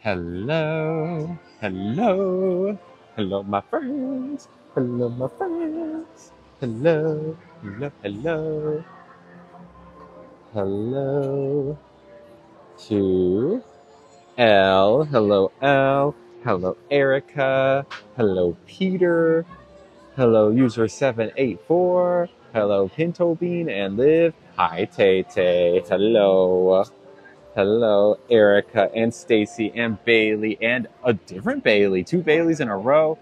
Hello, hello, hello, my friends. Hello, my friends. Hello, hello, hello, hello to L. Hello, L. Hello, Erica. Hello, Peter. Hello, user 784. Hello, Pinto Bean and Liv. Hi, Tay Tay. Hello. Hello, Erica and Stacy and Bailey and a different Bailey. Two Baileys in a row.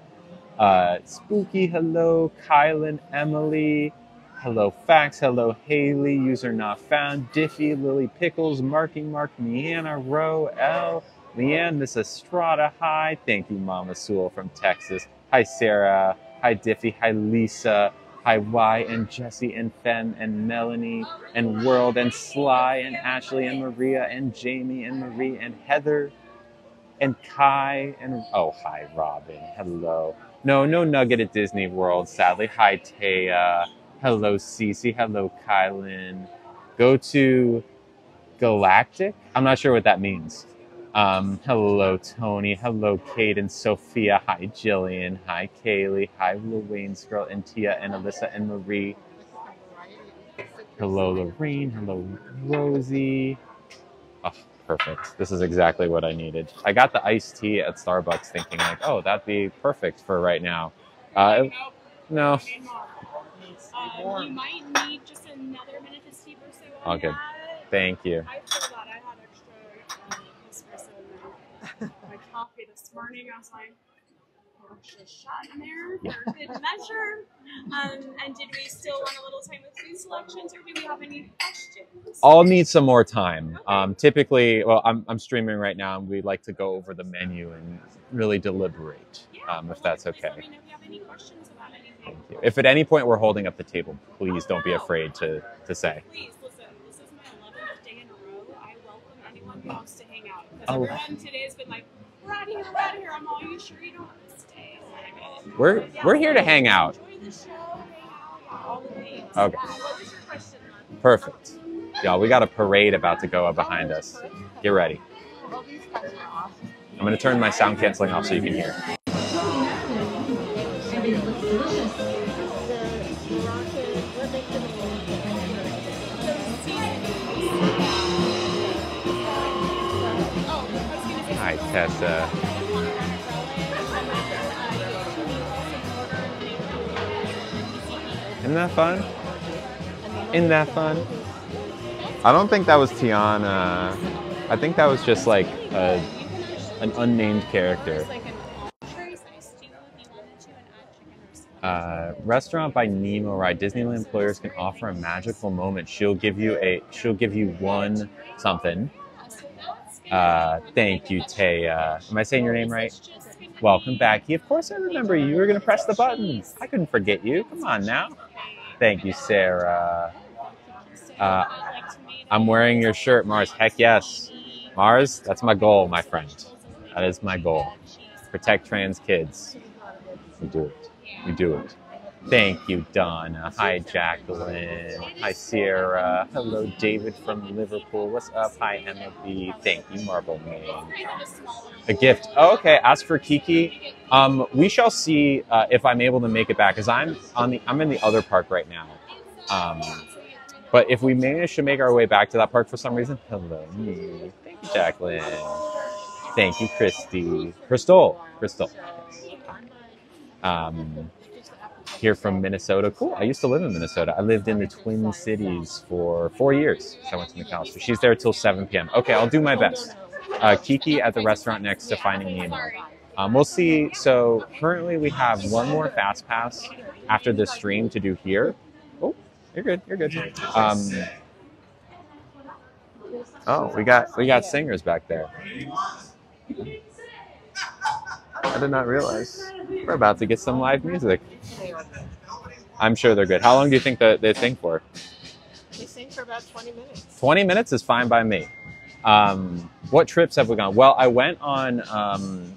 Spooky, hello. Kylan, Emily. Hello, Fax. Hello, Haley. User not found. Diffie, Lily Pickles, Marking Mark, Leanna, Rowe, L. Leanne, Miss Estrada. Hi. Thank you, Mama Sewell from Texas. Hi, Sarah. Hi, Diffie. Hi, Lisa. Hi, Y and Jesse and Fem and Melanie and World and Sly and Ashley and Maria and Jamie and Marie and Heather and Kai and oh, hi, Robin. Hello. No Nugget at Disney World, sadly. Hi, Taya. Hello, Cece. Hello, Kylan. Go to Galactic. I'm not sure what that means. Hello, Tony. Hello, Kate and Sophia. Hi, Jillian. Hi, Kaylee. Hi, Lil Wayne's girl and Tia and Alyssa and Marie. Hello, Lorraine. Hello, Rosie. Oh, perfect. This is exactly what I needed. I got the iced tea at Starbucks thinking like, oh, that'd be perfect for right now. No. You might need just another minute to steep or so All on good. that. Thank you. I forgot I had extra espresso in my coffee this morning. I was like, extra shot in there for good measure. And did we still want a little time with food selections, or do we have any questions? I'll need some more time. Typically, well, I'm streaming right now, and we like to go over the menu and really deliberate, if that's okay. Let me know if you have any questions about anything. Thank you. If at any point we're holding up the table, please don't be afraid to say. Please, listen, this is my 11th day in a row. I welcome anyone who wants to hang out. Because everyone today has been like, we're out of here, we're out of here. I'm all, you sure you don't want to stay? We're here to hang out. Enjoy the show, hang out, all the things. Okay. What was your question, Lon? Perfect. Y'all, we got a parade about to go up behind us. Get ready. I'm going to turn my sound canceling off so you can hear. Hi, Tessa. Isn't that fun? Isn't that fun? I don't think that was Tiana. I think that was just like an unnamed character. Restaurant by Nemo ride. Disneyland employers can offer a magical moment. She'll give you one something. Thank you, Taya. Am I saying your name right? Welcome back. Of course I remember you. You were going to press the button. I couldn't forget you. Come on now. Thank you, Sarah. I'm wearing your shirt, Mars. Heck yes. Mars, that's my goal, my friend. That is my goal. Protect trans kids. We do it. We do it. Thank you, Donna. Hi, Jacqueline. Hi, Sierra. Hello, David from Liverpool. What's up? Hi, Emma B. Thank you, Marble Main. A gift. Oh, okay. Ask for Kiki. We shall see if I'm able to make it back, because I'm in the other park right now. But if we manage to make our way back to that park for some reason, hello, me. Thank you, Jacqueline. Thank you, Christy. Crystal. Here from Minnesota. Cool. I used to live in Minnesota. I lived in the Twin Cities for 4 years. So I went to McAllister. She's there till 7 p.m. Okay, I'll do my best. Kiki at the restaurant next to Finding Nemo. We'll see. So currently we have one more Fast Pass after this stream to do here. Oh, you're good. You're good. Oh, we got singers back there. I did not realize. We're about to get some live music. I'm sure they're good. How long do you think that they sing for? They sing for about 20 minutes. 20 minutes is fine by me. What trips have we gone? Well, I went on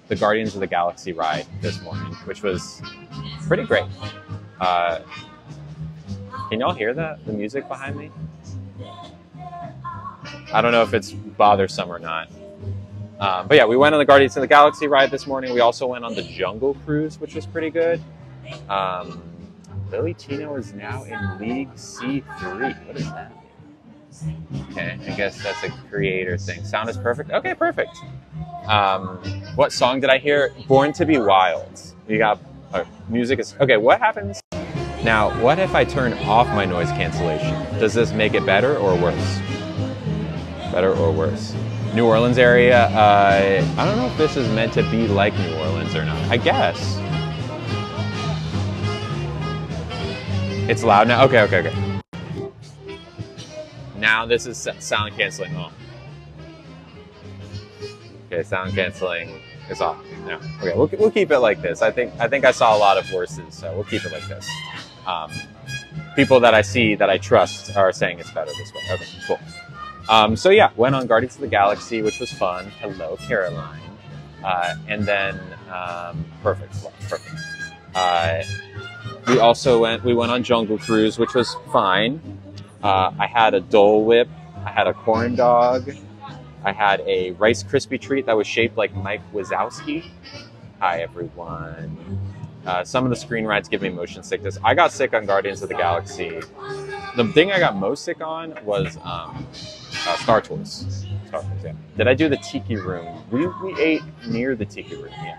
the Guardians of the Galaxy ride this morning, which was pretty great. Can y'all hear that? The music behind me? I don't know if it's bothersome or not. But yeah, we went on the Guardians of the Galaxy ride this morning. We also went on the Jungle Cruise, which was pretty good. Lily Tino is now in League C3. What is that? Okay, I guess that's a creator thing. Sound is perfect. Okay, perfect. What song did I hear? Born to be Wild. You got music is okay. What happens now? What if I turn off my noise cancellation? Does this make it better or worse? Better or worse? New Orleans area. I don't know if this is meant to be like New Orleans or not. I guess it's loud now. Okay. Now this is sound canceling off. Okay, sound canceling is off. No. Okay, we'll keep it like this. I think I saw a lot of worses, so we'll keep it like this. People that I see that I trust are saying it's better this way. Okay, cool. So yeah, went on Guardians of the Galaxy, which was fun. Hello, Caroline. And then perfect. We went on Jungle Cruise, which was fine. I had a Dole Whip. I had a corn dog. I had a Rice Krispie treat that was shaped like Mike Wazowski. Hi, everyone. Some of the screen rides give me motion sickness. I got sick on Guardians of the Galaxy. The thing I got most sick on was Star Tours. Yeah. Did I do the Tiki Room? We ate near the Tiki Room, yeah.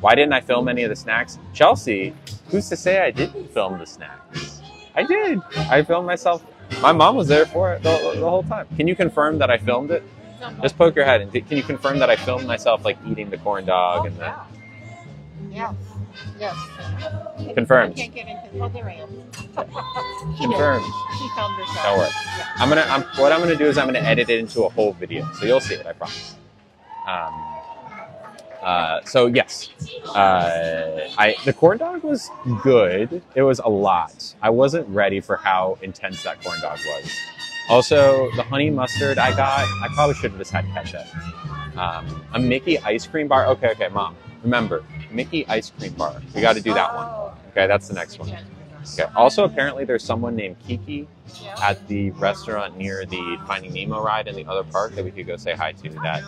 Why didn't I film any of the snacks? Chelsea, who's to say I didn't film the snacks? I did. I filmed myself. My mom was there for it the whole time. Can you confirm that I filmed it? Just poke your head and can you confirm that I filmed myself like eating the corn dog and the... Yes. Confirmed. I can't get into. Oh, there I am. Confirmed. She filmed herself. Don't worry. Yeah. What I'm gonna do is I'm gonna edit it into a whole video, so you'll see it. I promise. So yes, the corn dog was good. It was a lot. I wasn't ready for how intense that corn dog was. Also, the honey mustard I probably should have just had ketchup. A Mickey ice cream bar. Okay, Mom. Remember, Mickey ice cream bar. We got to do that one. Okay, that's the next one. Okay. Also, apparently, there's someone named Kiki at the restaurant near the Finding Nemo ride in the other park that we could go say hi to. That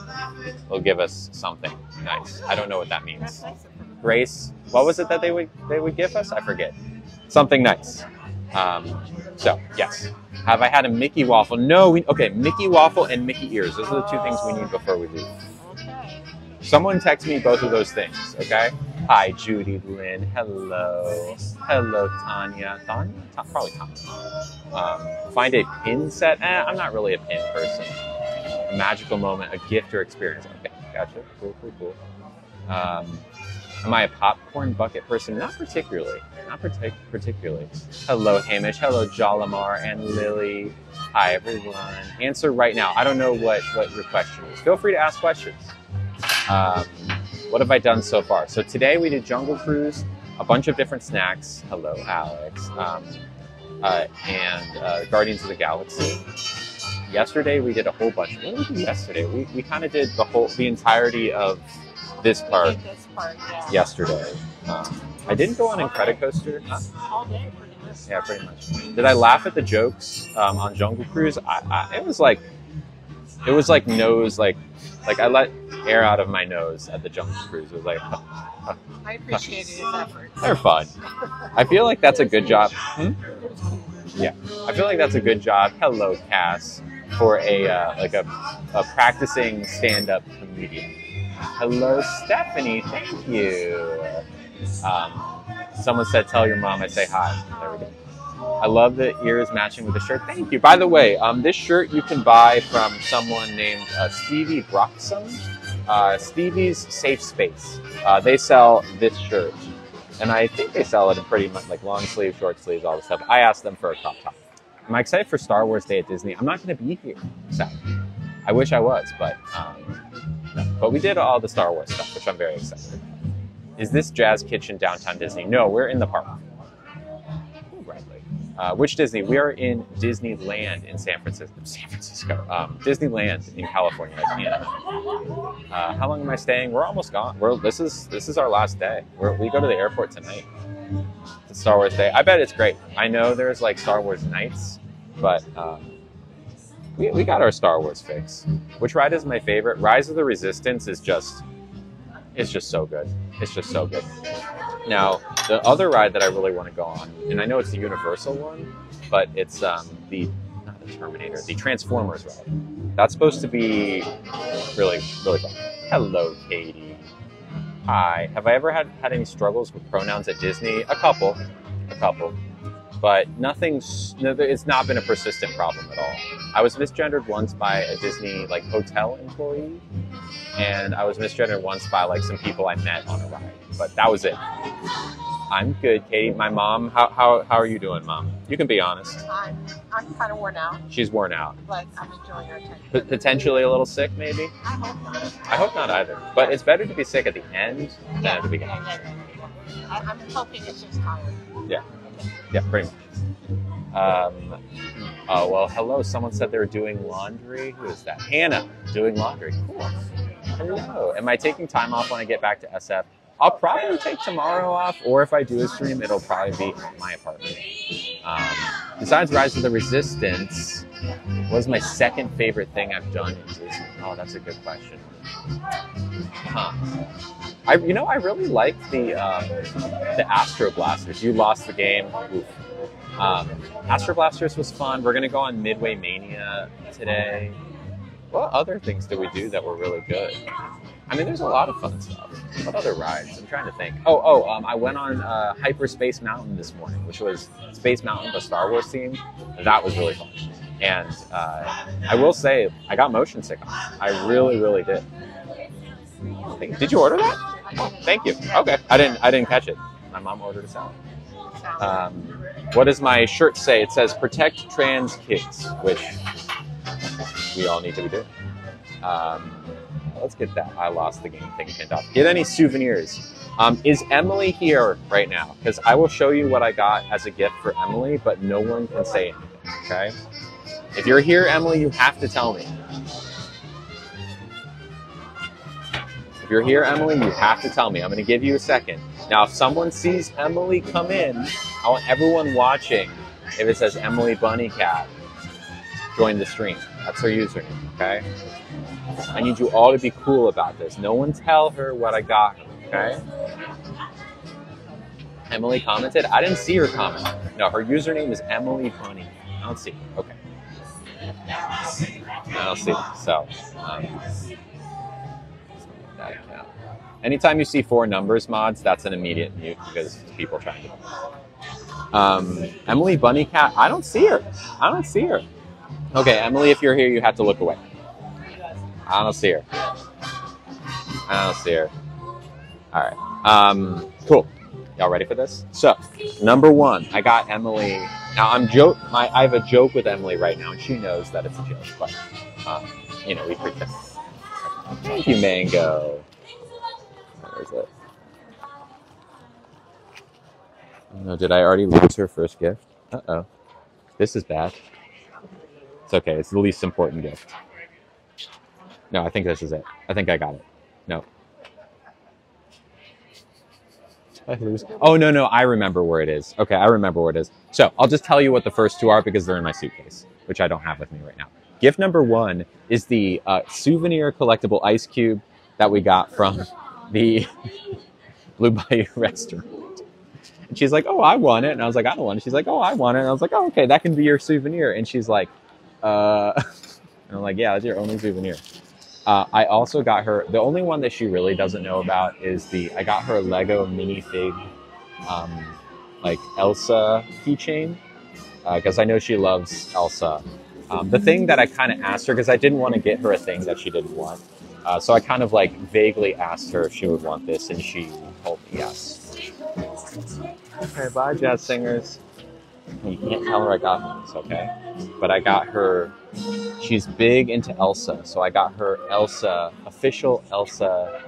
will give us something nice. I don't know what that means. Grace, what was it that they would give us? I forget. Something nice. So yes. Have I had a Mickey waffle? No. Mickey waffle and Mickey ears. Those are the two things we need before we leave. Someone text me both of those things, okay? Hi, Judy Lynn. Hello. Hello, Tanya. Probably Tanya. Find a pin set? I'm not really a pin person. A magical moment, a gift or experience. Okay, gotcha. Cool. Am I a popcorn bucket person? Not particularly. Hello, Hamish. Hello, Jolamar and Lily. Hi, everyone. Answer right now. I don't know what your question is. Feel free to ask questions. What have I done so far? So today we did Jungle Cruise, a bunch of different snacks. Hello, Alex. And Guardians of the Galaxy. Yesterday we did a whole bunch. What did we do yesterday? We kind of did the entirety of this park yesterday. I didn't go on Incredicoaster. All day, pretty much. Yeah, pretty much. Did I laugh at the jokes on Jungle Cruise? It was like nose, like I let air out of my nose at the Jungle Cruise. It was like, I appreciated his efforts. They're fun. I feel like that's a good job. Yeah, I feel like that's a good job. Hello, Cass, for a practicing stand-up comedian. Hello, Stephanie. Thank you. Someone said, "Tell your mom I say hi." There we go. I love the ears matching with the shirt. Thank you. By the way, this shirt you can buy from someone named Stevie Broxham. Stevie's Safe Space. They sell this shirt. And I think they sell it in pretty much like long sleeves, short sleeves, all this stuff. I asked them for a crop top. Am I excited for Star Wars Day at Disney? I'm not going to be here, sadly. I wish I was, but no. But we did all the Star Wars stuff, which I'm very excited about. Is this Jazz Kitchen downtown Disney? No, we're in the park. Which Disney? We are in Disneyland in San Francisco. Disneyland in California. How long am I staying? We're almost gone. This is our last day. We go to the airport tonight. It's Star Wars Day. I bet it's great. I know there's like Star Wars nights, but we got our Star Wars fix. Which ride is my favorite? Rise of the Resistance is just, it's just so good. It's just so good. Now, the other ride that I really want to go on, and I know it's the Universal one, but it's not the Terminator, the Transformers ride. That's supposed to be really, really fun. Hello, Katie. Hi. Have I ever had any struggles with pronouns at Disney? A couple. But it's not been a persistent problem at all. I was misgendered once by a Disney hotel employee, and I was misgendered once by some people I met on a ride, but that was it. I'm good, Katie. My mom, how are you doing, Mom? You can be honest. I'm kind of worn out. She's worn out. But I'm enjoying our attention. Potentially a little sick, maybe? I hope not. I hope not either. But it's better to be sick at the end than at the beginning. I'm hoping it's just tired. Yeah, pretty much. Oh, well, hello. Someone said they were doing laundry. Who is that? Hannah, doing laundry. Cool. Hello. Am I taking time off when I get back to SF? I'll probably take tomorrow off, or if I do a stream, it'll probably be at my apartment. Besides Rise of the Resistance, what is my second favorite thing I've done in Disney? Oh, that's a good question. I really liked the Astro Blasters. You lost the game. Oof. Astro Blasters was fun. We're gonna go on Midway Mania today. What other things did we do that were really good? I mean, there's a lot of fun stuff. What other rides? I'm trying to think. I went on Hyperspace Mountain this morning, which was Space Mountain, the Star Wars theme. That was really fun. And I will say, I got motion sick on it. I really, really did. Did you order that? Oh, thank you. Okay, I didn't catch it. My mom ordered a salad. What does my shirt say? It says "Protect Trans Kids," which we all need to be doing. Let's get that I lost the game thing pinned up. Get any souvenirs. Is Emily here right now? Because I will show you what I got as a gift for Emily, but no one can say anything, okay? If you're here, Emily, you have to tell me. If you're here, Emily, you have to tell me. I'm going to give you a second. Now, if someone sees Emily come in, I want everyone watching, if it says Emily Bunny Cat, join the stream. That's her username, okay? I need you all to be cool about this. No one tell her what I got her, okay? Emily commented. I didn't see her comment. No, her username is Emily Bunny. I don't see her. Okay. I don't see her. So, that account. Anytime you see 4 numbers, mods, that's an immediate mute because people trying to. Emily Bunny Cat. I don't see her. I don't see her. Okay, Emily, if you're here, you have to look away. I don't see her. I don't see her. All right. Cool. Y'all ready for this? So, number 1, I got Emily. Now, I have a joke with Emily right now, and she knows that it's a joke, but we pretend. Thank you, Mango. Where is it? Oh, no, did I already lose her first gift? Uh-oh. This is bad. It's okay. It's the least important gift. No, I think this is it. I think I got it. No. Did I lose? Oh, no. I remember where it is. Okay, I remember where it is. So I'll just tell you what the first 2 are because they're in my suitcase, which I don't have with me right now. Gift number 1 is the souvenir collectible ice cube that we got from the Blue Bayou restaurant. And she's like, oh, I want it. And I was like, I don't want it. She's like, oh, I want it. And I was like, oh, okay, that can be your souvenir. And she's like, and I'm like, yeah, that's your only souvenir. I also got her, the only one that she really doesn't know about is I got her a Lego minifig, Elsa keychain, because I know she loves Elsa. The thing that I kind of asked her, because I didn't want to get her a thing that she didn't want, so I kind of vaguely asked her if she would want this, and she told me yes. Okay, bye, jazz singers. You can't tell her I got this, okay? But I got her, she's big into Elsa, so I got her official Elsa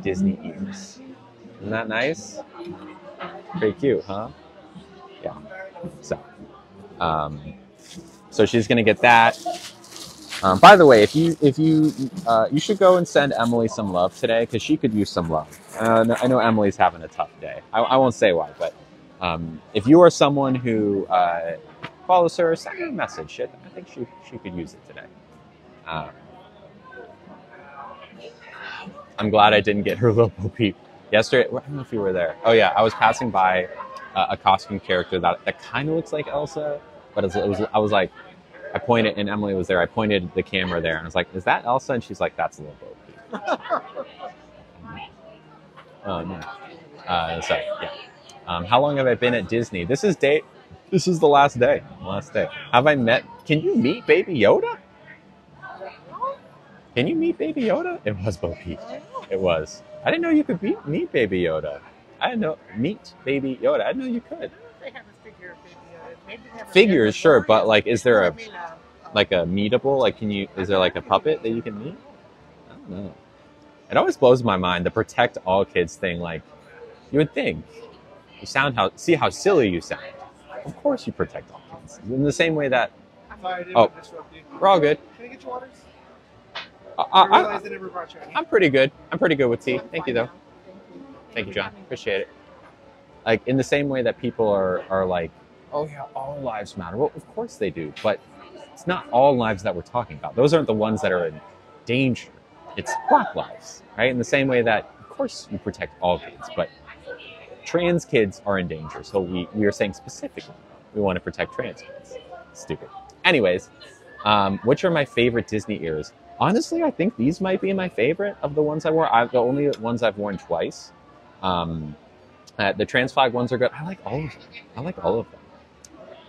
Disney ears. Isn't that nice? Pretty cute, huh? Yeah. So she's gonna get that. By the way, if you should go and send Emily some love today because she could use some love. I know Emily's having a tough day. I won't say why, but if you are someone who follows her, send her a message. I think she could use it today. I'm glad I didn't get her Little Bo Peep yesterday. I don't know if you were there. Oh yeah, I was passing by a costume character that kind of looks like Elsa, but I was like, I pointed, and Emily was there. I pointed the camera there, and I was like, "Is that Elsa?" And she's like, "That's Little Bo Peep." Oh no. So yeah. How long have I been at Disney? This is the last day. Have I met? Can you meet Baby Yoda? Can you meet Baby Yoda? It was Bo Peep. It was. I didn't know you could meet Baby Yoda. I didn't know meet Baby Yoda. I didn't know you could. They have a figure of Baby Yoda. Maybe they have a Figures, sure, but like, is there a I mean, like a meetable? Like, is there like a puppet that you can meet? I don't know. It always blows my mind, the protect all kids thing. Like, you would think, see how silly you sound. Of course you protect all kids. In the same way that, Sorry, I didn't Oh. disrupt you. we're all good. Can I get you waters? I realized I never brought you any. I'm pretty good. I'm pretty good with tea. Thank you, though. Thank you, John. Appreciate it. Like, in the same way that people are like, oh yeah, all lives matter. Well, of course they do, but it's not all lives that we're talking about. Those aren't the ones that are in danger. It's Black lives, right? In the same way that, of course, you protect all kids, but trans kids are in danger. So we are saying specifically we want to protect trans kids. Stupid. Anyways, which are my favorite Disney eras? Honestly, I think these might be my favorite of the ones I wore. The only ones I've worn twice. The trans flag ones are good. I like all of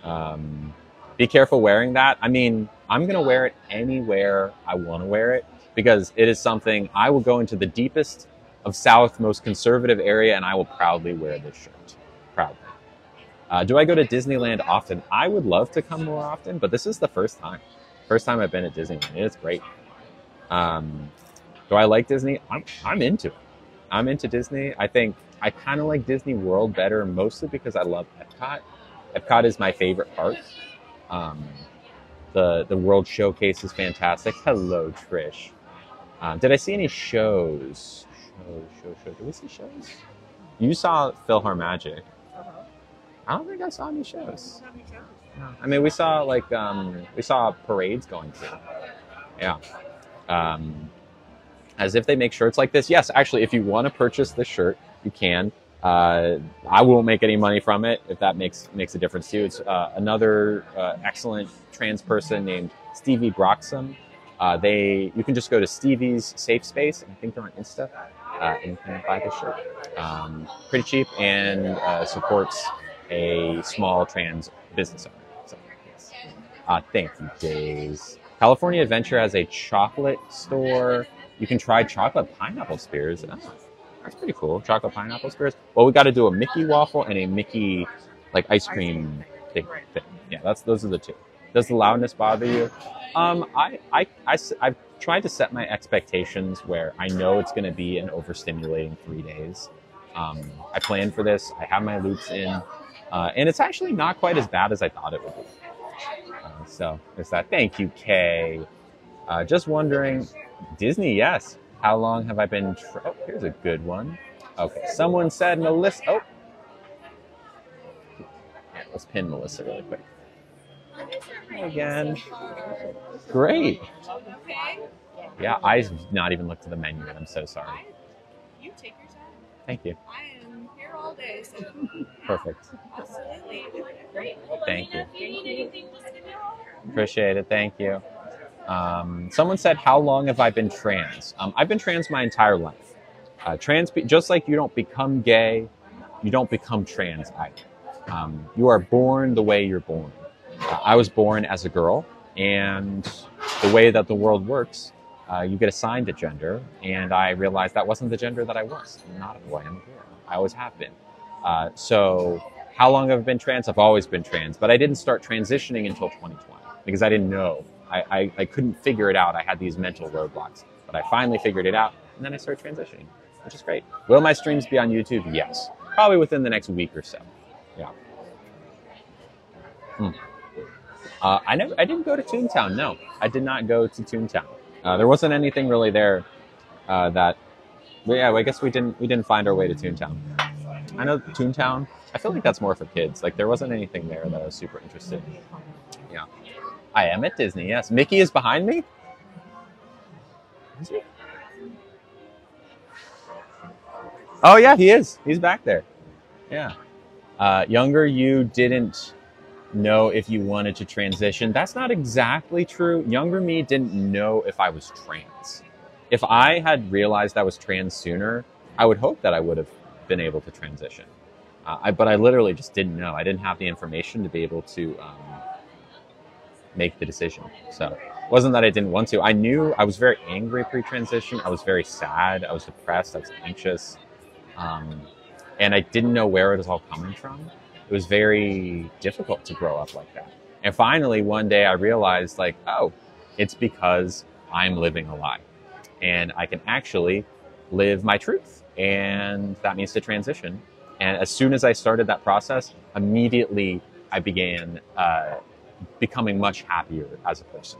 them. Be careful wearing that. I mean, I'm going to wear it anywhere I want to wear it because it is something I will go into the deepest of South, most conservative area, and I will proudly wear this shirt. Proudly. Do I go to Disneyland often? I would love to come more often, but this is the first time. First time I've been at Disneyland. It's great. Do I like Disney? I'm into it. I'm into Disney. I think I kind of like Disney World better, mostly because I love Epcot. Epcot is my favorite park. The World Showcase is fantastic. Hello, Trish. Did I see any shows? Show. Did we see shows? You saw PhilharMagic. I don't think I saw any shows. No. I mean, we saw parades going through. Yeah. As if they make shirts like this. Yes, actually, if you want to purchase this shirt, you can. I won't make any money from it if that makes a difference to you. It's another excellent trans person named Stevie Broxham. You can just go to Stevie's Safe Space, and I think they're on Insta, and you can buy this shirt. Pretty cheap and supports a small trans business owner. So, yes. Thank you, Days. California Adventure has a chocolate store. You can try chocolate pineapple spears. Oh, that's pretty cool. Chocolate pineapple spears. Well, we got to do a Mickey waffle and a Mickey like ice cream thing. Yeah, those are the two. Does the loudness bother you? I've tried to set my expectations where I know it's going to be an overstimulating 3 days. I planned for this. I have my loops in, and it's actually not quite as bad as I thought it would be. So there's that. Thank you, Kay. Just wondering, Disney, yes. How long have I been? Oh, here's a good one. Okay, someone said Melissa. Oh, yeah, let's pin Melissa really quick. Again. Great. Okay. Yeah, I've not even looked at the menu, and I'm so sorry. You take your time. Thank you. I am here all day, so Perfect. absolutely. Great. Thank you. If you need anything, just give me a holler. Appreciate it. Thank you. Someone said, how long have I been trans? I've been trans my entire life. Just like you don't become gay, you don't become trans either. You are born the way you're born. I was born as a girl, and the way that the world works, you get assigned a gender, and I realized that wasn't the gender that I was. I'm not a boy, I'm a girl. I always have been. So how long have I been trans? I've always been trans, but I didn't start transitioning until 2020 because I didn't know. I couldn't figure it out. I had these mental roadblocks, but I finally figured it out, and then I started transitioning, which is great. Will my streams be on YouTube? Yes. Probably within the next week or so. Yeah. I didn't go to Toontown. No, I did not go to Toontown. There wasn't anything really there that. But yeah, I guess we didn't find our way to Toontown. I know Toontown. I feel like that's more for kids. Like there wasn't anything there that I was super interested in. Yeah. I am at Disney, yes. Mickey is behind me? Is he? Oh yeah, he is. He's back there. Yeah. Younger you didn't know if you wanted to transition. That's not exactly true. Younger me didn't know if I was trans. If I had realized I was trans sooner, I would hope that I would have been able to transition. But I literally just didn't know. I didn't have the information to be able to make the decision. So it wasn't that I didn't want to. I knew I was very angry pre-transition. I was very sad. I was depressed. I was anxious. And I didn't know where it was all coming from. It was very difficult to grow up like that. And finally, one day I realized like, oh, it's because I'm living a lie. And I can actually live my truth. And that means to transition. And as soon as I started that process, immediately I began becoming much happier as a person.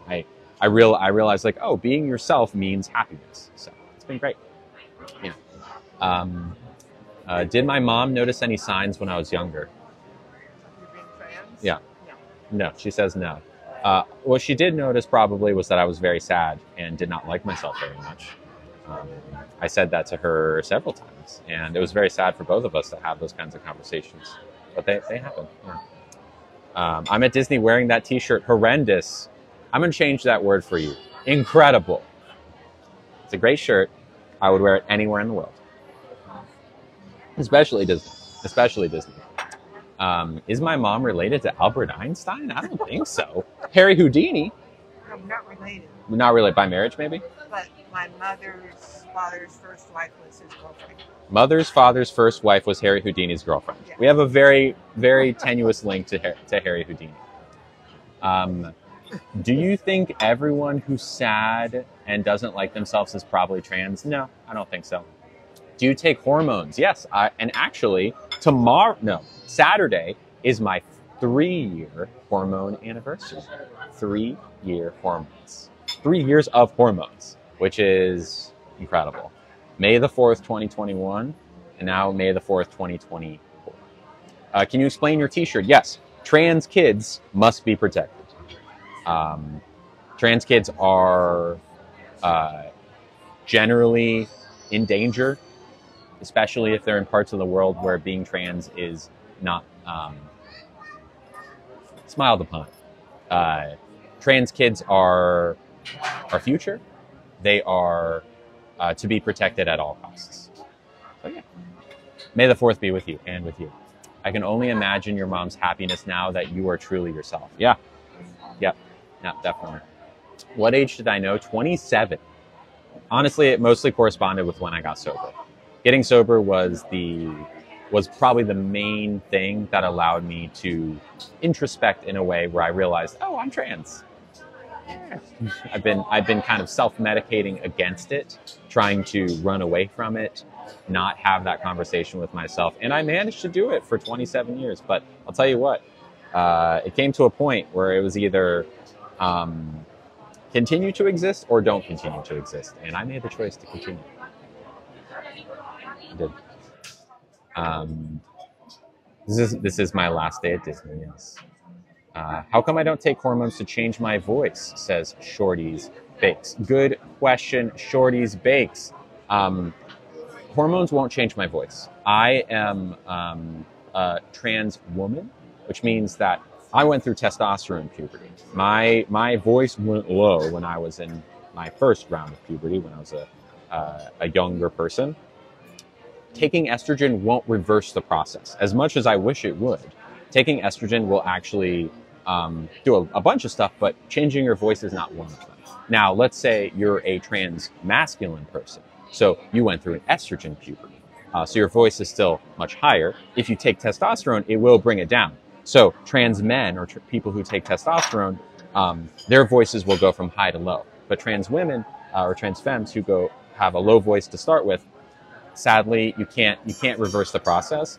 I realized like, oh, being yourself means happiness. So it's been great. Yeah. Did my mom notice any signs when I was younger? You being trans? Yeah. No. No, she says no. What she did notice probably was that I was very sad and did not like myself very much. I said that to her several times, and it was very sad for both of us to have those kinds of conversations. But they happen. Yeah. I'm at Disney wearing that t-shirt. Horrendous. I'm going to change that word for you. Incredible. It's a great shirt. I would wear it anywhere in the world. Especially Disney. Especially Disney. Is my mom related to Albert Einstein? I don't think so. Harry Houdini? I'm not related. Not related by marriage, maybe? But my mother's father's first wife was his girlfriend. Mother's father's first wife was Harry Houdini's girlfriend. Yeah. We have a very, very tenuous link to Harry Houdini. Do you think everyone who's sad and doesn't like themselves is probably trans? No, I don't think so. Do you take hormones? Yes. And actually, Saturday is my 3-year hormone anniversary. 3-year hormones. 3 years of hormones, which is incredible. May the 4th, 2021, and now May the 4th, 2024. Can you explain your t-shirt? Yes. Trans kids must be protected. Trans kids are generally in danger, especially if they're in parts of the world where being trans is not smiled upon. Trans kids are our future. They are to be protected at all costs. So yeah. May the 4th be with you and with you. I can only imagine your mom's happiness now that you are truly yourself. Yeah. Yep. Yeah, definitely. What age did I know? 27. Honestly, it mostly corresponded with when I got sober. Getting sober was probably the main thing that allowed me to introspect in a way where I realized, oh, I'm trans. Yeah. I've been kind of self-medicating against it, trying to run away from it, not have that conversation with myself. And I managed to do it for 27 years. But I'll tell you what, it came to a point where it was either continue to exist or don't continue to exist. And I made the choice to continue. I did. This is my last day at Disney, yes. How come I don't take hormones to change my voice, says Shorty's Bakes. Good question, Shorty's Bakes. Hormones won't change my voice. I am a trans woman, which means that I went through testosterone puberty. My voice went low when I was in my first round of puberty, when I was a younger person. Taking estrogen won't reverse the process, as much as I wish it would. Taking estrogen will actually do a bunch of stuff, but changing your voice is not one of them. Now, let's say you're a trans masculine person. So you went through an estrogen puberty. So your voice is still much higher. If you take testosterone, it will bring it down. So trans men or people who take testosterone, their voices will go from high to low. But trans women or trans femmes who have a low voice to start with, sadly, you can't reverse the process.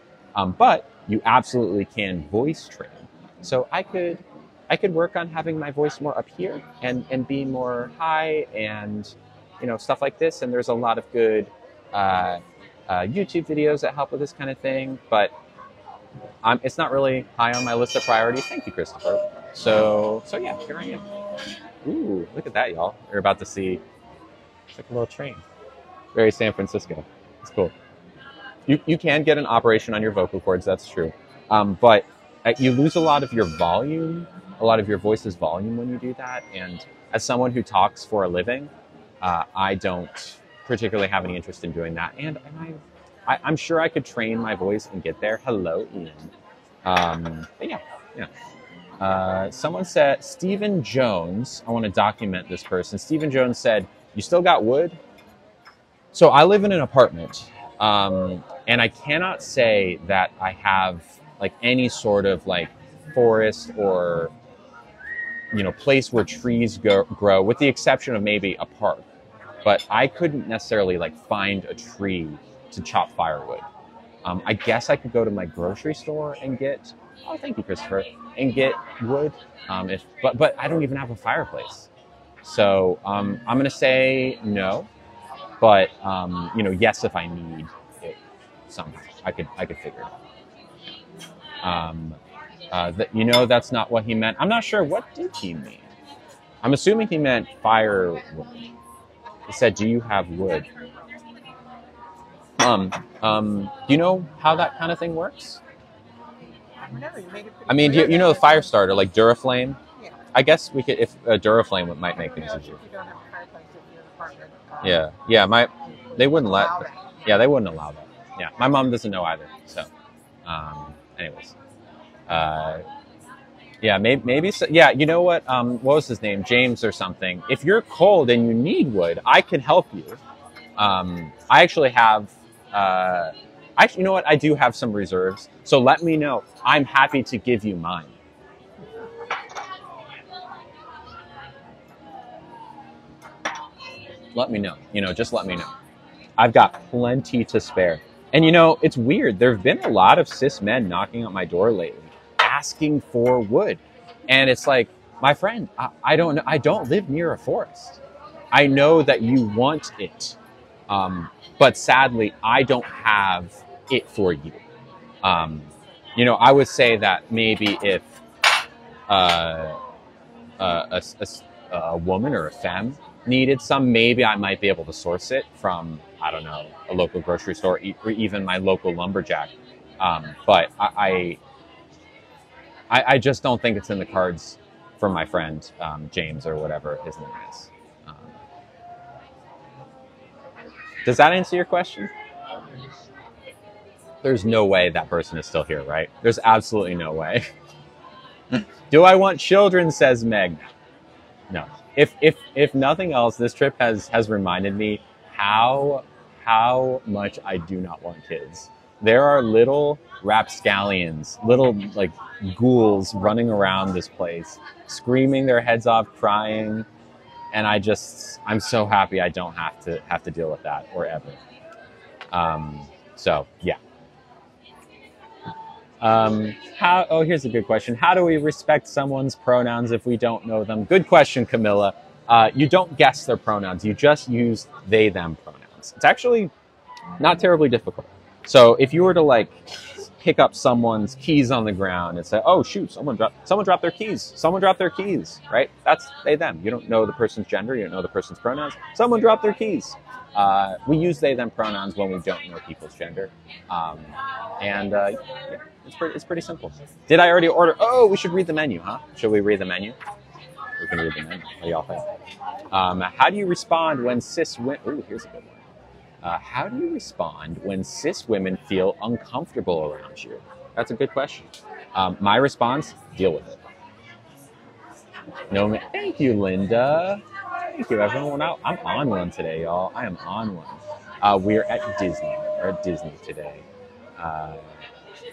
But you absolutely can voice train. So I could work on having my voice more up here and be more high and stuff like this. And there's a lot of good YouTube videos that help with this kind of thing, but it's not really high on my list of priorities. Thank you, Christopher. So yeah, here I am. Ooh, look at that, y'all. You're about to see, it's like a little train. Very San Francisco. It's cool. You can get an operation on your vocal cords, that's true. But you lose a lot of your volume, a lot of your voice's volume when you do that. And as someone who talks for a living, I don't particularly have any interest in doing that. And I'm sure I could train my voice and get there. Hello, Ian. But yeah. Someone said, Stephen Jones, I want to document this person. Stephen Jones said, you still got wood? So I live in an apartment, and I cannot say that I have like any sort of like forest or, place where trees grow, with the exception of maybe a park. But I couldn't necessarily like find a tree to chop firewood. I guess I could go to my grocery store and get, oh, thank you, Christopher, and get wood. But I don't even have a fireplace. So I'm going to say no. But, yes, if I need it somehow, I could figure it out. That's not what he meant. I'm not sure. What did he mean? I'm assuming he meant firewood. He said, do you have wood? Do you know how that kind of thing works? I mean, you know the fire starter, like Duraflame? Yeah. I guess we could, if Duraflame might make things easier. Yeah, they wouldn't let, yeah, they wouldn't allow that. Yeah, my mom doesn't know either. So, anyways, yeah, maybe so, yeah. You know what? What was his name? James or something. If you're cold and you need wood, I can help you. I actually have. You know what? I do have some reserves. So let me know. I'm happy to give you mine. Let me know. Just let me know. I've got plenty to spare. And it's weird. There have been a lot of cis men knocking on my door lately, asking for wood. And it's like, my friend, I don't live near a forest. I know that you want it. But sadly, I don't have it for you. I would say that maybe if a woman or a femme needed some, maybe I might be able to source it from, I don't know, a local grocery store or even my local lumberjack. But I just don't think it's in the cards for my friend, James or whatever his name is. Does that answer your question? There's no way that person is still here, right? There's absolutely no way. Do I want children, says Meg. No. If nothing else, this trip has reminded me how much I do not want kids. There are little rapscallions, little like ghouls running around this place, screaming their heads off, crying. And I'm so happy I don't have to deal with that or ever. So yeah. Here's a good question. How do we respect someone's pronouns if we don't know them? Good question, Camilla. You don't guess their pronouns. You just use they, them pronouns. It's actually not terribly difficult. So if you were to like pick up someone's keys on the ground and say, oh shoot, someone dropped their keys. Someone dropped their keys, right? That's they, them. You don't know the person's gender. You don't know the person's pronouns. Someone dropped their keys. We use they, them pronouns when we don't know people's gender. Yeah, it's pretty simple. Did I already order? Oh, we should read the menu, huh? Should we read the menu? We can read the menu. What do y'all think? How do you respond when cis women... Ooh, here's a good one. How do you respond when cis women feel uncomfortable around you? That's a good question. My response, deal with it. No, thank you, Linda. Thank you, everyone. I'm on one today, y'all. I am on one. We're at Disney. We're at Disney today.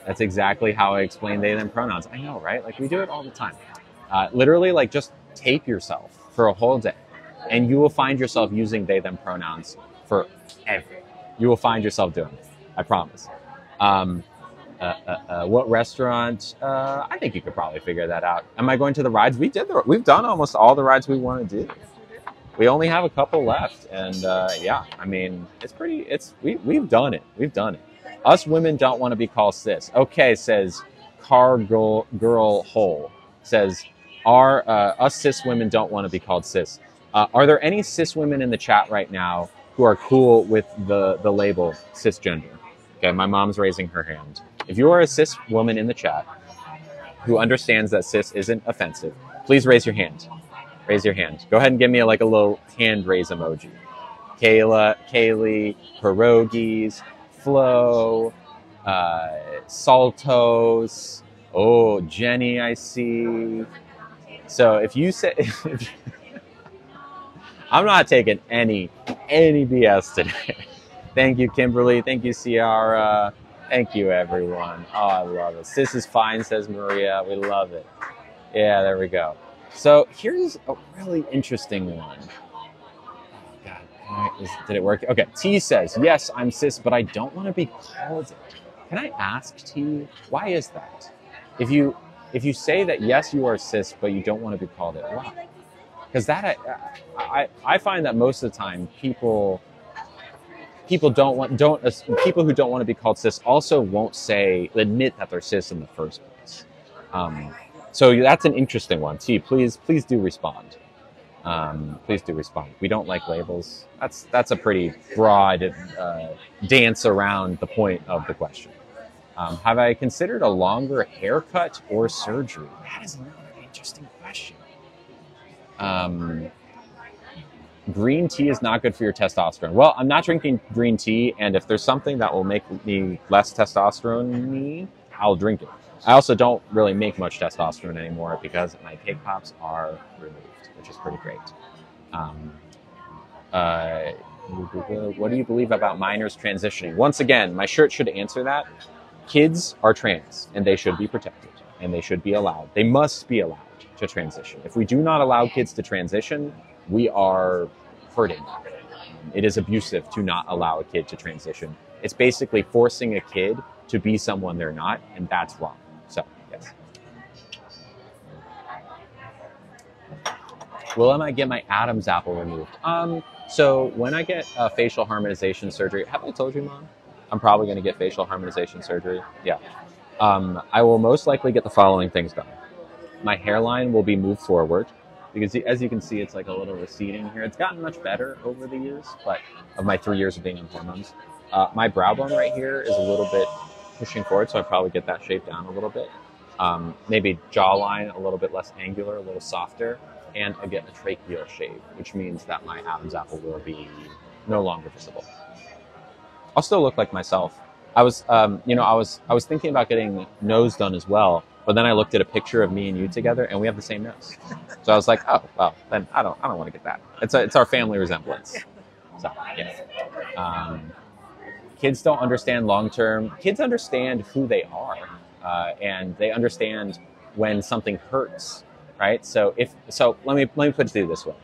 That's exactly how I explain they, them pronouns. I know, right? Like, we do it all the time. Literally, like, just tape yourself for a whole day, and you will find yourself using they, them pronouns forever. You will find yourself doing it. I promise. What restaurant? I think you could probably figure that out. Am I going to the rides? We've done almost all the rides we want to do. we only have a couple left, and yeah, I mean, we've done it. We've done it. Us women don't want to be called cis. Okay, says Car Girl Hole. Says, us cis women don't want to be called cis. Are there any cis women in the chat right now who are cool with the label cisgender? Okay, my mom's raising her hand. If you are a cis woman in the chat who understands that cis isn't offensive, please raise your hand. Raise your hand. Go ahead and give me a little hand raise emoji. Kayla, Kaylee, Pierogies, Flo, Saltos. Oh, Jenny, I see. So if you say, I'm not taking any BS today. Thank you, Kimberly. Thank you, Ciara. Thank you, everyone. Oh, I love it. Cis is fine, says Maria. We love it. Yeah, there we go. So here's a really interesting one. Oh, God, did it work? Okay, T says, yes, I'm cis, but I don't want to be called it. Can I ask T, why is that? If you say that, yes, you are cis, but you don't want to be called it, why? Because that, I find that most of the time people who don't want to be called cis also won't admit that they're cis in the first place. So that's an interesting one. T, please do respond. Please do respond. We don't like labels. That's a pretty broad dance around the point of the question. Have I considered a longer haircut or surgery? That is another interesting question. Green tea is not good for your testosterone. Well, I'm not drinking green tea, and if there's something that will make me less testosterone, I'll drink it. I also don't really make much testosterone anymore because my pig pops are removed, which is pretty great. What do you believe about minors transitioning? Once again, my shirt should answer that. Kids are trans, and they should be protected, and they should be allowed. They must be allowed to transition. If we do not allow kids to transition, we are hurting them. It is abusive to not allow a kid to transition. It's basically forcing a kid to be someone they're not, and that's wrong. So, yes. Will I get my Adam's apple removed? So when I get facial harmonization surgery, have I told you, Mom? I'm probably going to get facial harmonization surgery. Yeah. I will most likely get the following things done. My hairline will be moved forward because, as you can see, it's like a little receding here. It's gotten much better over the years, but of my 3 years of being on hormones. My brow bone right here is a little bit pushing forward, so I'll probably get that shaped down a little bit. Maybe jawline a little bit less angular, a little softer, and I get a tracheal shave, which means that my Adam's apple will be no longer visible. I'll still look like myself. I was thinking about getting nose done as well, but then I looked at a picture of me and you together, and we have the same nose. So I was like, oh, well, then I don't want to get that. It's our family resemblance. So yeah. Kids don't understand long-term. Kids understand who they are, and they understand when something hurts, right? So let me put it this way: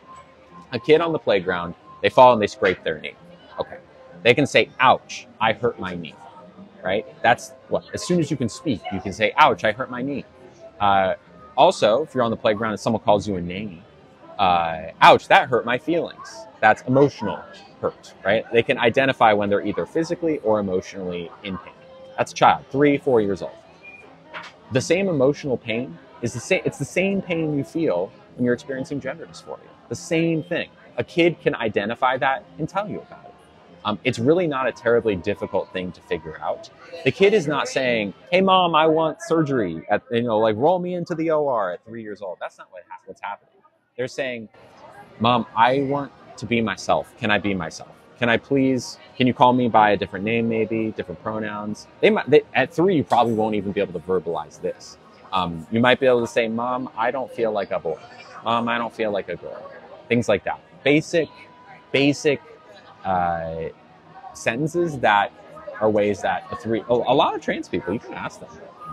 a kid on the playground, they fall and they scrape their knee. Okay, they can say, "Ouch, I hurt my knee." Right? That's what. As soon as you can speak, you can say, "Ouch, I hurt my knee." Also, if you're on the playground and someone calls you a name, "Ouch, that hurt my feelings." That's emotional hurt, right? They can identify when they're either physically or emotionally in pain. That's a child, 3-4 years old. The same emotional pain is the same. It's the same pain you feel when you're experiencing gender dysphoria. The same thing. A kid can identify that and tell you about it. It's really not a terribly difficult thing to figure out. The kid is not saying, "Hey, Mom, I want surgery," roll me into the OR at 3 years old. That's not what's happening. They're saying, "Mom, I want to be myself. Can I be myself? Can you call me by a different name, maybe different pronouns?" At 3, you probably won't even be able to verbalize this. You might be able to say, "Mom, I don't feel like a boy. Mom, I don't feel like a girl." Things like that. Basic sentences that are ways that a lot of trans people, you can ask them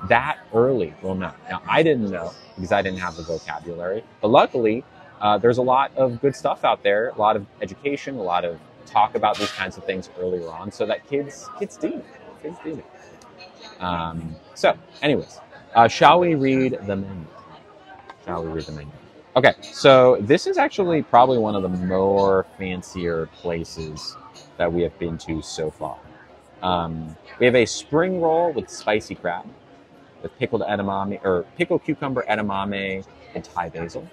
that early will know. Now, I didn't know because I didn't have the vocabulary, but luckily there's a lot of good stuff out there, a lot of education, a lot of talk about these kinds of things earlier on, so that kids do it. So anyways, shall we read the menu? Okay, so this is actually probably one of the more fancier places that we have been to so far. We have a spring roll with spicy crab, with pickled edamame or pickled cucumber edamame and Thai basil.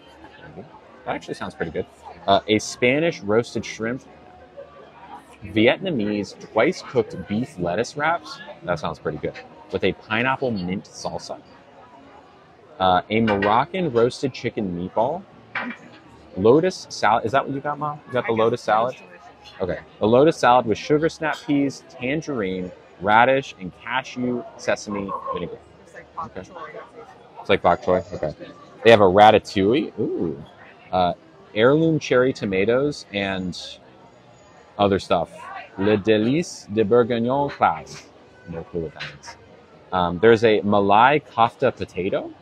That actually sounds pretty good. A Spanish roasted shrimp, Vietnamese twice cooked beef lettuce wraps. That sounds pretty good. With a pineapple mint salsa. A Moroccan roasted chicken meatball. Lotus salad. Is that what you got, Mom? You got the lotus salad? Okay. A lotus salad with sugar snap peas, tangerine, radish, and cashew sesame vinegar. It's like bok Okay. choy. It's like bok choy. Okay. They have a ratatouille. Ooh. Heirloom cherry tomatoes and other stuff. Le Délice de Bourguignon class. No clue what that is. There's a Malai kofta potato,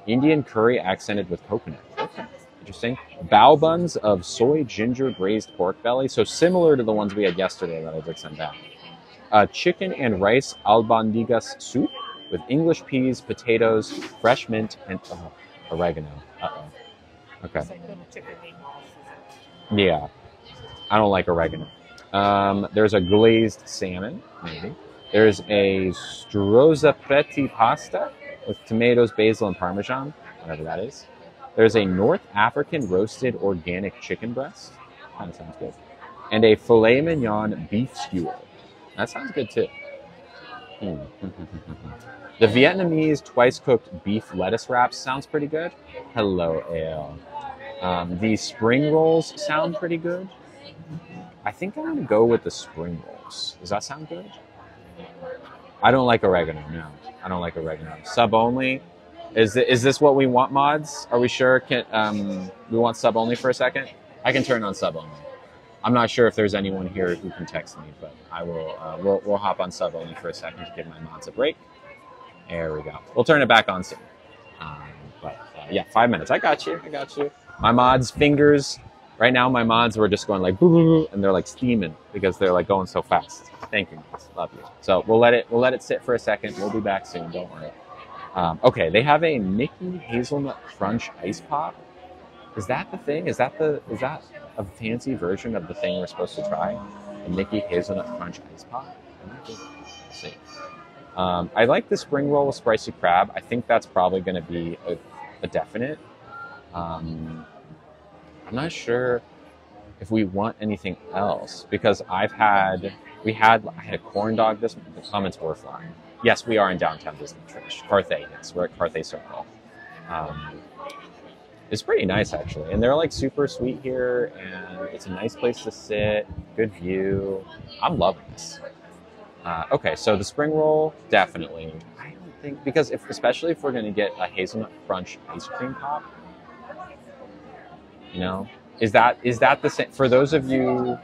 Indian curry accented with coconut. Okay. Interesting. Bao buns of soy ginger braised pork belly. So similar to the ones we had yesterday that I did send back. Chicken and rice albondigas soup with English peas, potatoes, fresh mint, and oregano. Okay. It's like little chicken meatballs. Yeah. I don't like oregano. There's a glazed salmon, maybe. There's a strozzapreti pasta with tomatoes, basil, and parmesan, whatever that is. There's a North African roasted organic chicken breast. Kind of sounds good. And a filet mignon beef skewer. That sounds good too. The Vietnamese twice cooked beef lettuce wraps sounds pretty good. Hello, Ale. The spring rolls sound pretty good. I think I'm gonna go with the spring rolls. Does that sound good? I don't like oregano. No, I don't like oregano. Sub only. Is this what we want, mods? Are we sure? We want sub only for a second? I can turn on sub only. I'm not sure if there's anyone here who can text me, but I will. We'll hop on sub only for a second to give my mods a break. There we go. We'll turn it back on soon. Yeah, 5 minutes. I got you. My mods' fingers. Right now, my mods were just going like boo boo boo, and they're like steaming because they're like going so fast. Thank you, guys. Love you. So we'll let it sit for a second. We'll be back soon. Don't worry. Okay, they have a Mickey Hazelnut Crunch Ice Pop. Is that the thing? Is that a fancy version of the thing we're supposed to try? A Mickey Hazelnut Crunch Ice Pop? Let's see. I like the spring roll with spicy crab. I think that's probably going to be a definite. I'm not sure if we want anything else because I had a corn dog. The comments were flying. Yes, we are in downtown Disney, Trish. Carthay, yes, we're at Carthay Circle. It's pretty nice actually, and they're like super sweet here, and it's a nice place to sit. Good view. I'm loving this. Okay, so the spring roll, definitely. I don't think because especially if we're going to get a hazelnut crunch ice cream pop. You know, is that the same for those of you?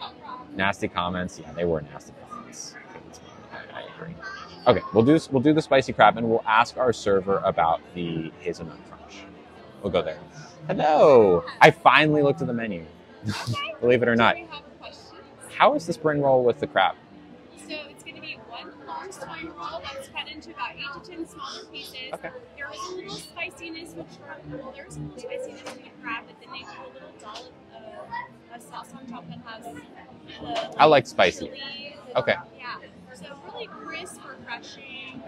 Nasty comments. Yeah, they were nasty comments. I agree. Okay, we'll do the spicy crab, and we'll ask our server about the hazelnut crunch. We'll go there. Hello. I finally looked at the menu. Believe it or not. Do we have a question? How is the spring roll with the crab? So it's going to be one long spring roll that's cut into about 8 to 10 smaller pieces. Okay. There is a little spiciness with shrimp. Well, there's a little spiciness with the crab, but then they put a little dollop of sauce on top that has I like spicy. chili. Okay. Yeah. So really crisp, refreshing.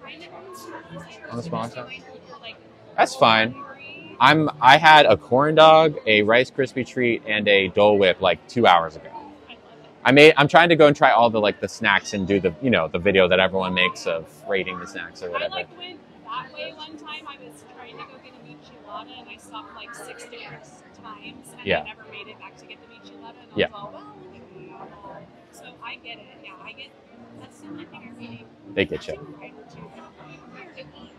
Kind of On the small side? like That's fine. hungry. I had a corn dog, a Rice Krispie treat, and a Dole Whip like 2 hours ago. I love it. I'm trying to go and try all the snacks and do the video that everyone makes of rating the snacks or I whatever. went that way one time. I was trying to go get a michelada and I stopped like 6 different times and Yeah. I never made it back to get the michelada. And I Yeah. was all, well, look at me. So I get it. Yeah, that's the only thing I'm eating. They get you. Here to eat.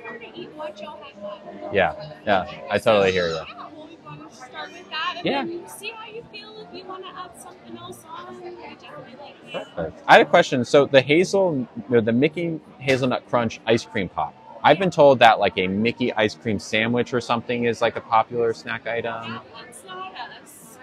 Here to eat what y'all have left. Yeah, I totally hear you. Yeah, well, we want to start with that and Yeah. then see how you feel. If you want to add something else on, we definitely can. Perfect. I had a question. So the Mickey Hazelnut Crunch ice cream pop. I've been told that like a Mickey ice cream sandwich or something is like a popular snack item. That's not us.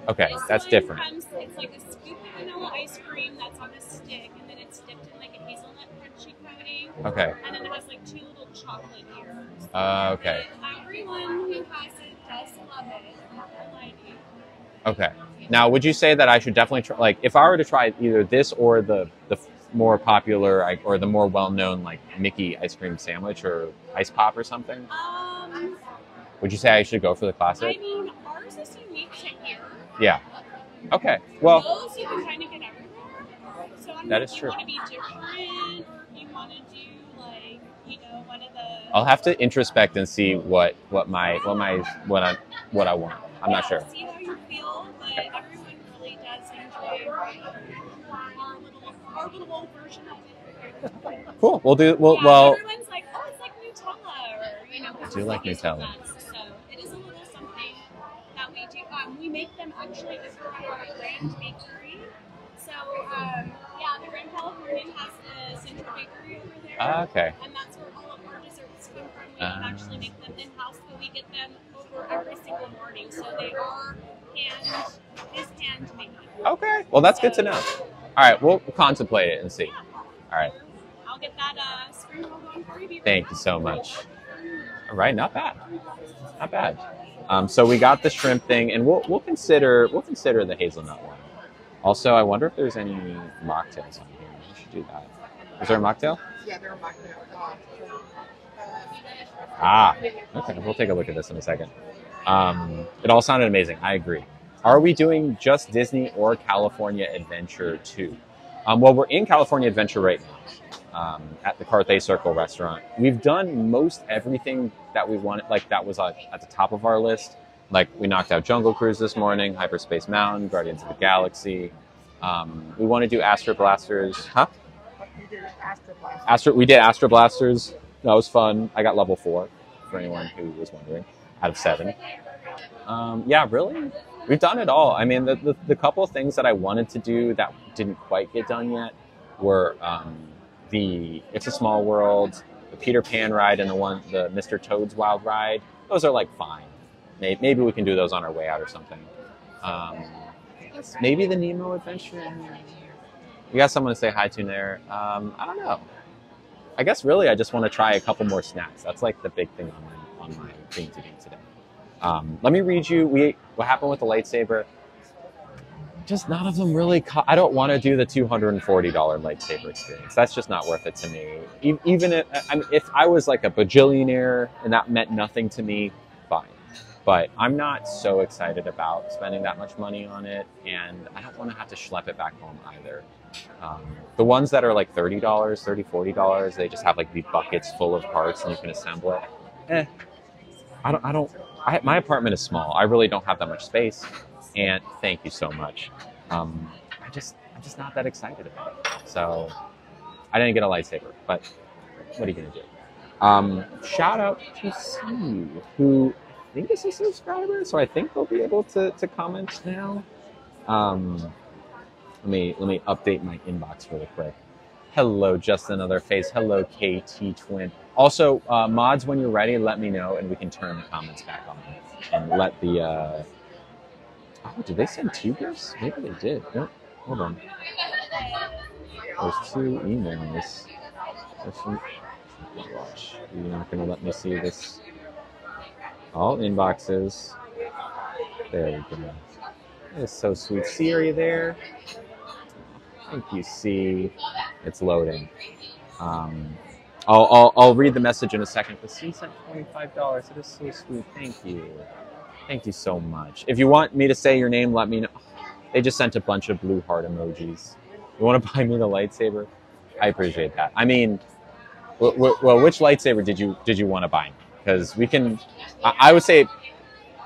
Okay, This that's one different. It's like a scoop of vanilla ice cream that's on a stick, and then it's dipped in like a hazelnut crunchy coating. Okay. And then it has like 2 little chocolate ears. Okay. And every everyone who has it does love it. I'm not gonna lie to you. Okay. Now, would you say that I should definitely try, like, if I were to try either this or the more popular or the more well-known, like, Mickey ice cream sandwich or ice pop or something? Would you say I should go for the I classic? mean, ours is unique to here. Yeah. Okay. Well, Those you can kind of get everywhere. So I don't that know is if you true. want to be different or if you want to do like, you know, one of the. I'll have to introspect and see what I want. I'm not sure. See how you feel, but everyone really does enjoy our little version of it. Cool. We'll do. Yeah, Well. everyone's like, oh, it's like Nutella, or you know, I do like Nutella. Nuts. So it is a little something that we do. We make them actually over at our Grand Bakery. So yeah, the Grand Californian has the Central Bakery over there. Okay. And that's where all of our desserts come from. We don't actually make them in-house, but we get them over every single morning. So they are handmade. Okay. Well, that's good to know. All right. We'll contemplate it and see. All right. I'll get that spring roll going for you. Thank you so much. All right. Not bad. Not bad. So we got the shrimp thing, and we'll consider the hazelnut one. Also, I wonder if there's any mocktails on here. We should do that. Is there a mocktail? Yeah, they're mocktail. Ah, okay. We'll take a look at this in a second. It all sounded amazing. I agree. Are we doing just Disney or California Adventure too? Well, we're in California Adventure right now at the Carthay Circle restaurant. We've done most everything that we wanted, like that was at the top of our list. Like we knocked out Jungle Cruise this morning, Hyperspace Mountain, Guardians of the Galaxy. We want to do Astro Blasters. Huh? You did Astro Blasters. We did Astro Blasters. That was fun. I got level 4, for anyone who was wondering, out of 7. Yeah, really? We've done it all. I mean, the couple of things that I wanted to do that didn't quite get done yet were the It's a Small World, the Peter Pan ride, and the Mr. Toad's Wild Ride. Those are like fine. Maybe we can do those on our way out or something. Maybe the Nemo Adventure. We got someone to say hi to there. I don't know. I guess really I just want to try a couple more snacks. That's like the big thing on my thing to do today. Let me read you what happened with the lightsaber. Just none of them really. I don't want to do the $240 lightsaber experience. That's just not worth it to me. Even if I was like a bajillionaire and that meant nothing to me, fine. But I'm not so excited about spending that much money on it, and I don't want to have to schlep it back home either. The ones that are like $30, $30, $40, they just have like these buckets full of parts and you can assemble it. My apartment is small. I really don't have that much space, and thank you so much. I'm just not that excited about it. So I didn't get a lightsaber, but what are you gonna do? Shout out to Steve, who I think is a subscriber, so I think they'll be able to comment now. Let me update my inbox really quick. Hello, just another face. Hello, KT Twin. Also, mods, when you're ready, let me know and we can turn the comments back on and let the. Oh, did they send 2 gifts? Maybe they did. Oh, hold on. There's 2 emails. Oh gosh, you're not gonna let me see this. All inboxes. There we go. It's so sweet. Siri there. Thank you, C. It's loading. I'll read the message in a second. But C sent $25. It is so sweet. Thank you. Thank you so much. If you want me to say your name, let me know. They just sent a bunch of blue heart emojis. You want to buy me the lightsaber? I appreciate that. I mean, well, which lightsaber did you want to buy me? Because we can. I would say,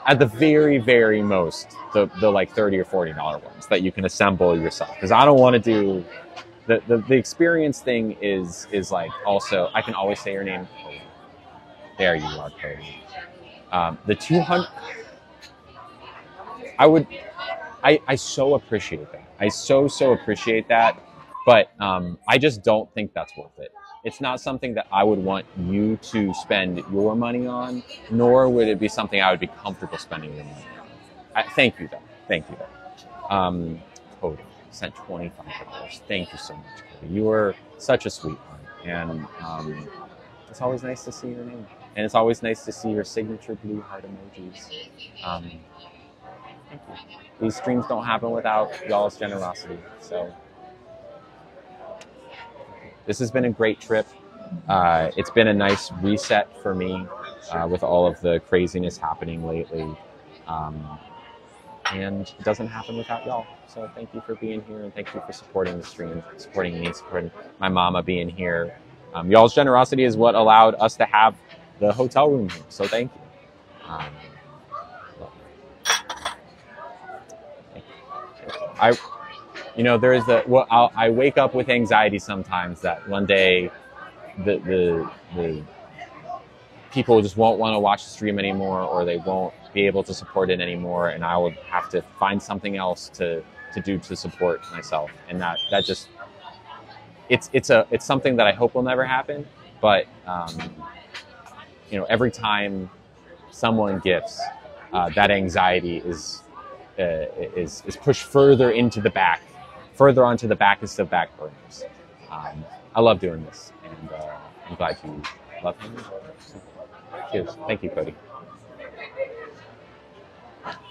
at the very, very most, the like $30 or $40 ones that you can assemble yourself. Because I don't want to do the experience thing is like also I can always say your name. Cody. There you are, Cody. The 200. I so appreciate that. I so appreciate that. But I just don't think that's worth it. It's not something that I would want you to spend your money on, nor would it be something I would be comfortable spending your money on. Thank you, though. Thank you, though. Cody sent $25. Thank you so much, Cody. You are such a sweetheart, and it's always nice to see your name. And it's always nice to see your signature blue heart emojis. Thank you. These streams don't happen without y'all's generosity. So this has been a great trip. It's been a nice reset for me with all of the craziness happening lately. And it doesn't happen without y'all. So thank you for being here, and thank you for supporting the stream, supporting me, supporting my mama being here. Y'all's generosity is what allowed us to have the hotel room here. So thank you. There is I wake up with anxiety sometimes that one day the people just won't want to watch the stream anymore, or they won't be able to support it anymore, and I will have to find something else to do to support myself. And that just it's something that I hope will never happen. But every time someone gifts, that anxiety is pushed further into the back, further onto the backest of back burners. I love doing this, and I'm glad you love him. Cheers. Thank you, Cody.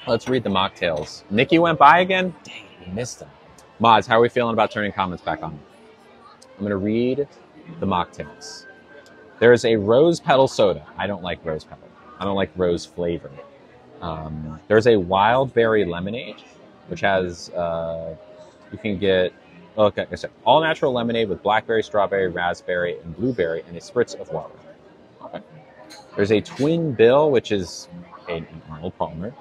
Let's read the mocktails. Nikki went by again? Dang, we missed him. Mods, how are we feeling about turning comments back on? I'm going to read the mocktails. There's a rose petal soda. I don't like rose petal. I don't like rose flavor. There's a wild berry lemonade, which has, you can get, all natural lemonade with blackberry, strawberry, raspberry, and blueberry, and a spritz of water. Okay. There's a twin bill, which is an Arnold Palmer,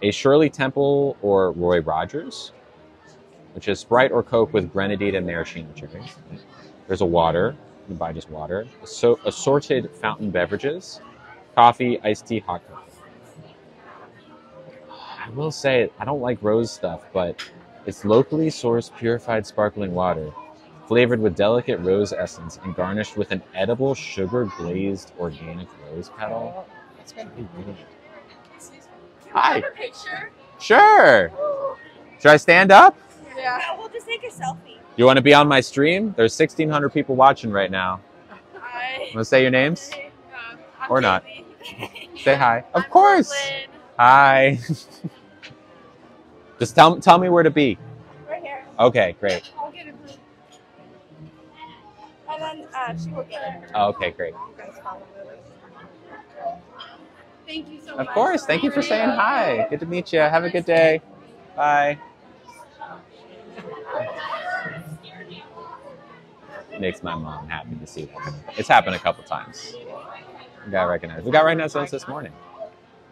a Shirley Temple or Roy Rogers, which is Sprite or Coke with grenadine and maraschino cherry. There's a water. You can buy just water. So assorted fountain beverages, coffee, iced tea, hot cocoa. I will say, I don't like rose stuff, but it's locally sourced purified sparkling water, flavored with delicate rose essence and garnished with an edible sugar-glazed organic rose petal. That's really weird. Hi. Have a picture? Sure. Should I stand up? Yeah. We'll just take a selfie. You want to be on my stream? There's 1,600 people watching right now. Hi. Want to say your names? I'm Or not. Kaylee. Say hi. Of I'm course. Lynn. Hi. Just tell me where to be. Right here. Okay, great. I'll get a group. And then she will get it. Okay, great. Thank you so much. Of course. Thank you for saying hi. Good to meet you. Have a good day. Bye. Makes my mom happy to see that. It's happened a couple times. We got recognized. We got recognized once this morning.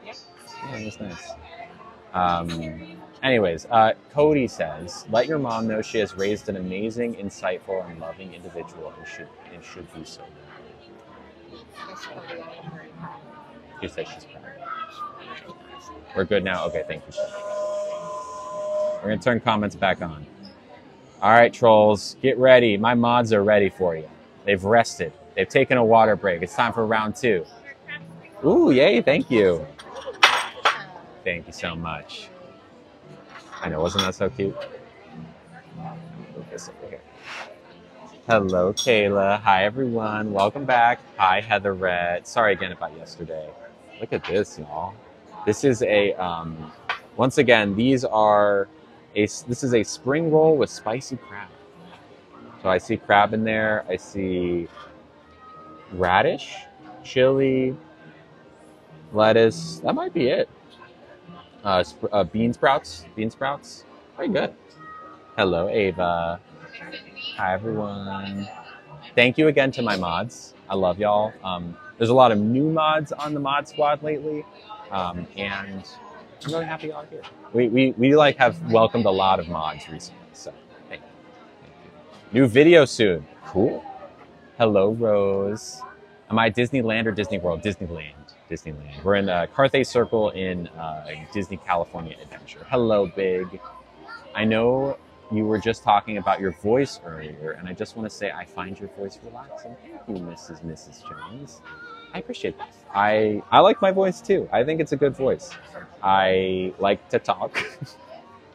Yeah, it was nice. Anyways, Cody says, let your mom know she has raised an amazing, insightful, and loving individual and should be so. She said she's proud. We're good now? Okay, thank you. We're going to turn comments back on. All right, trolls, get ready. My mods are ready for you. They've rested. They've taken a water break. It's time for round 2. Ooh, yay, thank you. Thank you so much. I know, wasn't that so cute? Move this over here. Hello, Kayla. Hi, everyone. Welcome back. Hi, Heatherette. Sorry again about yesterday. Look at this, y'all. This is a, once again, this is a spring roll with spicy crab. So I see crab in there. I see radish, chili, lettuce. That might be it. Bean sprouts. Very good. Hello, Ava. Hi, everyone. Thank you again to my mods. I love y'all. There's a lot of new mods on the mod squad lately, and I'm really happy y'all are here. We like have welcomed a lot of mods recently, so thank you. New video soon. Cool. Hello, Rose. Am I Disneyland or Disney World? Disneyland. We're in Carthay Circle in Disney California Adventure. Hello, Big. I know you were just talking about your voice earlier, and I just want to say I find your voice relaxing. Thank you, Mrs. Jones. I appreciate that. I like my voice too. I think it's a good voice. I like to talk,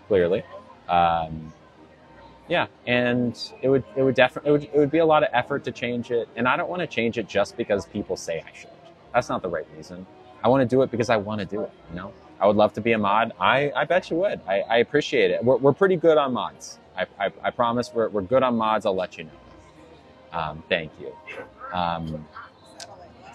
clearly. Yeah, and it would be a lot of effort to change it, and I don't want to change it just because people say I should. That's not the right reason. I want to do it because I want to do it. You know, I would love to be a mod. I bet you would. I appreciate it. We're pretty good on mods. I promise we're good on mods. I'll let you know. Thank you.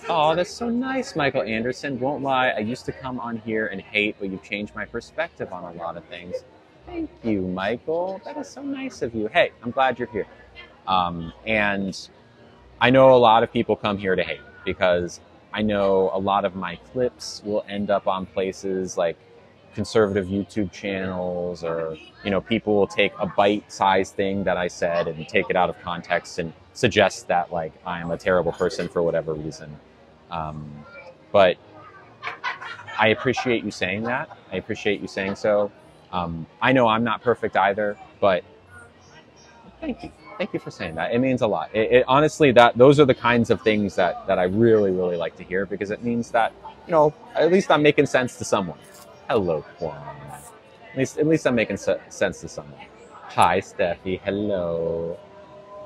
Oh, that's so nice, Michael Anderson. Won't lie, I used to come on here and hate, but you've changed my perspective on a lot of things. Thank you, Michael. That is so nice of you. Hey, I'm glad you're here. And I know a lot of people come here to hate because I know a lot of my clips will end up on places like conservative YouTube channels, or people will take a bite-sized thing that I said and take it out of context and suggest that like I'm a terrible person for whatever reason. But I appreciate you saying that. I appreciate you saying so. I know I'm not perfect either, but thank you. Thank you for saying that. It means a lot. Honestly, those are the kinds of things that I really, really like to hear, because it means that, at least I'm making sense to someone. Hello, Quan. At least I'm making sense to someone. Hi, Steffi. Hello.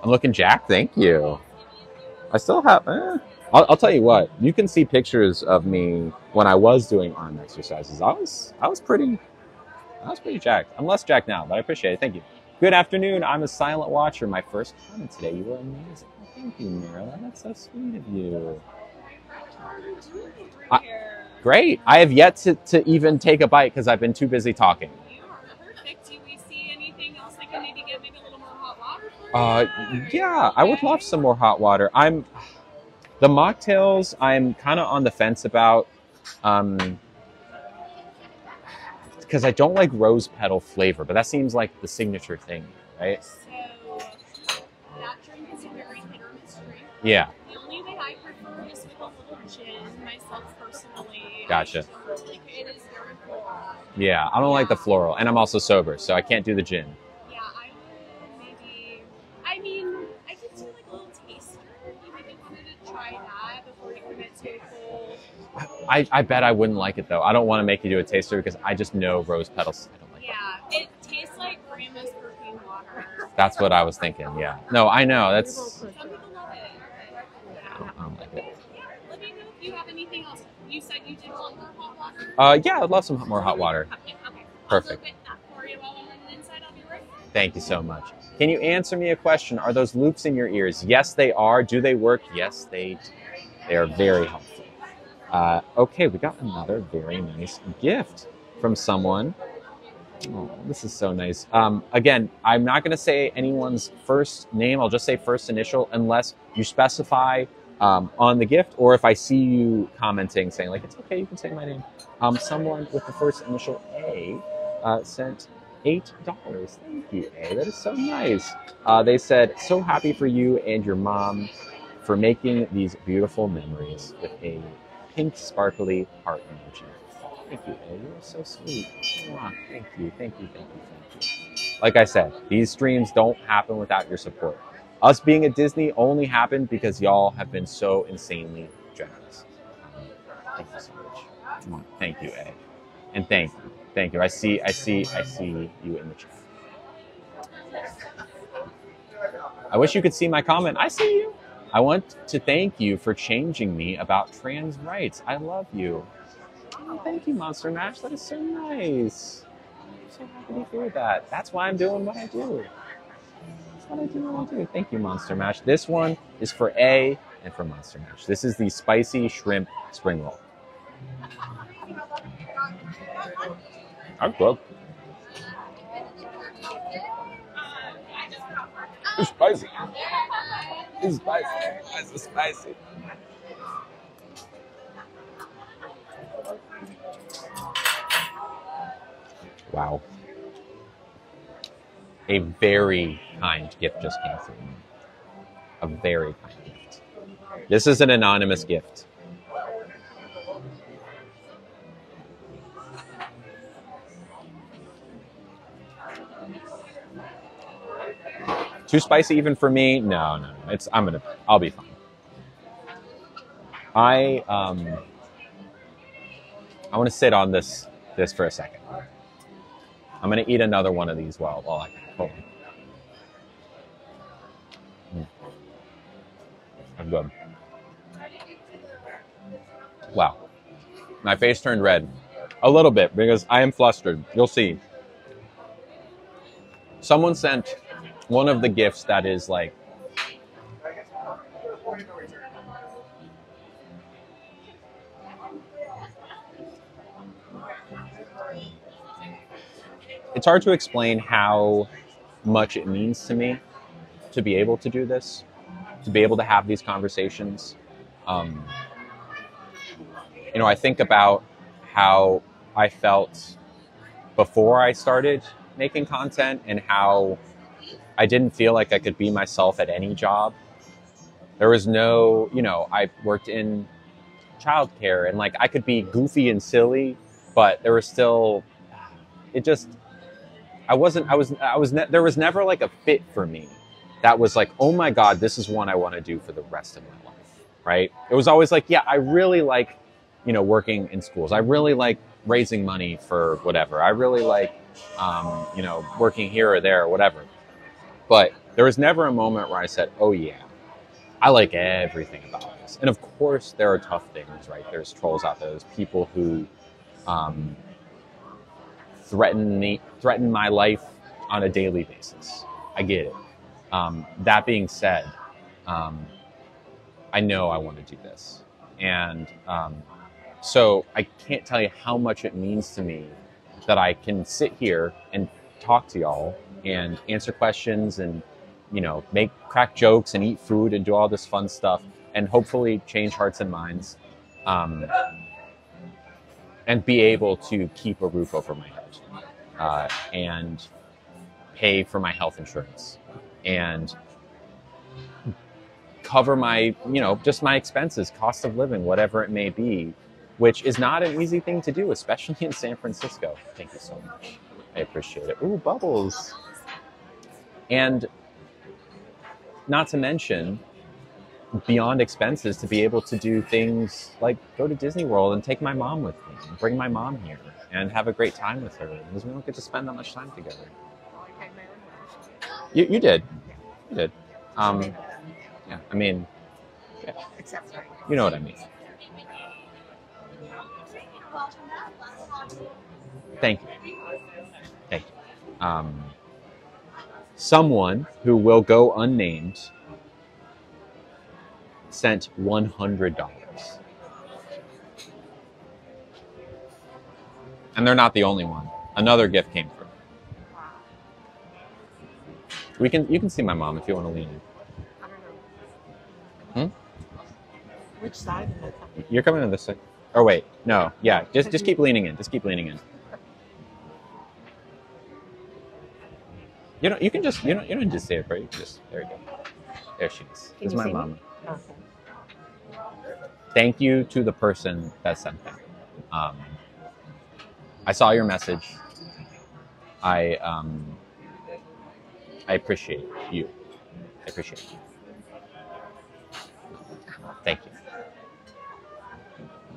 I'm looking jacked. Thank you. I still have... I'll tell you what. You can see pictures of me when I was doing arm exercises. I was pretty jacked. I'm less jacked now, but I appreciate it. Thank you. Good afternoon. I'm a silent watcher. My first comment today. You were amazing. Oh, thank you, Marilyn. That's so sweet of you. Great. I have yet to even take a bite because I've been too busy talking. You are perfect. Do we see anything else I can maybe get maybe a little more hot water for you? Yeah, I would love some more hot water. The mocktails, I'm kind of on the fence about, because I don't like rose petal flavor, but that seems like the signature thing, right? So that drink is a very hit or miss drink. Yeah. The only way I prefer is with a little gin, myself personally. Gotcha. It is very cool. Yeah, I don't like the floral, and I'm also sober, so I can't do the gin. Yeah, I would maybe. I mean, I could do like a little taster. You maybe wanted to try that before you commit to a full. I bet I wouldn't like it though. I don't want to make you do a taster because I just know rose petals. I don't like Yeah, it tastes like grandma's perfume water. That's what I was thinking. Yeah. No, I know. That's. Some people love it. But, I don't like it. yeah, let me know if you have anything else. You said you did want more hot water? Yeah, I'd love some more hot water. Okay. Perfect. I'll go get that for you while I'm running inside. I'll be right back. Thank you so much. Can you answer me a question? Are those loops in your ears? Yes, they are. Do they work? Yes, they do. They are very helpful. Okay, we got another very nice gift from someone. Oh, this is so nice. Again, I'm not going to say anyone's first name. I'll just say first initial unless you specify on the gift, or if I see you commenting saying like, it's okay, you can say my name. Someone with the first initial A sent $8. Thank you, A. That is so nice. They said, so happy for you and your mom for making these beautiful memories, with a pink sparkly heart emoji. Thank you, A. You are so sweet. Mwah. Thank you, thank you, thank you, thank you. Like I said, these streams don't happen without your support. Us being at Disney only happened because y'all have been so insanely generous. Thank you so much. Thank you, A. And thank you. I see you in the chat. I wish you could see my comment. I see you. I want to thank you for changing me about trans rights. I love you. Oh, thank you, Monster Mash. That is so nice. I'm so happy to hear that. That's why I'm doing what I do. That's what I do. Thank you, Monster Mash. This one is for A and for Monster Mash. This is the spicy shrimp spring roll. I'm good. It's spicy. It's spicy. It's spicy. Wow. A very kind gift just came through. A very kind gift. This is an anonymous gift. Too spicy even for me? No. I'll be fine. I want to sit on this for a second. I'm gonna eat another one of these while I can. Hold on. I'm good. Wow. My face turned red. A little bit, because I am flustered. You'll see. Someone sent one of the gifts that is like, it's hard to explain how much it means to me to be able to do this, to be able to have these conversations. You know, I think about how I felt before I started making content and how I didn't feel like I could be myself at any job. There was no, you know, I worked in childcare and like I could be goofy and silly, but there was still, it just, there was never like a fit for me that was like, oh my God, this is one I want to do for the rest of my life, right? It was always like, yeah, I really like, you know, working in schools. I really like raising money for whatever. I really like, you know, working here or there or whatever. But there was never a moment where I said, oh yeah, I like everything about this. And of course there are tough things, right? There's trolls out there. There's people who threaten my life on a daily basis. I get it. That being said, I know I want to do this. And so I can't tell you how much it means to me that I can sit here and talk to y'all and answer questions and, you know, crack jokes and eat food and do all this fun stuff and hopefully change hearts and minds, and be able to keep a roof over my head, and pay for my health insurance and cover my, you know, just my expenses, cost of living, whatever it may be, which is not an easy thing to do, especially in San Francisco. Thank you so much. I appreciate it. Ooh, bubbles. And not to mention, beyond expenses, to be able to do things like go to Disney World and take my mom with me, and bring my mom here and have a great time with her, because we don't get to spend that much time together. You did. You did. Yeah, I mean, yeah. You know what I mean. Thank you. Thank you. Someone who will go unnamed sent $100. And they're not the only one. Another gift came through. You can see my mom if you want to lean in. I don't know. Hmm? Which side is it? You're coming to this side. Oh wait, no, yeah. Just keep leaning in. Just keep leaning in. You know, you can just you don't just say it, right? You can just there you go. There she is. This is my mama. Okay. Thank you to the person that sent that. I saw your message. I appreciate you. I appreciate you. Thank you.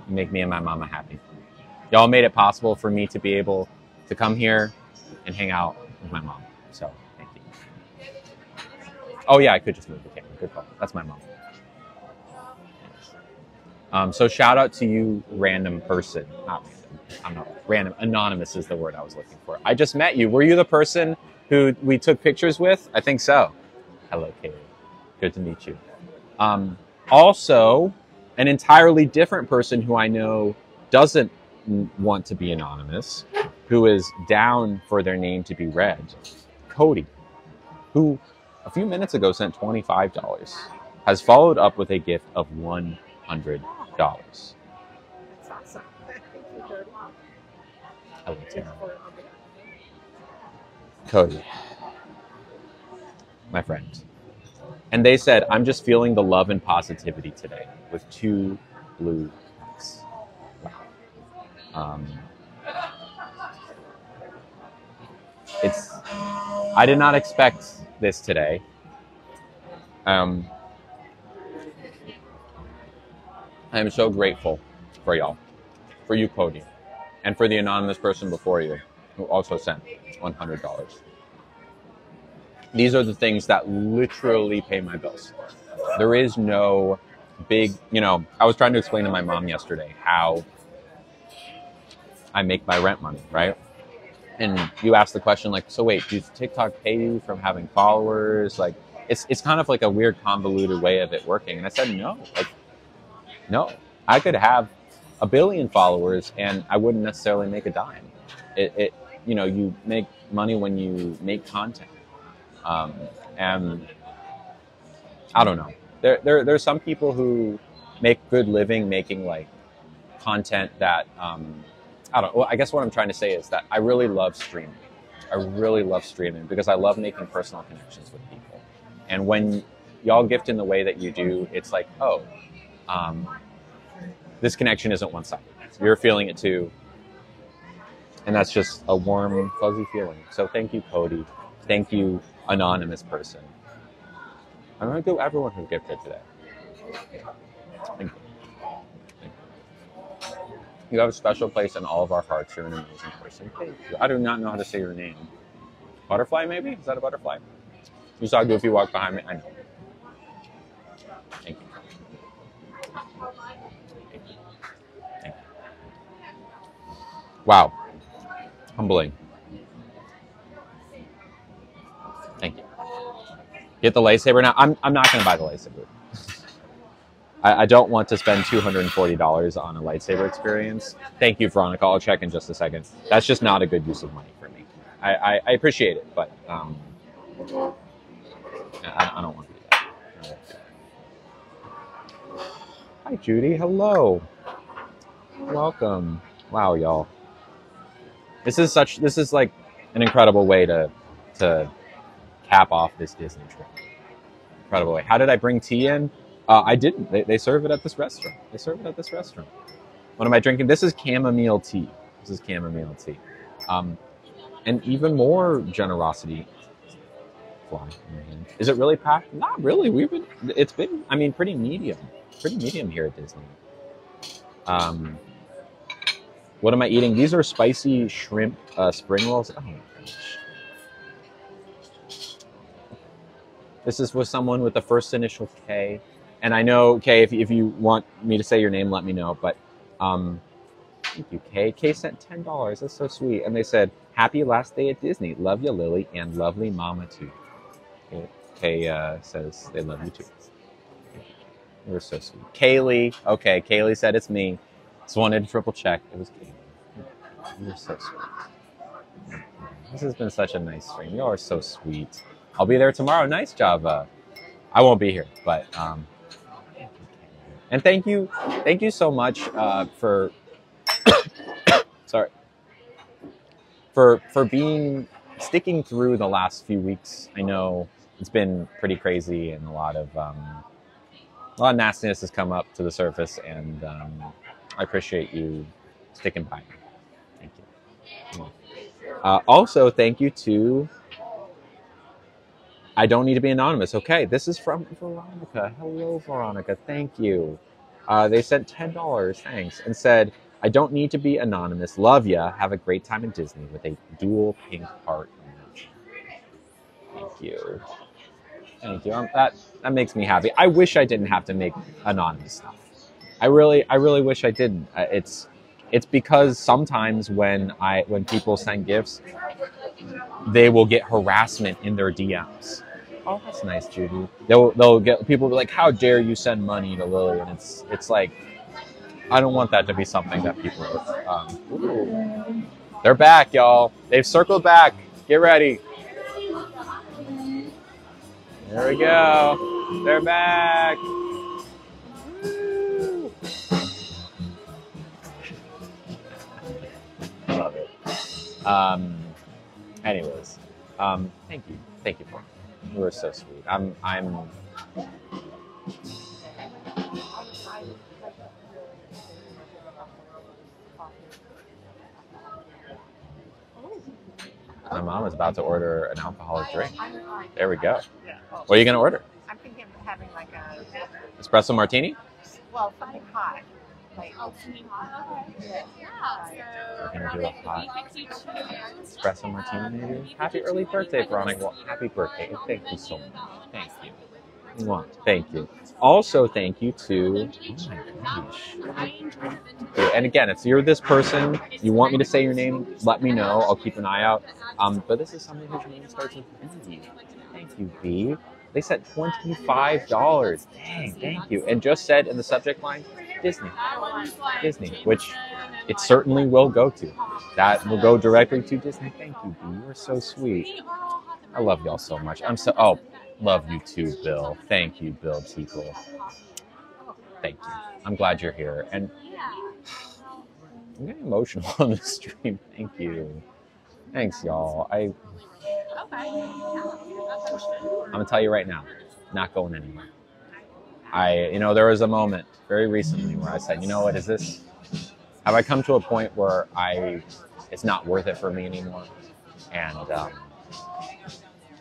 You make me and my mama happy. Y'all made it possible for me to be able to come here and hang out with my mom. So thank you. Oh yeah, I could just move the camera. Good call. That's my mom. So shout out to you, random person. Not random. I'm not random. Anonymous is the word I was looking for. I just met you. Were you the person who we took pictures with? I think so. Hello, Katie. Good to meet you. Also, an entirely different person who I know doesn't want to be anonymous, who is down for their name to be read, Cody, who a few minutes ago sent $25, has followed up with a gift of $100. That's awesome. Thank you, Cody. Hello, Tara. Cody, my friend. And they said, I'm just feeling the love and positivity today with 2 blue hearts. Wow. I did not expect this today. I am so grateful for y'all, for you, Cody, and for the anonymous person before you who also sent $100. These are the things that literally pay my bills. There is no big, you know, I was trying to explain to my mom yesterday how I make my rent money, right? And you asked the question like, so wait, does TikTok pay you from having followers? Like, it's kind of like a weird convoluted way of it working. And I said, no, like, no, I could have a billion followers and I wouldn't necessarily make a dime. It you know, you make money when you make content. And I don't know. There's some people who make good living making like content that I don't. Well, I guess what I'm trying to say is that I really love streaming. I really love streaming because I love making personal connections with people. And when y'all gift in the way that you do, it's like, oh, this connection isn't one-sided. You're feeling it too, and that's just a warm, fuzzy feeling. So thank you, Cody. Thank you, anonymous person. I'm going to do everyone who gifted today. Thank you. You have a special place in all of our hearts. You're an amazing person. Thank you. I do not know how to say your name. Butterfly, maybe? Is that a butterfly? You saw Goofy walk behind me? I know. Thank you. Thank you. Thank you. Wow. Humbling. Thank you. Get the lightsaber now. I'm not going to buy the lightsaber. I don't want to spend $240 on a lightsaber experience. Thank you, Veronica. I'll check in just a second. That's just not a good use of money for me. I appreciate it, but I don't want to do that. Hi, Judy. Hello. Welcome. Wow, y'all. This is like an incredible way to cap off this Disney trip. Incredible way. How did I bring tea in? I didn't. They serve it at this restaurant. What am I drinking? This is chamomile tea. And even more generosity. Fly. Is it really packed? Not really. It's been, I mean, pretty medium here at Disney. What am I eating? These are spicy shrimp spring rolls. Oh my gosh. This is with someone with the first initial K. And I know, Kay, if you want me to say your name, let me know. But thank you, Kay. Kay sent $10. That's so sweet. And they said, happy last day at Disney. Love you, Lily, and lovely mama, too. Kay says they love you, too. You're so sweet. Kaylee. Okay, Kaylee said it's me. Just wanted to triple check. It was Kaylee. You're so sweet. This has been such a nice stream. You are so sweet. I'll be there tomorrow. Nice job. I won't be here, but... And thank you so much for sticking through the last few weeks. I know it's been pretty crazy, and a lot of nastiness has come up to the surface, and I appreciate you sticking by me. Thank you. Also, thank you to I don't need to be anonymous. Okay, this is from Veronica. Hello, Veronica. Thank you. They sent $10, thanks, and said, I don't need to be anonymous. Love ya. Have a great time in Disney with a dual pink heart emoji. Thank you. Thank you. That makes me happy. I wish I didn't have to make anonymous stuff. I really wish I didn't. It's because sometimes when people send gifts, they will get harassment in their DMs. Oh, that's nice, Judy. They'll get people will be like, how dare you send money to Lily? And it's like, I don't want that to be something that people they're back, y'all. They've circled back. Get ready. There we go. They're back. Love it. Anyways, thank you for it. You were so sweet. I'm My mom is about to order an alcoholic drink. There we go. What are you gonna order? I'm thinking of having like a Espresso martini? well, something hot. Like something hot. Okay. Yeah. We're gonna do a hot espresso martini, maybe. Happy early birthday, Veronica. Well, happy birthday. Thank you so much. Thank you. Mwah. Thank you. Also, thank you to. Oh my gosh. And again, if you're this person, you want me to say your name, let me know. I'll keep an eye out. But this is somebody whose name starts with B. Thank you, B. They said $25. Dang, thank you. And just said in the subject line, Disney. Disney, which it certainly will go to. That will go directly to Disney. Thank you, B. You're so sweet. I love y'all so much. Love you too, Bill. Thank you, Bill people. Thank you. I'm glad you're here. And I'm getting emotional on the stream. Thank you. Thanks, y'all. I'm gonna tell you right now, not going anywhere. There was a moment very recently where I said, you know what, have I come to a point where it's not worth it for me anymore? And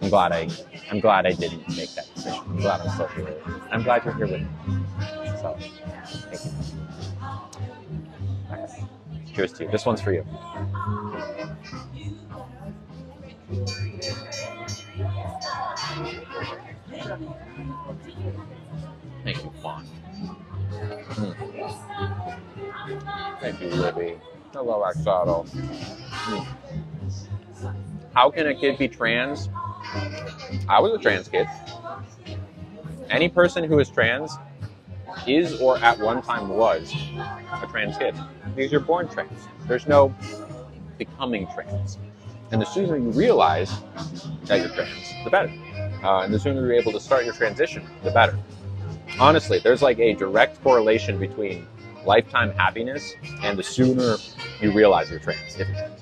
I'm glad I didn't make that decision. I'm glad I'm still here. I'm glad you're here with me. So, thank you. Okay. Cheers to you. This one's for you. Thank you, Juan. Thank you, Libby. Hello, Axato. How can a kid be trans? I was a trans kid. Any person who is trans is or at one time was a trans kid. Because you're born trans. There's no becoming trans. And the sooner you realize that you're trans, the better. And the sooner you're able to start your transition, the better. Honestly, there's like a direct correlation between lifetime happiness and the sooner you realize you're trans, if you're trans.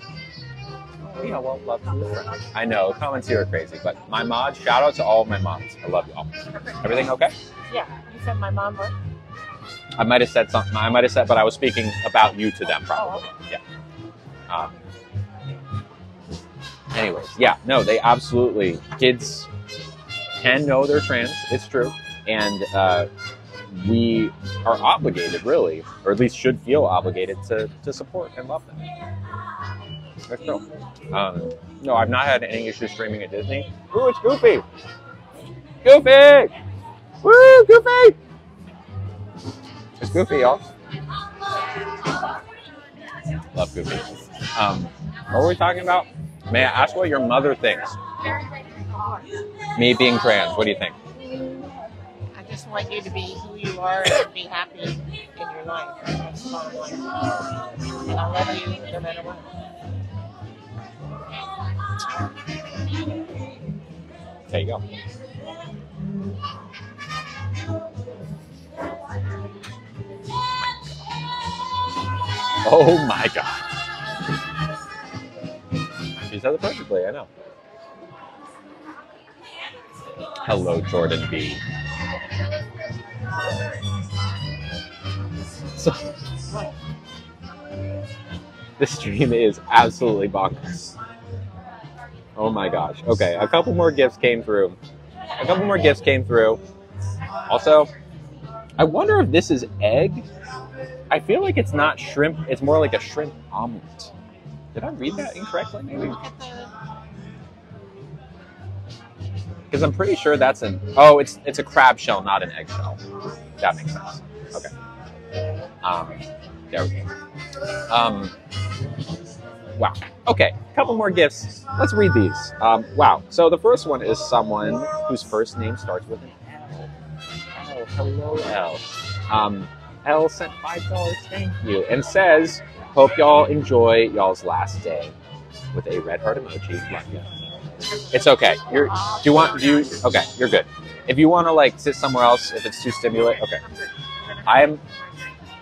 Yeah, well, love to your friend. I know, comments here are crazy, but my mods, shout out to all of my mods. I love you all. Everything okay? Yeah, you said my mom what? I might have said something. I might have said, but I was speaking about you to them, probably. Oh, okay. Yeah. Anyways, yeah, no, they absolutely, kids can know they're trans. It's true. And we are obligated, really, or at least should feel obligated to support and love them. That's true. No, I've not had any issues streaming at Disney. Ooh, it's Goofy! Goofy! Woo, Goofy! It's Goofy, y'all. Love Goofy. What were we talking about? May I ask what your mother thinks? Me being trans, what do you think? I just want you to be who you are and be happy in your life. That's all I want. And I love you no matter what. There you go. Oh my God. She said it perfectly, I know. Hello, Jordan B. So, this stream is absolutely bonkers. Oh my gosh. Okay, a couple more gifts came through. Also, I wonder if this is egg. I feel like it's not shrimp. It's more like a shrimp omelet. Did I read that incorrectly, maybe? Because I'm pretty sure that's it's a crab shell, not an egg shell. That makes sense. Okay. There we go. Wow. Okay, a couple more gifts. Let's read these. Wow. So the first one is someone whose first name starts with an L. Oh, hello, L. L sent $5. Thank you. And says, hope y'all enjoy y'all's last day with a red heart emoji. Love you. It's okay. Okay, you're good. If you want to like sit somewhere else, if it's too stimulating, okay.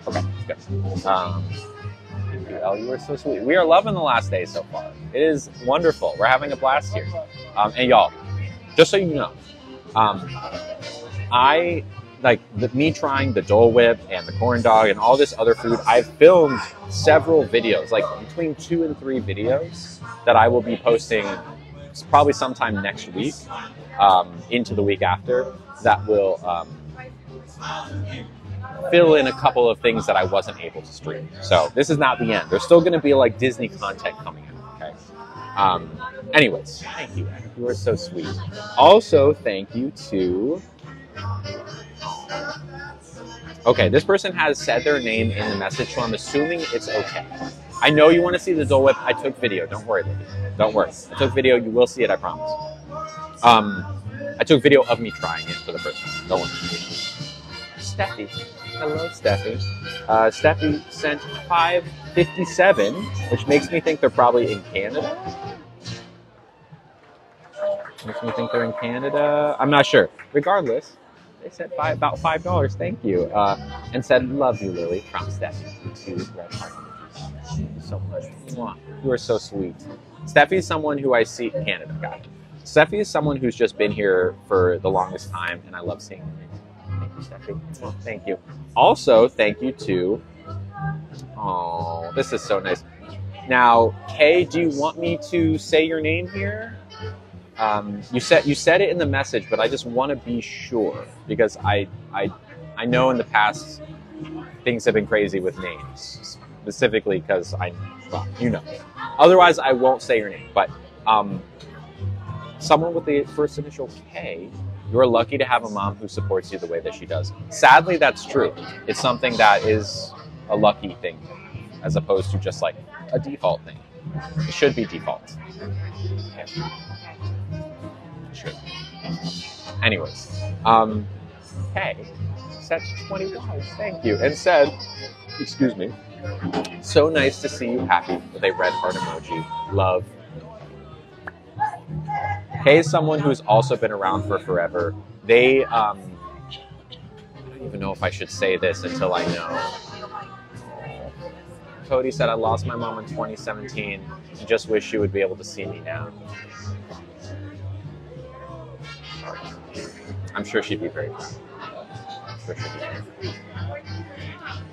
Okay, good. Thank you, Elle. You were so sweet. We are loving the last day so far. It is wonderful. We're having a blast here. And y'all, just so you know, me trying the Dole Whip and the corn dog and all this other food, I've filmed several videos, like between 2 and 3 videos that I will be posting probably sometime next week, into the week after, that will fill in a couple of things that I wasn't able to stream. So this is not the end. There's still going to be like Disney content coming out, okay? Anyways, thank you. You are so sweet. Also, thank you to Okay, this person has said their name in the message, so I'm assuming it's okay. I know you want to see the Dole Whip. I took video. Don't worry, lady. Don't worry. I took video. You will see it, I promise. I took video of me trying it for the first time. Don't worry. Steffi. Hello, Steffi. Steffi sent 557, which makes me think they're probably in Canada. Makes me think they're in Canada. I'm not sure. Regardless, they said about $5. Thank you. And said, love you, Lily, from Steffi. To Red Heart. Thank you so much. You are so sweet. Steffi is someone who I see in Canada. Got it. Steffi is someone who's just been here for the longest time, and I love seeing her. Thank you, Steffi. Thank you. Also, thank you to... Oh, this is so nice. Now, Kay, do you want me to say your name here? You said it in the message, but I just want to be sure because I know in the past things have been crazy with names, specifically because well, you know. Otherwise, I won't say your name. But someone with the first initial K, you're lucky to have a mom who supports you the way that she does. Sadly, that's true. It's something that is a lucky thing, as opposed to just like a default thing. It should be default. Okay. Should. Anyways, K set $20. Thank you, and said, excuse me, so nice to see you happy with a red heart emoji. Love. Kay is someone who's also been around for forever. They, I don't even know if I should say this until I know. Cody said, I lost my mom in 2017 and just wish she would be able to see me now. I'm sure she'd be very proud. I'm sure she'd be very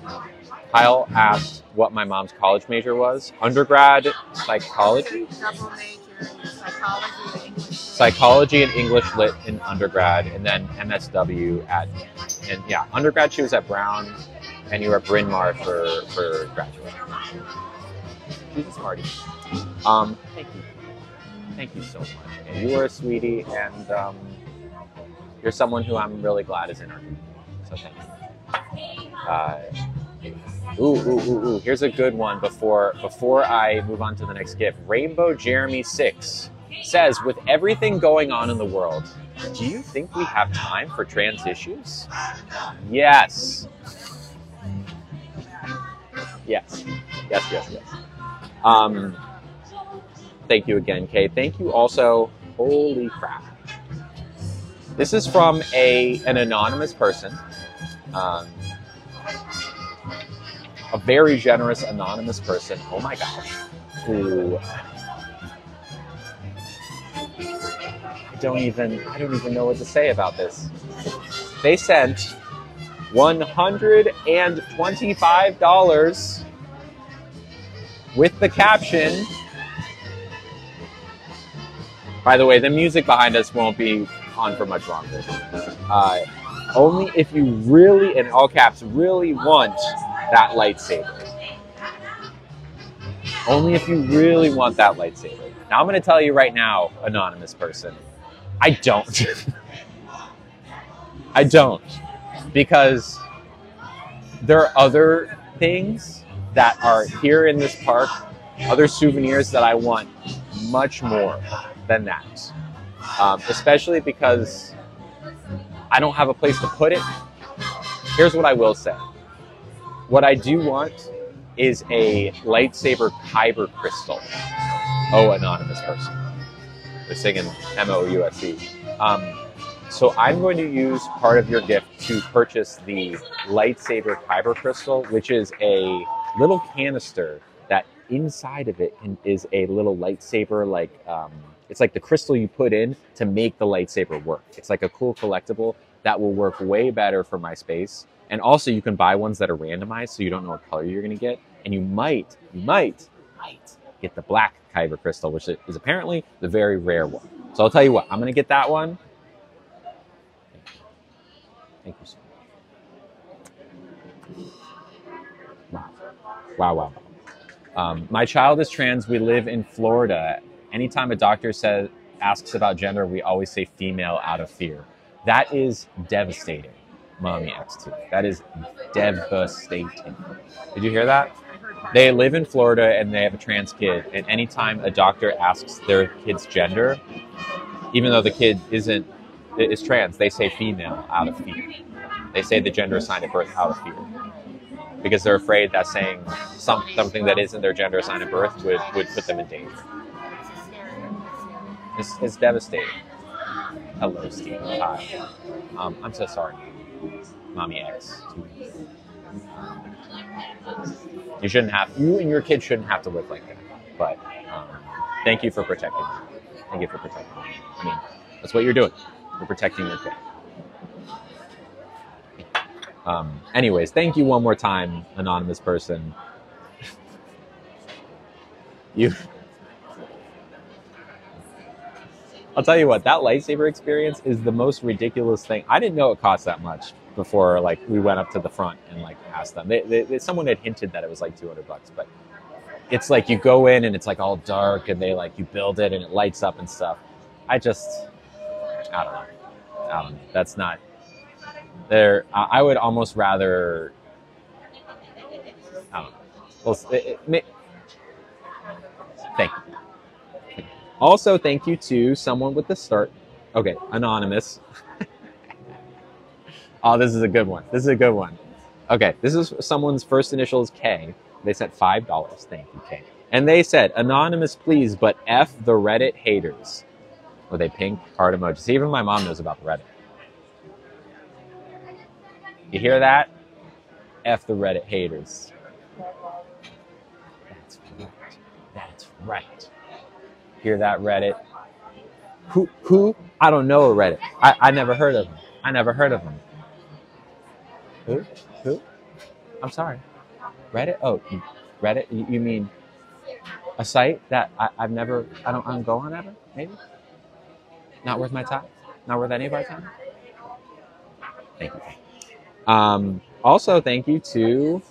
proud. Kyle asked what my mom's college major was. Undergrad psychology? Double major in psychology and English. Psychology and English lit in undergrad, and then MSW at, and yeah, undergrad she was at Brown, and you were at Bryn Mawr for graduate. She's a smarty. Thank you. Thank you so much. And you are a sweetie, and you're someone who I'm really glad is in our community. So thank you. Ooh. Here's a good one before I move on to the next gift. Rainbow Jeremy 6 says, with everything going on in the world, do you think we have time for trans issues? Yes. Yes. Thank you again, Kay. Thank you also. Holy crap. This is from an anonymous person. A very generous anonymous person. Oh my gosh. Who I don't even know what to say about this. They sent $125 with the caption. By the way, the music behind us won't be on for much longer. Only if you really, in all caps, really want that lightsaber. Only if you really want that lightsaber. Now I'm going to tell you right now, anonymous person, I don't. I don't. Because there are other things that are here in this park, other souvenirs that I want much more than that. Especially because I don't have a place to put it. Here's what I will say. What I do want is a lightsaber kyber crystal. Oh, anonymous person. They're singing MOUSE. So I'm going to use part of your gift to purchase the lightsaber kyber crystal, which is a little canister that inside of it is a little lightsaber, it's like the crystal you put in to make the lightsaber work. It's like a cool collectible that will work way better for my space. And also you can buy ones that are randomized so you don't know what color you're going to get. And you might get the black kyber crystal, which is apparently the very rare one. So I'll tell you what, I'm going to get that one. Thank you so much. Wow. My child is trans. We live in Florida. Anytime a doctor asks about gender, we always say female out of fear. That is devastating, Mommy X2. That is devastating. Did you hear that? They live in Florida and they have a trans kid. And anytime a doctor asks their kid's gender, even though the kid is trans, they say female out of fear. They say the gender assigned at birth out of fear. Because they're afraid that saying something that isn't their gender assigned at birth would put them in danger. It's devastating. Hello, Steve. Hi. I'm so sorry, Mommy X. You and your kid shouldn't have to live like that. But thank you for protecting me. Thank you for protecting me. I mean, that's what you're doing. You're protecting your kid. Anyways, thank you one more time, anonymous person. I'll tell you what, that lightsaber experience is the most ridiculous thing. I didn't know it cost that much before, like, we went up to the front and, like, asked them. Someone had hinted that it was like $200, but it's like you go in and it's like all dark and they like you build it and it lights up and stuff. I don't know. That's not there. I would almost rather. I don't know. Well, thank you. Also, thank you to someone with the start. Okay, anonymous. Oh, this is a good one. Okay, this is someone's first initial is K. They sent $5. Thank you, K. And they said, anonymous, please, but F the Reddit haters. With a pink heart emoji. See, even my mom knows about the Reddit. You hear that? F the Reddit haters. That's right. Hear that, Reddit? Who? I don't know a Reddit. I never heard of them. Who? I'm sorry. Reddit? Oh, Reddit? You mean a site that I don't go on ever? Maybe? Not worth my time? Not worth anybody's time? Thank you. Also, thank you to...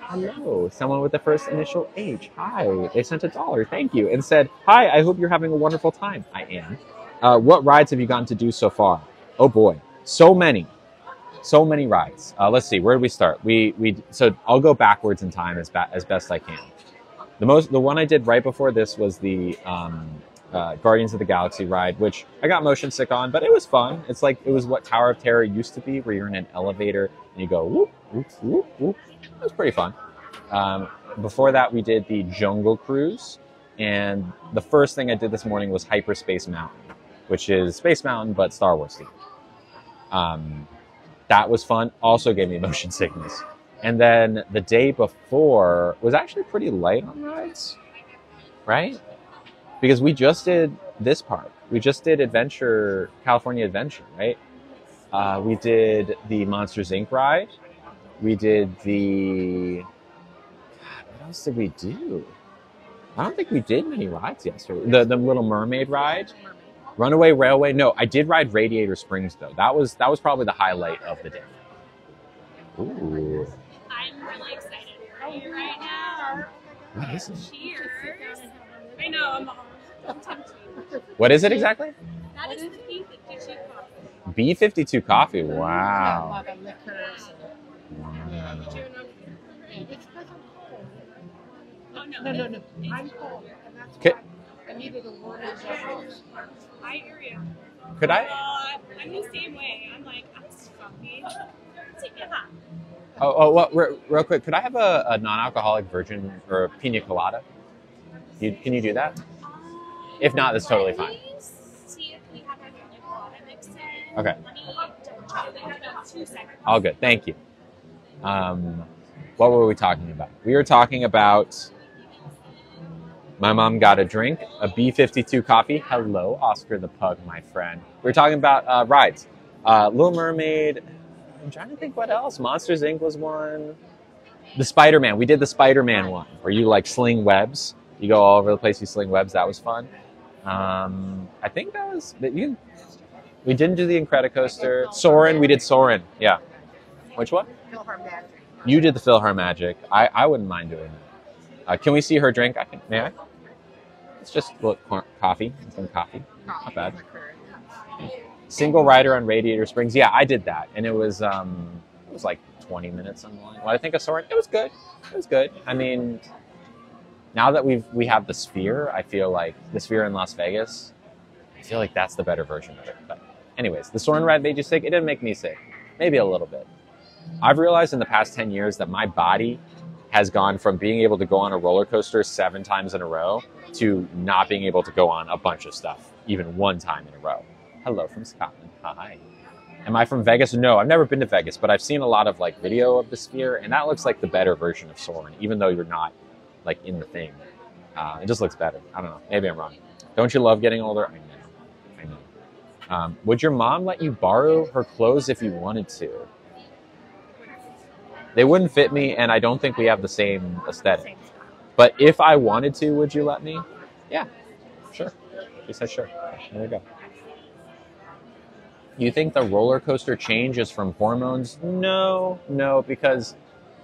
Hello, someone with the first initial H. Hi. They sent $1. Thank you. And said, hi, I hope you're having a wonderful time. I am. What rides have you gotten to do so far? Oh boy. So many rides. Let's see. Where do we start? So I'll go backwards in time as best I can. The one I did right before this was the Guardians of the Galaxy ride, which I got motion sick on, but it was fun. It was what Tower of Terror used to be, where you're in an elevator and you go whoop, whoop, whoop, whoop. It was pretty fun. Before that, we did the Jungle Cruise, and the first thing I did this morning was Hyperspace Mountain, which is Space Mountain but Star Wars themed. That was fun. Also gave me motion sickness. And then the day before was actually pretty light on rides, right? Because we just did this park. We just did California Adventure, right? We did the Monsters, Inc. ride. We did the... God, what else did we do? I don't think we did many rides yesterday. The Little Mermaid ride. Runaway Railway. No, I did ride Radiator Springs, though. That was probably the highlight of the day. Ooh. I'm really excited for you right now. What is it? Cheers. I know, I'm tempted. What is it exactly? That is the B52 coffee. B52 coffee. Wow. A lot of liquors. Oh, no. No. I'm cold. And that's Okay. why I needed a warm beverage. I hear you. Could I? I'm the same way. I'm like, iced coffee. Take it hot. Well, real quick, could I have a non-alcoholic virgin or a pina colada? Can you do that? If not, that's totally fine. See if we have a pina colada mix in. Okay. Let me double check. 2 seconds. All good. Thank you. What were we talking about? We were talking about my mom got a drink, a B52 coffee. Hello, Oscar the Pug, my friend. We were talking about rides. Little Mermaid. I'm trying to think what else. Monsters, Inc. was one. The Spider-Man. We did the Spider-Man one where you like sling webs. You go all over the place, you sling webs. That was fun. I think that was... We didn't do the Incredicoaster. Soarin', we did Soarin'. Yeah. Which one? PhilharMagic. You did the PhilharMagic. I wouldn't mind doing that. Can we see her drink? May I? It's just coffee. Some coffee. Not bad. Single rider on Radiator Springs. Yeah, I did that, and it was like 20 minutes on the line. What I think of Soarin', it was good. It was good. I mean, now that we have the Sphere, I feel like the Sphere in Las Vegas, I feel like that's the better version of it. But anyways, the Soarin' ride made you sick. It didn't make me sick. Maybe a little bit. I've realized in the past 10 years that my body has gone from being able to go on a roller coaster 7 times in a row to not being able to go on a bunch of stuff, even 1 time in a row. Hello from Scotland. Hi. Am I from Vegas? No, I've never been to Vegas, but I've seen a lot of like video of the Sphere, and that looks like the better version of Soarin', even though you're not like in the thing. It just looks better. I don't know. Maybe I'm wrong. Don't you love getting older? I know. Would your mom let you borrow her clothes if you wanted to? They wouldn't fit me, and I don't think we have the same aesthetic. But if I wanted to, would you let me? Yeah, sure. She said sure. There we go. You think the roller coaster change is from hormones? No, because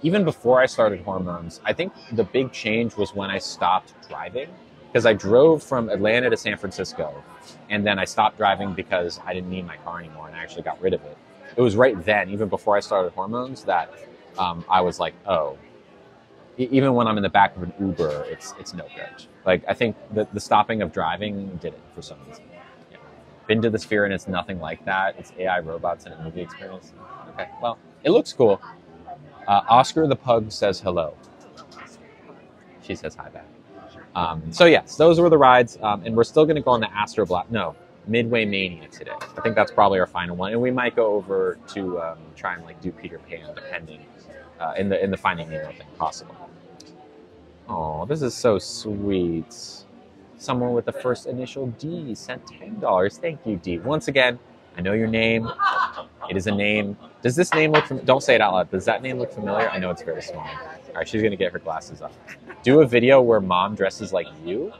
even before I started hormones, I think the big change was when I stopped driving. Because I drove from Atlanta to San Francisco, and then I stopped driving because I didn't need my car anymore, and I actually got rid of it. It was right then, even before I started hormones, that I was like, oh, even when I'm in the back of an Uber, it's no good. Like, I think the stopping of driving did it for some reason. Yeah. Been to the Sphere, and it's nothing like that. It's AI robots and a movie experience. Okay, well, it looks cool. Oscar the Pug says hello. She says hi back. So yes, those were the rides, and we're still going to go on the Astro Blast. No, Midway Mania today. I think that's probably our final one, and we might go over to try and like do Peter Pan, depending in the Finding Nemo thing, possible. Oh, this is so sweet. Someone with the first initial D sent $10. Thank you, D. Once again, I know your name. It is a name. Does this name look familiar? Don't say it out loud. Does that name look familiar? I know it's very small. All right, she's going to get her glasses up. Do a video where mom dresses like you?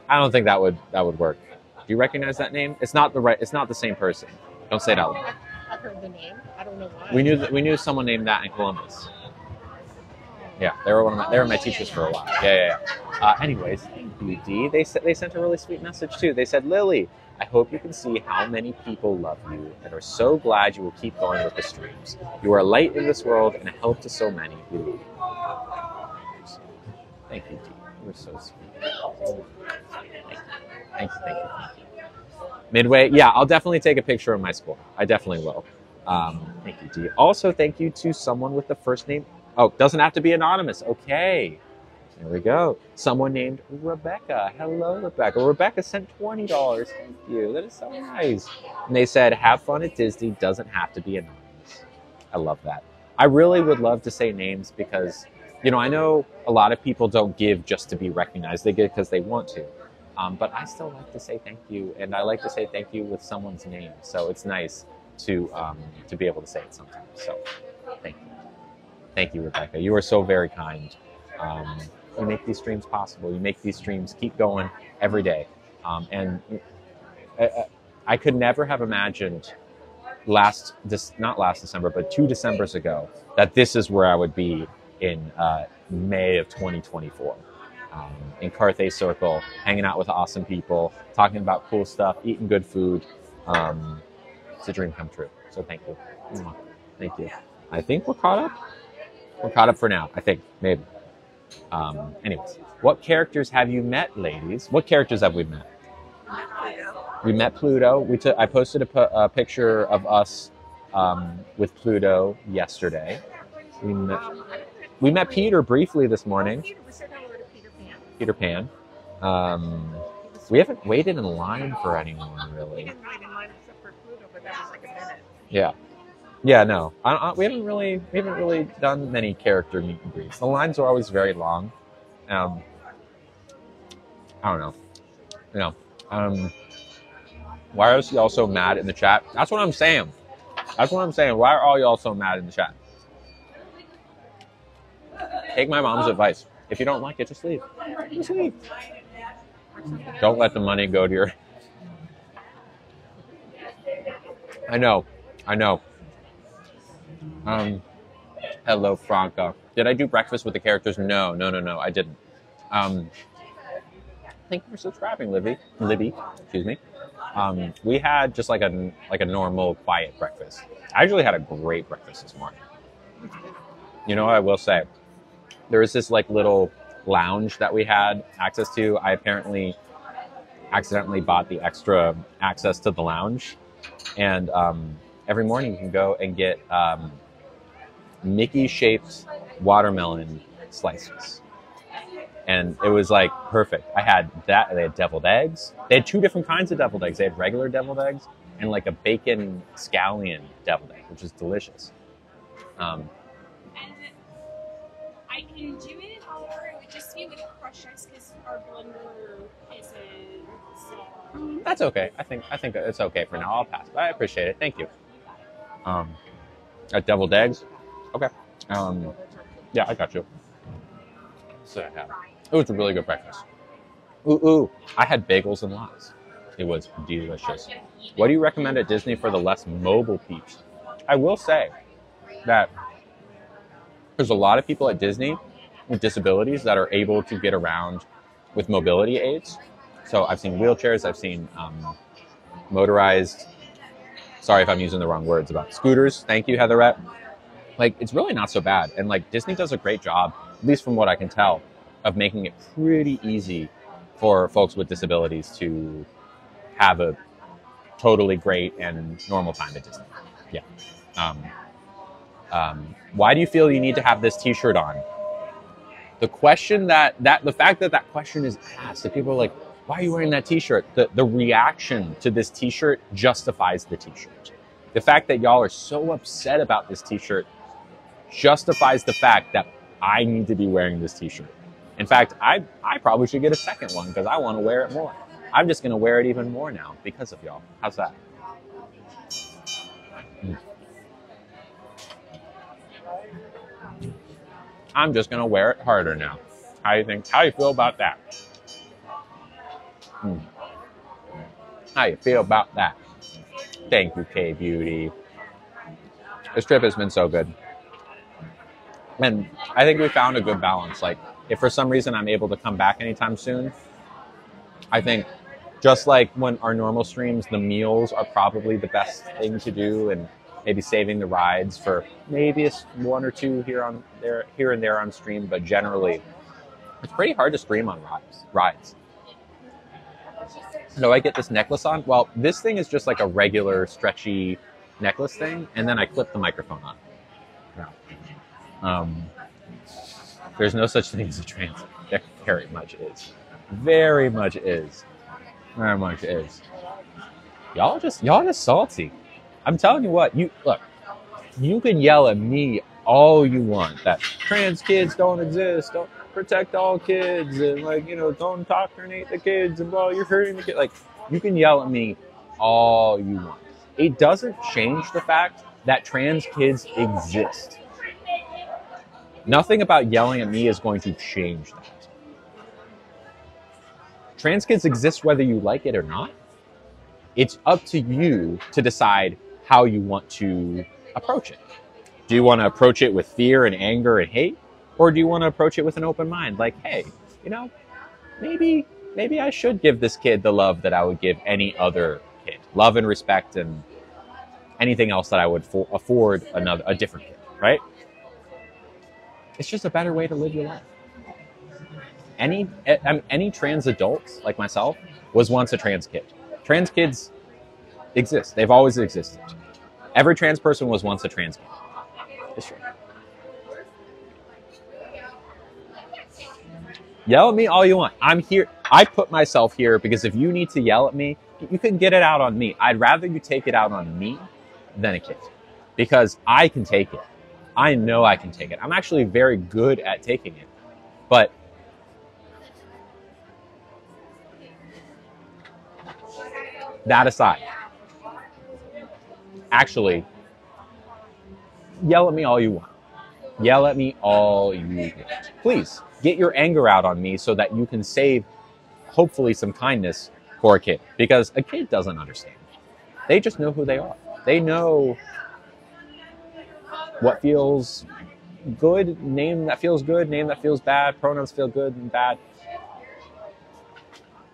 I don't think that would work. Do you recognize that name? It's not the same person. Don't say it out loud. I've heard the name. I don't know why. We knew someone named that in Columbus. Yeah, they were my teachers for a while. Yeah. Anyways, thank you, Dee. They sent a really sweet message too. They said, Lily, I hope you can see how many people love you and are so glad you will keep going with the streams. You are a light in this world and a help to so many. We love you. Thank you, Dee. You're so sweet. Thank you. Midway, yeah, I'll definitely take a picture of my school. I definitely will. Thank you, Dee. Also, thank you to someone with the first name. Oh, doesn't have to be anonymous. Okay. There we go. Someone named Rebecca. Hello, Rebecca. Rebecca sent $20. Thank you. That is so nice. And they said, have fun at Disney. Doesn't have to be anonymous. I love that. I really would love to say names because, I know a lot of people don't give just to be recognized. They give because they want to. But I still like to say thank you. And I like to say thank you with someone's name. So it's nice to be able to say it sometimes. So thank you. Thank you, Rebecca. You are so very kind. You make these streams possible. You make these streams keep going every day. And I could never have imagined not last December, but 2 Decembers ago, that this is where I would be in May of 2024. In Carthay Circle, hanging out with awesome people, talking about cool stuff, eating good food. It's a dream come true. So thank you. Thank you. I think we're caught up. We're caught up for now, I think, maybe. Anyways, what characters have you met, ladies? What characters have we met? We met Pluto. I posted a picture of us with Pluto yesterday. We met Peter briefly this morning. Peter Pan. We haven't waited in line for anyone, really. We didn't wait in line except for Pluto, but that was like a minute. Yeah. Yeah, no. We haven't really done many character meet and greets. The lines are always very long. I don't know. Why are y'all so mad in the chat? That's what I'm saying. Why are all y'all so mad in the chat? Take my mom's advice. If you don't like it, just leave. Just leave. Don't let the money go to your... I know. Hello, Franca. Did I do breakfast with the characters? No, I didn't. Thank you for subscribing, Libby, excuse me. We had just like a normal quiet breakfast. I actually had a great breakfast this morning. You know what I will say? There was this like little lounge that we had access to. I apparently accidentally bought the extra access to the lounge, and every morning you can go and get Mickey-shaped watermelon slices. And it was like perfect. I had that. They had deviled eggs. They had 2 different kinds of deviled eggs. They had regular deviled eggs and like a bacon scallion deviled egg, which is delicious. And I can do it, however, it would just be with crushed ice because our blender isn't. So. That's okay. I think it's okay for now. I'll pass. But I appreciate it. Thank you. Deviled eggs. Okay. Yeah, I got you. So yeah. It was a really good breakfast. Ooh. I had bagels and lox. It was delicious. What do you recommend at Disney for the less mobile peeps? I will say that there's a lot of people at Disney with disabilities that are able to get around with mobility aids. So I've seen wheelchairs, I've seen motorized, sorry if I'm using the wrong words, about scooters. Thank you, Heatherette. Like, it's really not so bad. And like Disney does a great job, at least from what I can tell, of making it pretty easy for folks with disabilities to have a totally great and normal time at Disney. Yeah. Why do you feel you need to have this t-shirt on? The question the fact that question is asked, that people are like, why are you wearing that t-shirt? The reaction to this t-shirt justifies the t-shirt. The fact that y'all are so upset about this t-shirt justifies the fact that I need to be wearing this t-shirt. In fact, I probably should get a second one because I want to wear it more. I'm just going to wear it even more now because of y'all. How's that? I'm just going to wear it harder now. How do you feel about that? How you feel about that? Thank you, K-Beauty. This trip has been so good. And I think we found a good balance. Like, if for some reason I'm able to come back anytime soon, I think just like when our normal streams, the meals are probably the best thing to do, and maybe saving the rides for maybe one or two here and there on stream, but generally it's pretty hard to stream on rides. So I get this necklace on. Well, this thing is just like a regular stretchy necklace thing, and then I clip the microphone on. There's no such thing as a transit. There very much is. Very much is. Very much is. Y'all just salty. I'm telling you what, you can yell at me all you want that trans kids don't exist, don't protect all kids, and don't indoctrinate the kids, and blah, you're hurting the kids. Like, you can yell at me all you want. It doesn't change the fact that trans kids exist. Nothing about yelling at me is going to change that. Trans kids exist whether you like it or not. It's up to you to decide how you want to approach it. Do you want to approach it with fear and anger and hate? Or do you want to approach it with an open mind? Like, hey, maybe I should give this kid the love that I would give any other kid. Love and respect and anything else that I would afford a different kid, right? It's just a better way to live your life. Any trans adult like myself was once a trans kid. Trans kids exist. They've always existed. Every trans person was once a trans kid. It's true. Yell at me all you want. I'm here. I put myself here because if you need to yell at me, you can get it out on me. I'd rather you take it out on me than a kid because I can take it. I know I can take it. I'm actually very good at taking it. But that aside, actually, yell at me all you want. Yell at me all you want. Please, get your anger out on me so that you can save, hopefully, some kindness for a kid. Because a kid doesn't understand. They just know who they are. They know what feels good, name that feels good, name that feels bad, pronouns feel good and bad.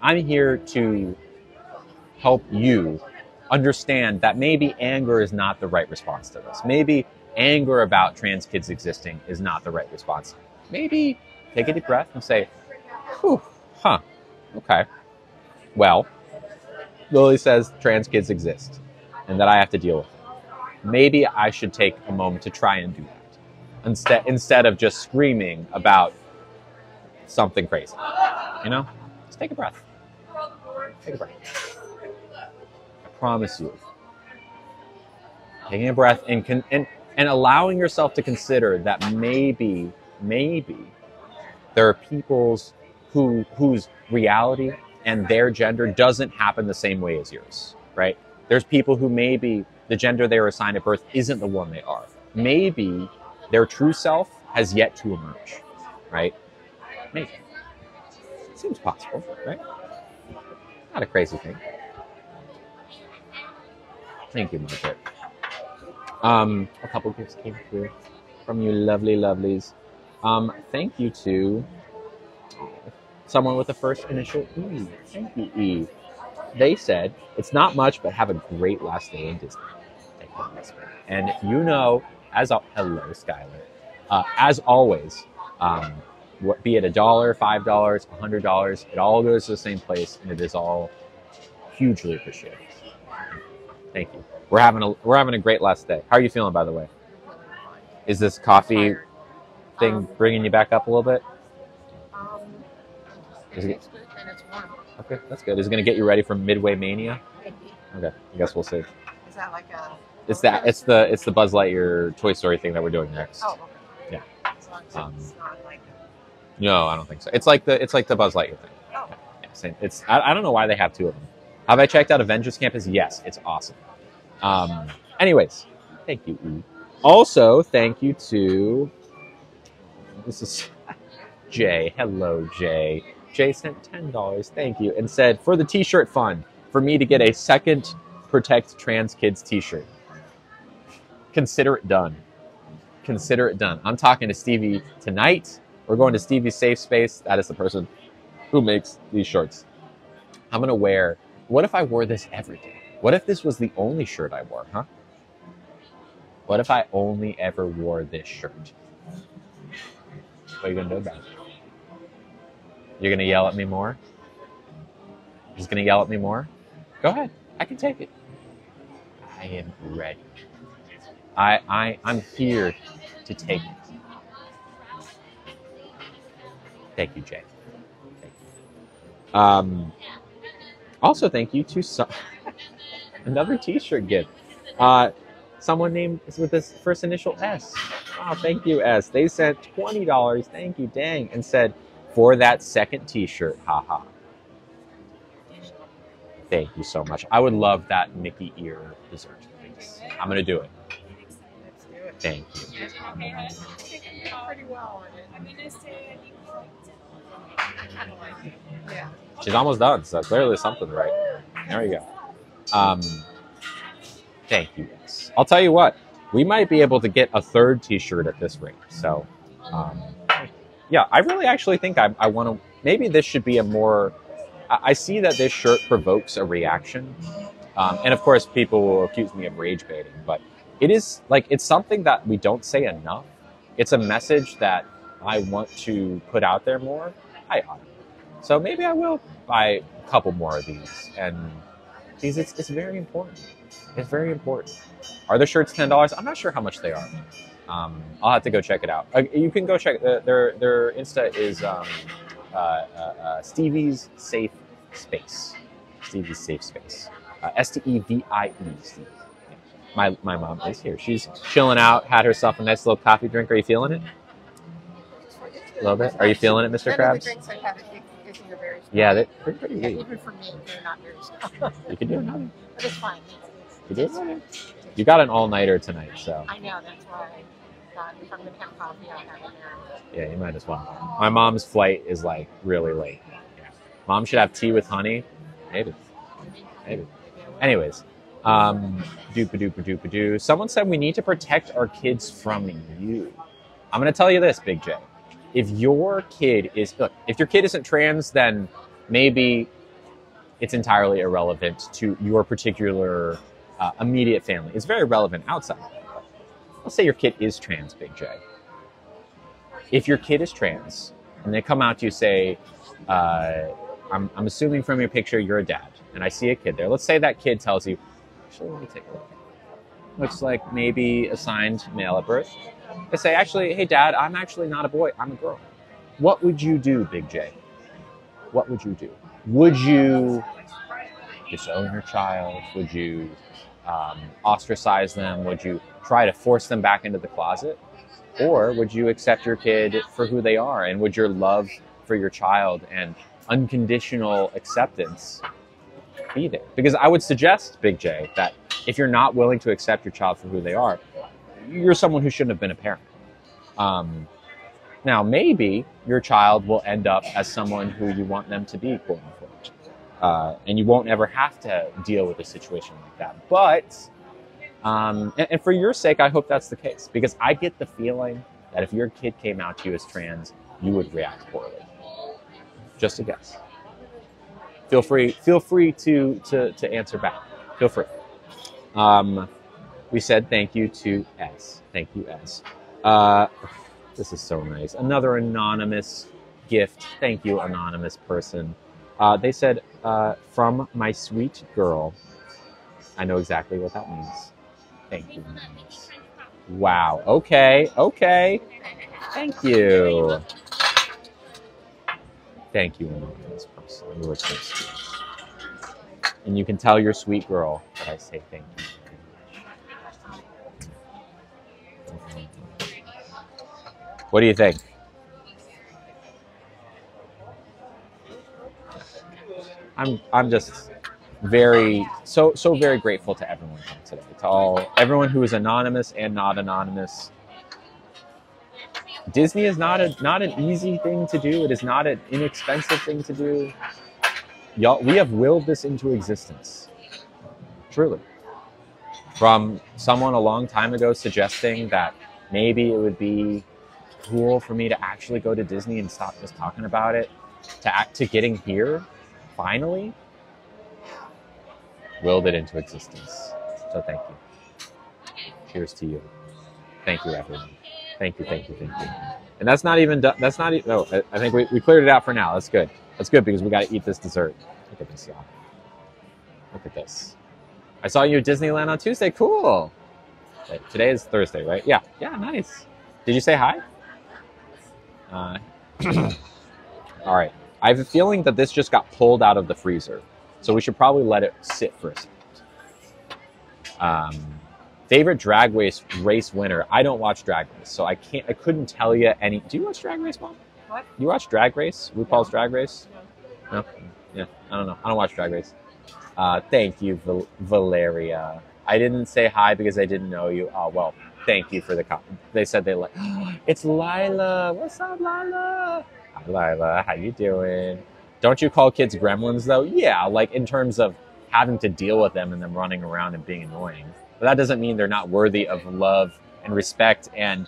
I'm here to help you understand that maybe anger is not the right response to this. Maybe anger about trans kids existing is not the right response. Maybe take a deep breath and say, whew, huh, okay. Well, Lily says trans kids exist and that I have to deal with it. Maybe I should take a moment to try and do that instead of just screaming about something crazy. You know? Just take a breath. Take a breath. I promise you. Taking a breath and allowing yourself to consider that maybe there are people's whose reality and their gender doesn't happen the same way as yours, right? There's people who maybe the gender they were assigned at birth isn't the one they are. Maybe their true self has yet to emerge, right? Maybe. Seems possible, right? Not a crazy thing. Thank you, Margaret. A couple gifts came through from you lovely lovelies. Thank you to someone with the first initial E. Thank you, E. They said, it's not much, but have a great last day in Disney. Thank you, and you know, hello, Skylar. As always, be it $1, $5, $100, it all goes to the same place, and it is all hugely appreciated. Thank you. We're having a great last day. How are you feeling, by the way? Is this coffee thing bringing you back up a little bit? It's good and it's warm. Okay, that's good. Is it going to get you ready for Midway Mania? Okay, I guess we'll see. Is that like a? It's the Buzz Lightyear Toy Story thing that we're doing next. Oh, okay. Yeah. As long as it's not like No, I don't think so. It's like the Buzz Lightyear thing. Oh. Yeah, same. I don't know why they have two of them. Have I checked out Avengers Campus? Yes, it's awesome. Anyways, thank you, E. Also, thank you to this is Jay. Hello, Jay. Jay sent $10. Thank you, and said for the T-shirt fund for me to get a second Protect Trans Kids T-shirt. Consider it done. Consider it done. I'm talking to Stevie tonight. We're going to Stevie's Safe Space. That is the person who makes these shirts. I'm gonna wear. What if I wore this every day? What if this was the only shirt I wore, huh? What if I only ever wore this shirt? What are you gonna do about it? You're gonna yell at me more? You're just gonna yell at me more? Go ahead. I can take it. I am ready. I'm here to take it. Thank you, Jay. Thank you. Also, thank you to another T-shirt gift. Someone named with this first initial S. Wow, thank you, S. They sent $20. Thank you, dang, and said for that second T-shirt. Haha. Thank you so much. I would love that Mickey ear dessert, please. I'm gonna do it. let's do it. Thank you. I think you did pretty well on it. I'm gonna say Yeah. She's almost done, so clearly something's right. There we go. Thank you, guys. I'll tell you what, we might be able to get a third T-shirt at this rate. So, yeah, I really actually think I want to. Maybe this should be a more. I see that this shirt provokes a reaction, and of course, people will accuse me of rage baiting. But it is like it's something that we don't say enough. It's a message that I want to put out there more. I ought to. So maybe I will buy a couple more of these, and these it's very important. It's very important. Are the shirts $10? I'm not sure how much they are. I'll have to go check it out. You can go check their Insta is Stevie's Safe Space. Stevie's Safe Space. STEVIE. Stevie. My mom is here. She's chilling out. Had herself a nice little coffee drink. Are you feeling it? A little bit. Are you feeling it, Mr. Krabs? The drinks I have are very strong. Yeah, they're pretty Yeah, weak. even for me, they're not very strong. You can do another. But it's fine. You do another. You got an all-nighter tonight, so I know, that's why I thought if I'm going to have coffee, I'll have it now. yeah, you might as well. My mom's flight is like really late. Yeah. Mom should have tea with honey. Maybe. Anyways, doopa-doopa-doopa-doo. Someone said we need to protect our kids from you. I'm going to tell you this, Big J. If your kid isn't trans, then maybe it's entirely irrelevant to your particular immediate family. It's very relevant outside. Let's say your kid is trans, Big J. If your kid is trans and they come out to you say, I'm assuming from your picture you're a dad, and I see a kid there. Let's say that kid tells you, actually, let me take a look. Looks like maybe assigned male at birth. They say, actually, hey, Dad, I'm actually not a boy, I'm a girl. What would you do, Big J? What would you do? Would you disown your child? Would you ostracize them? Would you try to force them back into the closet? Or would you accept your kid for who they are? And would your love for your child and unconditional acceptance be there? Because I would suggest, Big J, that if you're not willing to accept your child for who they are, you're someone who shouldn't have been a parent. Now, maybe your child will end up as someone who you want them to be, quote unquote. And you won't ever have to deal with a situation like that. But, and for your sake, I hope that's the case. Because I get the feeling that if your kid came out to you as trans, you would react poorly. Just a guess. Feel free to answer back. Feel free. We said thank you to S. Thank you, S. This is so nice. Another anonymous gift. Thank you, anonymous person. They said, from my sweet girl. I know exactly what that means. Thank you. Wow. Okay. Okay. Thank you. Thank you, anonymous person. You are so sweet. And you can tell your sweet girl that I say thank you. What do you think? I'm just very very grateful to everyone here today. To everyone who is anonymous and not anonymous. Disney is not an easy thing to do. It is not an inexpensive thing to do. Y'all, we have willed this into existence. Truly. From someone a long time ago suggesting that maybe it would be cool for me to actually go to Disney and stop just talking about it, to getting here, finally, willed it into existence. So thank you. Cheers to you. Thank you, everyone. Thank you, thank you, thank you. And that's not even done. That's not even, no, I think we cleared it out for now. That's good. That's good because we got to eat this dessert. Look at this, y'all. Look at this. I saw you at Disneyland on Tuesday. Cool. Today is Thursday, right? Yeah. Yeah, nice. Did you say hi? All right. I have a feeling that this just got pulled out of the freezer, so we should probably let it sit for a second. Favorite drag race winner? I don't watch Drag Race, so I couldn't tell you any. Do you watch Drag Race, Mom? What? You watch Drag Race? RuPaul's Drag Race? No. Yeah. I don't know. I don't watch Drag Race. Thank you, Valeria. I didn't say hi because I didn't know you. Oh well. Thank you for the comment. They said they like. It's Lila. What's up, Lila? Hi, Lila. How you doing? Don't you call kids gremlins though? Yeah, like in terms of having to deal with them and them running around and being annoying. But that doesn't mean they're not worthy of love and respect and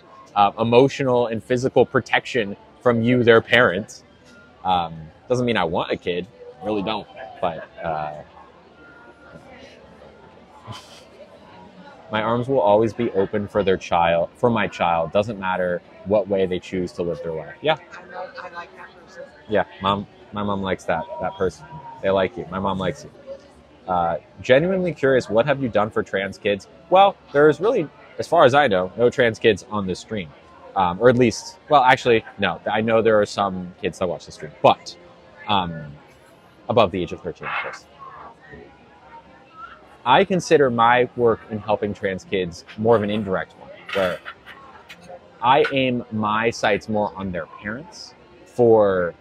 emotional and physical protection from you, their parents. Doesn't mean I want a kid. I really don't. But my arms will always be open for my child. Doesn't matter what way they choose to live their life. Yeah. I like that person. Yeah, my mom likes that person. They like you. My mom likes you. Genuinely curious, what have you done for trans kids? Well, there's really, as far as I know, no trans kids on this stream. Or at least, well, actually, no. I know there are some kids that watch the stream, but above the age of 13, of course. I consider my work in helping trans kids more of an indirect one, where I aim my sights more on their parents to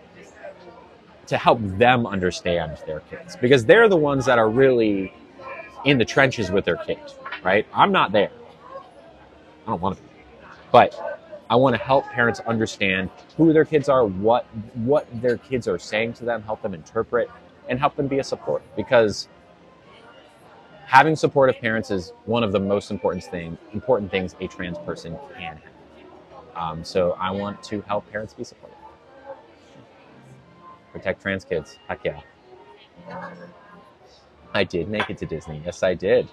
help them understand their kids, because they're the ones that are really in the trenches with their kids, right? I'm not there. I don't want to be. But I want to help parents understand who their kids are, what their kids are saying to them, help them interpret, and help them be a support. Because having supportive parents is one of the most important things a trans person can have. So I want to help parents be supportive. Protect trans kids. Heck yeah. I did make it to Disney. Yes, I did.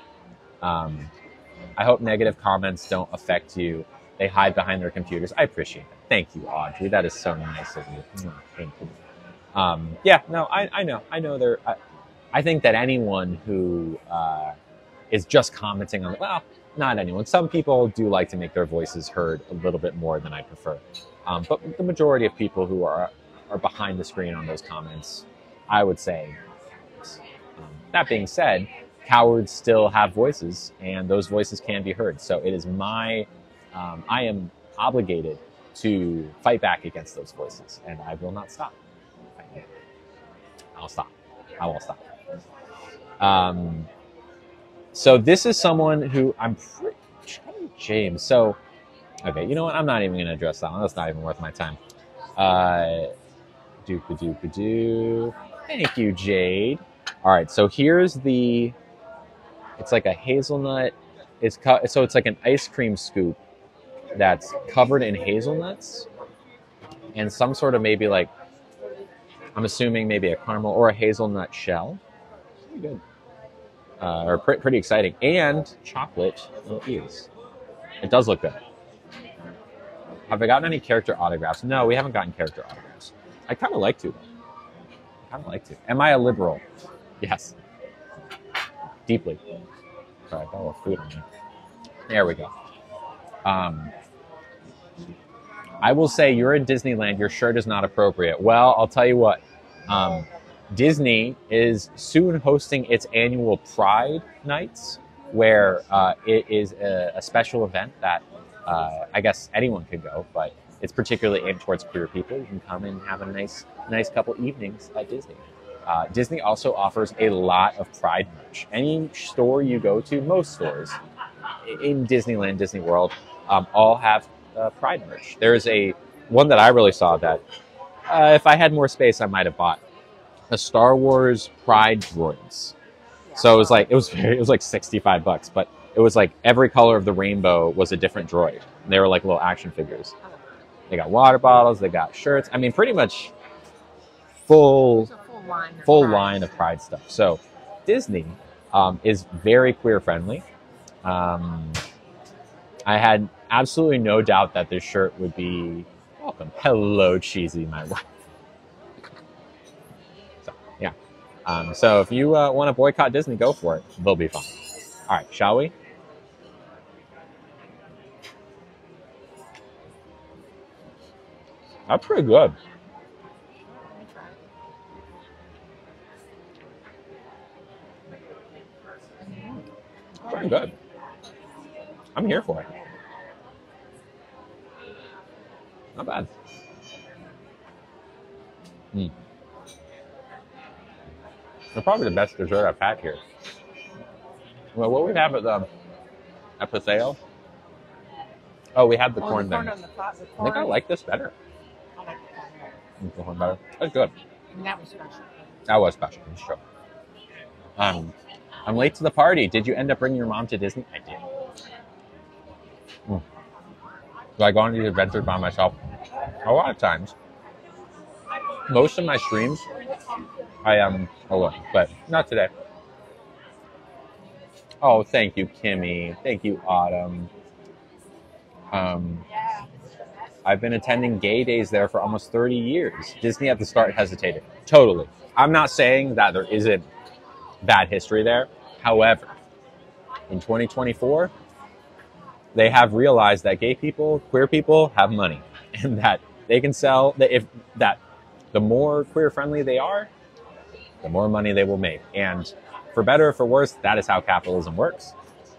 I hope negative comments don't affect you. They hide behind their computers. I appreciate that. Thank you, Audrey. That is so nice of you. Thank you. Yeah, no, I know. I know there. I think that anyone who is just commenting on, well, not anyone. Some people do like to make their voices heard a little bit more than I prefer. But the majority of people who are behind the screen on those comments, I would say. That being said, cowards still have voices, and those voices can be heard. So it is I am obligated to fight back against those voices, and I will not stop. I'll stop. I won't stop. So this is someone who I'm pretty James. So, okay, you know what? I'm not even going to address that one. That's not even worth my time. Doop-a-doop-a-doo. Thank you, Jade. All right, so here's it's like a hazelnut. So it's like an ice cream scoop that's covered in hazelnuts and some sort of maybe like, I'm assuming maybe a caramel or a hazelnut shell. Pretty good. Or pretty exciting. And chocolate is. It does look good. Have I gotten any character autographs? No, we haven't gotten character autographs. I kind of like to, though. Am I a liberal? Yes. Deeply. Sorry, I got a little food on me. There we go. I will say you're in Disneyland. Your shirt is not appropriate. Well, I'll tell you what. Disney is soon hosting its annual Pride Nights, where it is a special event that I guess anyone could go, but it's particularly aimed towards queer people. You can come and have a nice couple evenings at Disney. Disney also offers a lot of Pride merch. Any store you go to, most stores in Disneyland, Disney World, all have Pride merch. There's one that I really saw that if I had more space, I might have bought. A Star Wars Pride droids. So it was like $65, but it was like every color of the rainbow was a different droid. And they were like little action figures. They got water bottles, they got shirts. I mean, pretty much full line of Pride stuff. So Disney is very queer friendly. I had absolutely no doubt that this shirt would be welcome. Hello, Cheesy, my wife. So yeah. So if you want to boycott Disney, go for it. They'll be fine. All right, shall we? That's pretty good. Pretty good. I'm here for it. Not bad. They're probably the best dessert I've had here. Well, what we have at Paseo? Oh, we had the corn thing. I think I like this better. I like The corn better. That's good. and that was special. That was special. That's true. I'm late to the party. Did you end up bringing your mom to Disney? I did. Do I go on these adventures by myself? A lot of times. Most of my streams, I am alone, but not today. Oh, thank you, Kimmy. Thank you, Autumn. I've been attending gay days there for almost 30 years. Disney at the start hesitated. Totally. I'm not saying that there isn't bad history there. However, in 2024, they have realized that gay people, queer people have money, and that they can sell, that the more queer friendly they are, the more money they will make. And for better or for worse, that is how capitalism works.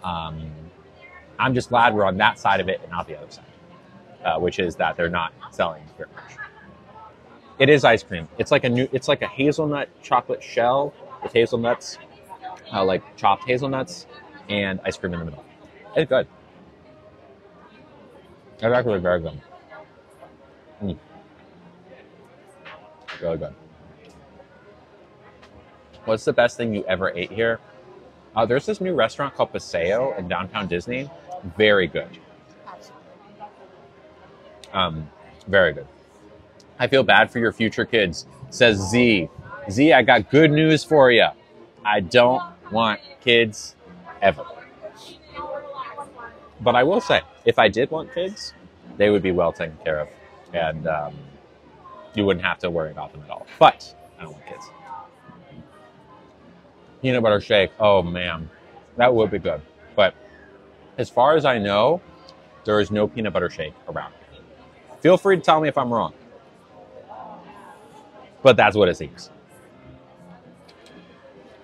I'm just glad we're on that side of it and not the other side, which is that they're not selling queer merch. It is ice cream. It's like a hazelnut chocolate shell with hazelnuts, like chopped hazelnuts, and ice cream in the middle. It's good. It's actually very good. Really good. What's the best thing you ever ate here? There's this new restaurant called Paseo in downtown Disney. Very good. Very good. I feel bad for your future kids, says Z. Z, I got good news for you. I don't want kids ever. But I will say, if I did want kids, they would be well taken care of. And you wouldn't have to worry about them at all. But I don't want kids. Peanut butter shake. Oh, man. That would be good. But as far as I know, there is no peanut butter shake around. Feel free to tell me if I'm wrong. But that's what it seems.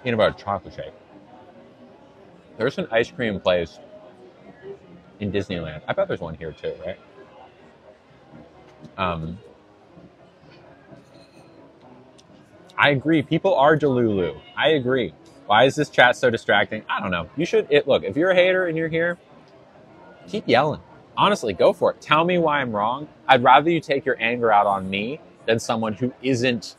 Peanut butter chocolate shake. There's an ice cream place in Disneyland. I bet there's one here too, right? I agree. People are Delulu. I agree. Why is this chat so distracting? I don't know. You should, look, if you're a hater and you're here, keep yelling. Honestly, go for it. Tell me why I'm wrong. I'd rather you take your anger out on me than someone who hasn't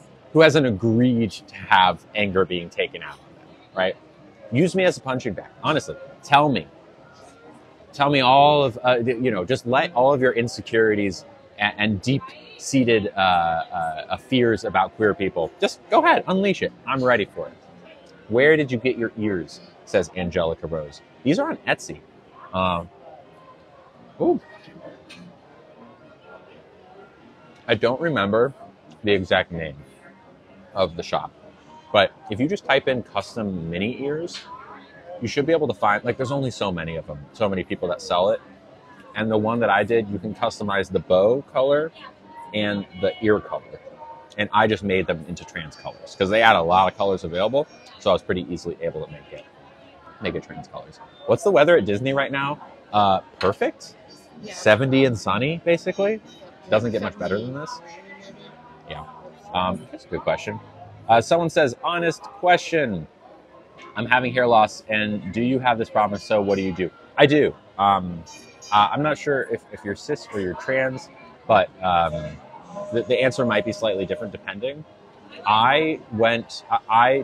agreed to have anger being taken out on them, right? Use me as a punching bag. Honestly, tell me all of, just let all of your insecurities and deep-seated fears about queer people, just go ahead, unleash it. I'm ready for it. Where did you get your ears? Says Angelica Rose. These are on Etsy. Ooh. I don't remember the exact name of the shop, but if you just type in custom mini ears, you should be able to find, there's only so many of them, so many people that sell it. And the one that I did, you can customize the bow color and the ear color. And I just made them into trans colors because they had a lot of colors available. So I was pretty easily able to make it trans colors. What's the weather at Disney right now? Perfect. Yeah. 70 and sunny, basically. Doesn't get much better than this. Yeah. That's a good question. Someone says, honest question. I'm having hair loss, and do you have this problem? So what do you do? I do. I'm not sure if you're cis or you're trans, but the answer might be slightly different depending. I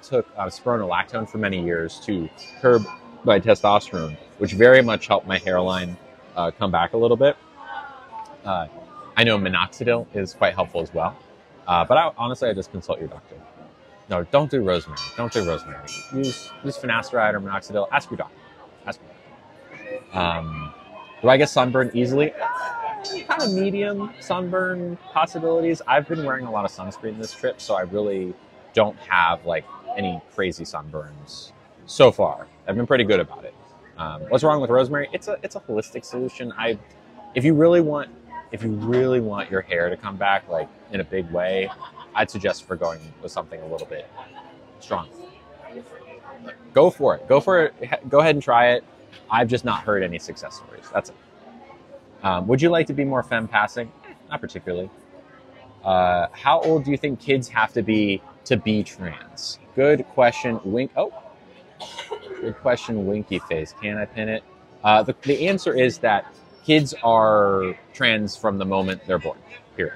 took spironolactone for many years to curb my testosterone, which very much helped my hairline come back a little bit. I know minoxidil is quite helpful as well. But honestly, I just consult your doctor. No, don't do rosemary. Don't do rosemary. Use finasteride or minoxidil. Ask your doctor. Do I get sunburned easily? Kind of medium sunburn possibilities. I've been wearing a lot of sunscreen this trip, so I really don't have any crazy sunburns so far. I've been pretty good about it. What's wrong with rosemary? It's a holistic solution. If you really want your hair to come back in a big way, I'd suggest for going with something a little bit strong. Go for it. Go ahead and try it. I've just not heard any success stories. That's it. Would you like to be more femme passing? Not particularly. How old do you think kids have to be trans? Good question. Good question. Winky face. Can I pin it? The answer is that kids are trans from the moment they're born. Period.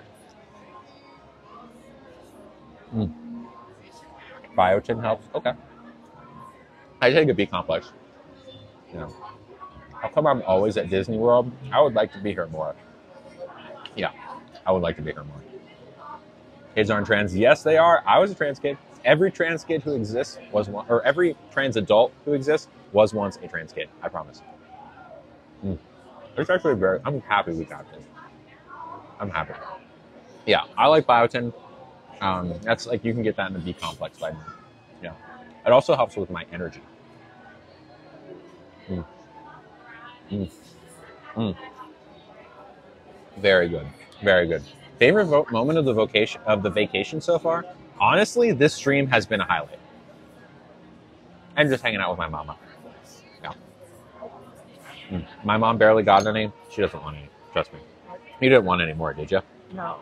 Biotin helps. Okay. I take a B complex. How come I'm always at Disney World? I would like to be here more. Yeah, I would like to be here more. Kids aren't trans. Yes, they are. I was a trans kid. Every trans kid who exists was one, or every trans adult who exists was once a trans kid. I promise. It's actually I'm happy we got this. I'm happy. Yeah, I like biotin. That's you can get that in the B complex vitamin. Yeah. It also helps with my energy. Very good. Very good. Favorite moment of the vacation so far? Honestly, this stream has been a highlight. And just hanging out with my mama. Yeah. My mom barely got any. She doesn't want any. Trust me. You didn't want any more, did you? No.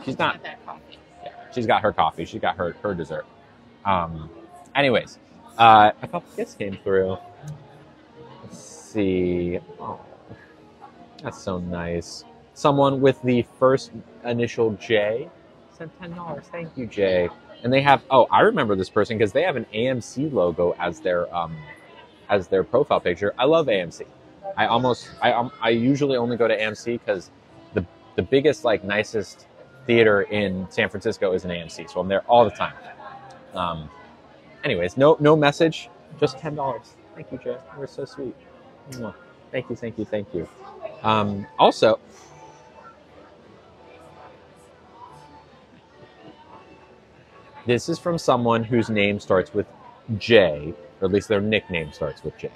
She's not. That coffee. Yeah. She's got her coffee. She's got her dessert. Anyways, a couple gifts came through. Let's see. Oh, that's so nice. Someone with the first initial J sent $10. Thank you, Jay. And they have, I remember this person because they have an AMC logo as their profile picture. I love AMC. I usually only go to AMC because the biggest, nicest theater in San Francisco is an AMC, so I'm there all the time. Anyways, no message, just $10. Thank you, Jay. You're so sweet. Mwah. Thank you, thank you, thank you. Also, this is from someone whose name starts with J, or at least their nickname starts with J.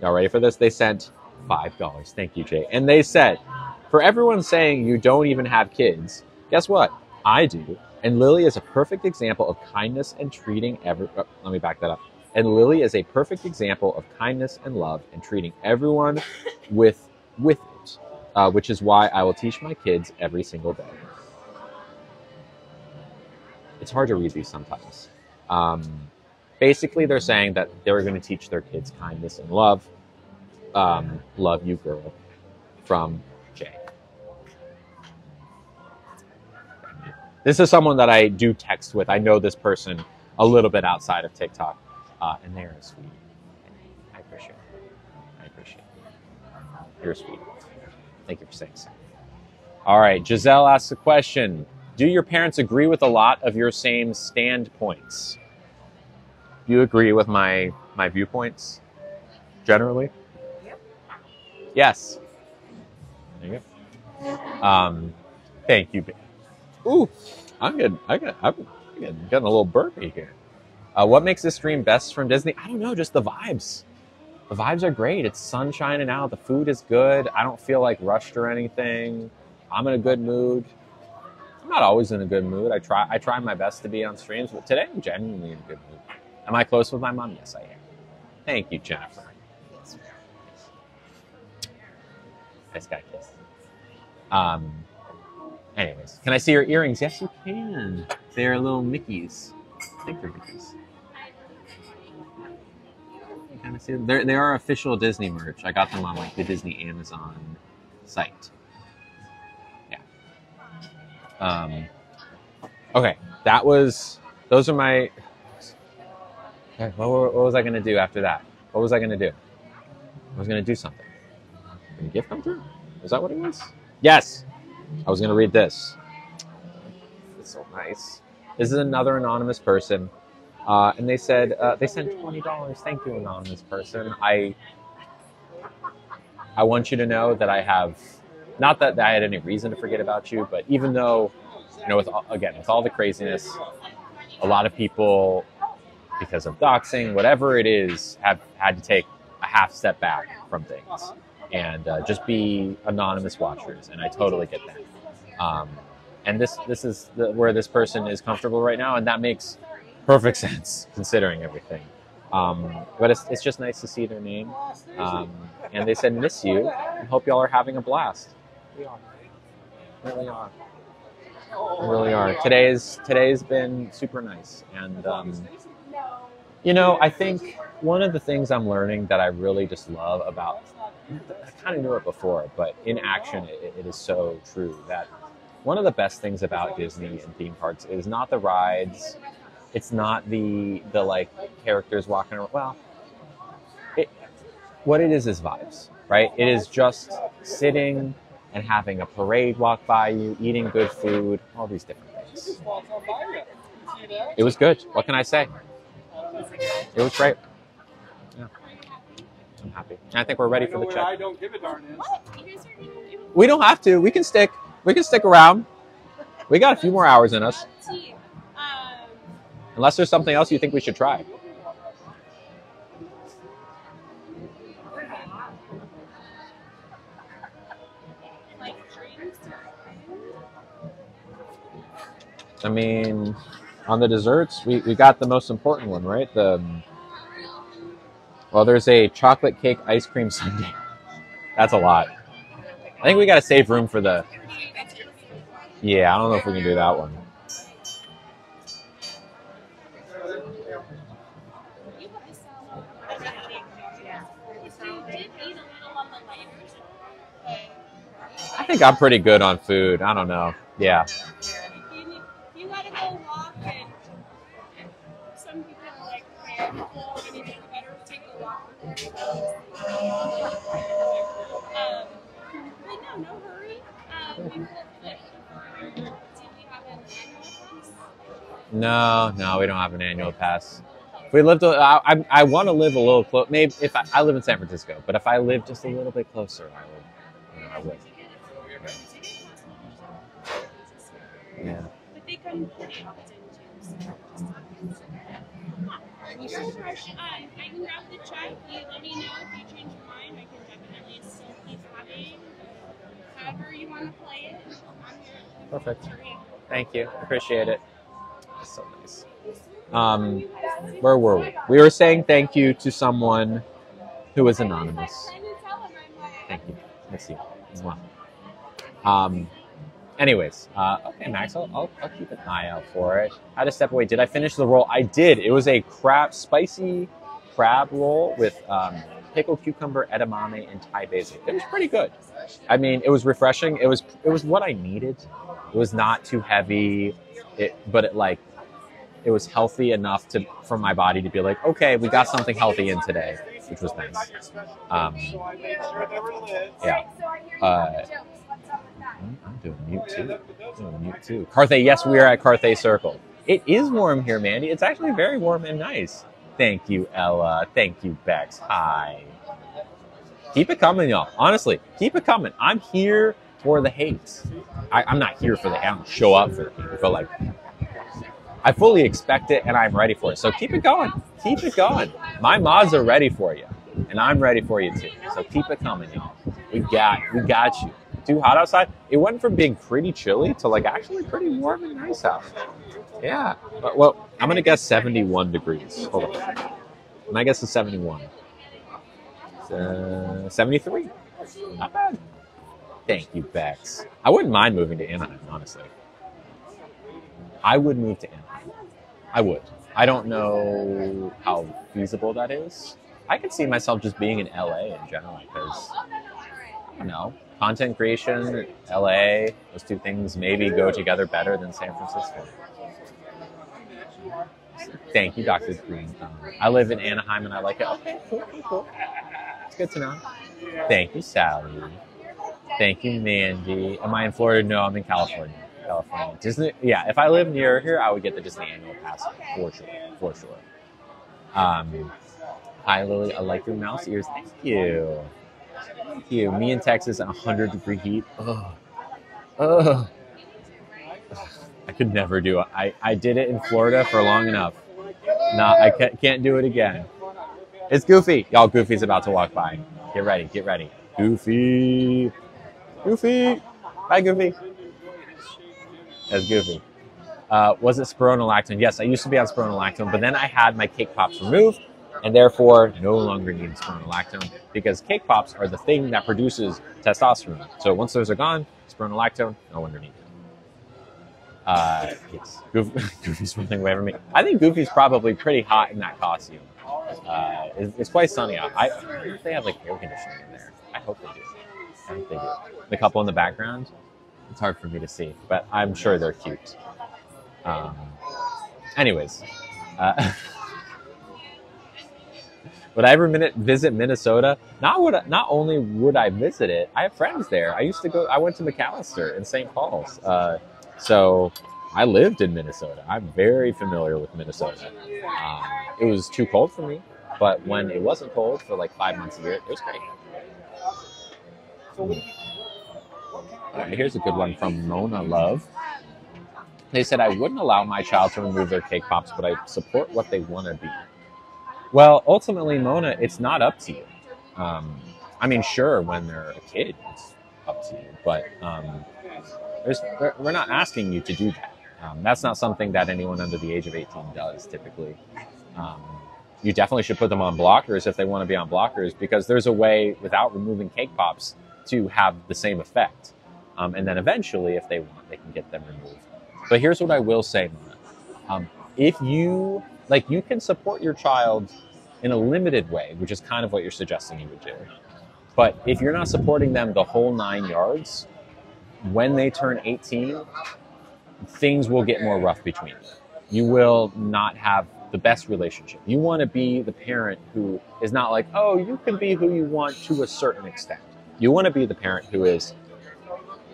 Y'all ready for this? They sent $5. Thank you, Jay. And they said, for everyone saying you don't even have kids, guess what? I do. And Lily is a perfect example of kindness and treating let me back that up. And Lily is a perfect example of kindness and love and treating everyone with it, which is why I will teach my kids every single day. It's hard to read these sometimes. Basically, they're saying that they're going to teach their kids kindness and love. Love you, girl, from Jay. This is someone that I do text with. I know this person a little bit outside of TikTok, and they're sweet. I appreciate it. I appreciate it. You're sweet. Thank you for saying so. All right, Giselle asks a question. Do your parents agree with a lot of your same standpoints? Do you agree with my viewpoints, generally? Yep. Yes. There you go. Thank you. Ooh, I'm getting a little burpy here. What makes this stream best from Disney? I don't know, just the vibes. The vibes are great. It's sun shining out. The food is good. I don't feel like rushed or anything. I'm in a good mood. I'm not always in a good mood. I try my best to be on streams, but today I'm genuinely in a good mood. Am I close with my mom? Yes, I am. Thank you, Jennifer. Yes. Nice guy kiss. Anyways, can I see your earrings? Yes, you can. They're little Mickeys. I think they're Mickeys. You kind of see them. They are official Disney merch. I got them on like the Disney Amazon site. Yeah. Okay, those are my. Okay, what was I going to do after that? What was I going to do? I was going to do something. Did a gift come through? Was that what it was? Yes! I was going to read this. It's so nice. This is another anonymous person. And they said, they sent $20. Thank you, anonymous person. I want you to know that I have, not that I had any reason to forget about you, but even though, with all the craziness, a lot of people, because of doxing, whatever it is, have had to take a half step back from things and just be anonymous watchers. And I totally get that. And this is where this person is comfortable right now, and that makes perfect sense considering everything. But it's just nice to see their name. And they said, miss you, and hope y'all are having a blast. We are. Really are. We really are. Today's been super nice. And, I think one of the things I'm learning that I really just love about, I kind of knew it before, but in action, it is so true that one of the best things about Disney and theme parks is not the rides. It's not the like characters walking around. Well, what it is vibes, right? It is just sitting and having a parade walk by you, eating good food, all these different things. It was good. What can I say? It was great. Yeah. I'm happy. And I think we're ready for the check. I don't give a darn is. We don't have to. We can stick around. We got a few more hours in us. Unless there's something else you think we should try. I mean, on the desserts, we got the most important one, right? There's a chocolate cake ice cream sundae. That's a lot. I think we got to save room for the... Yeah, I don't know if we can do that one. I think I'm pretty good on food. I don't know. Yeah. You gotta go walk, and some people are like, okay, I'm full, and you better take a walk. But no hurry. We will No, we don't have an annual pass. If we lived, I want to live a little close. Maybe if I live in San Francisco, but if I live just a little bit closer, I would. Yeah. But they come pretty often too. You should rush. I can grab the check. You let me know if you change your mind. I can definitely still keep having. However you want to play it. I'm here. Perfect. Thank you. Appreciate it. That's so nice. Where were we? We were saying thank you to someone who was anonymous. Thank you. Miss you. Anyways, okay, Max, I'll keep an eye out for it. I had to step away. Did I finish the roll? I did. It was a spicy crab roll with pickled cucumber, edamame, and Thai basil. It was pretty good. I mean, it was refreshing. It was what I needed. It was not too heavy, but it was healthy enough for my body to be like, okay, we got something healthy in today, which was nice. Yeah. I'm doing mute too. Carthay, yes, we are at Carthay Circle. It is warm here, Mandy. It's actually very warm and nice. Thank you, Ella. Thank you, Bex. Hi. Keep it coming, y'all. Honestly, keep it coming. I'm here for the hate. I'm not here for the hate. I don't show up for the hate, but I fully expect it and I'm ready for it. So keep it going. Keep it going. My mods are ready for you, and I'm ready for you too. So keep it coming, y'all. We got you. Too hot outside. It went from being pretty chilly to actually pretty warm and nice out. Yeah. Well, I'm gonna guess 71 degrees. Hold on. My guess is 71. 73. Not bad. Thank you, Bex. I wouldn't mind moving to Anaheim, honestly. I would move to Anaheim. I would. I don't know how feasible that is. I could see myself just being in LA in general because, I don't know, content creation, LA, those two things maybe go together better than San Francisco. Thank you, Dr. Green. I live in Anaheim and I like it. Okay, cool. It's good to know. Thank you, Sally. Thank you, Mandy. Am I in Florida? No, I'm in California. Disney. Yeah, if I live near here, I would get the Disney annual pass for sure. Hi, Lily. I like your mouse ears. Thank you. Me in Texas at 100-degree heat. Ugh. I could never do it. I did it in Florida for long enough. I can't do it again. It's Goofy. Y'all, Goofy's about to walk by. Get ready. Goofy. Bye, Goofy. That's Goofy. Was it spironolactone? Yes, I used to be on spironolactone, but then I had my cake pops removed, and therefore no longer need spironolactone because cake pops are the thing that produces testosterone. So once those are gone, spironolactone no longer needed. Yes, Goofy's running away from me. I think Goofy's probably pretty hot in that costume. It's quite sunny out. I wonder if they have air conditioning in there. I hope they do. The couple in the background, it's hard for me to see, but I'm sure they're cute. Anyways, would I ever visit Minnesota? Not only would I visit it, I have friends there. I went to McAllister in St. Paul's. So I lived in Minnesota. I'm very familiar with Minnesota. It was too cold for me, but when it wasn't cold for 5 months a year, it was great. All right, here's a good one from Mona Love. They said, I wouldn't allow my child to remove their cake pops, but I support what they want to be. Well, ultimately, Mona, it's not up to you. Sure, when they're a kid, it's up to you, but we're not asking you to do that. That's not something that anyone under the age of 18 does, typically. You definitely should put them on blockers if they want to be on blockers, because there's a way, without removing cake pops, to have the same effect. And then eventually, if they want, they can get them removed. But here's what I will say, Mona. If you can support your child in a limited way, which is kind of what you're suggesting you would do. But if you're not supporting them the whole 9 yards, when they turn 18, things will get more rough between you. You will not have the best relationship. You want to be the parent who is not like, oh, you can be who you want to a certain extent. You want to be the parent who is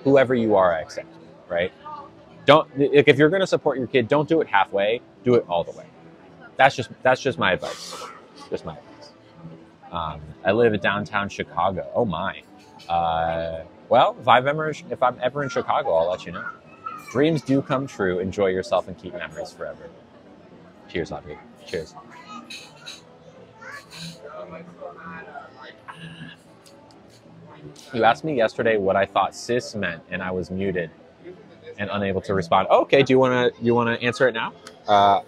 whoever you are, I accept, right? Don't, if you're going to support your kid, don't do it halfway. Do it all the way. That's just my advice. Just my advice. I live in downtown Chicago. Oh my. Well, if I'm ever in Chicago, I'll let you know. Dreams do come true. Enjoy yourself and keep memories forever. Cheers, Audrey. Cheers. You asked me yesterday what I thought cis meant, and I was muted and unable to respond. Okay, do you wanna answer it now?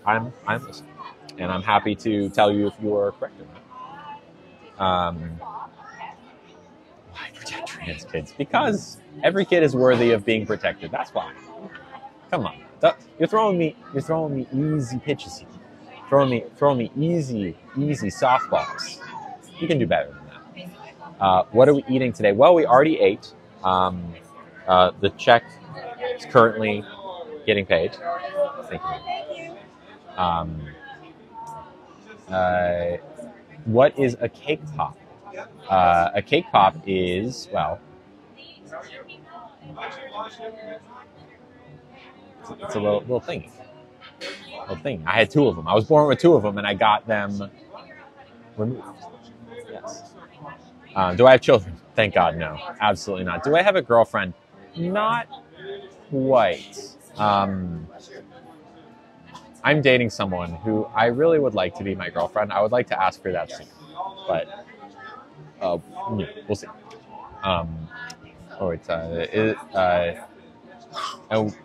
I'm listening, and I'm happy to tell you if you are correct or not. Why protect trans kids? Because every kid is worthy of being protected. That's why. Come on, you're throwing me easy pitches here. Throwing me easy softballs. You can do better than that. What are we eating today? Well, we already ate. The check is currently getting paid. Thank you. What is a cake pop? A cake pop is, well, it's a little thing. I had 2 of them. I was born with 2 of them, and I got them removed. Yes. Do I have children? Thank God, no. Absolutely not. Do I have a girlfriend? Not quite. I'm dating someone who I really would like to be my girlfriend. I would like to ask her that soon, but yeah, we'll see.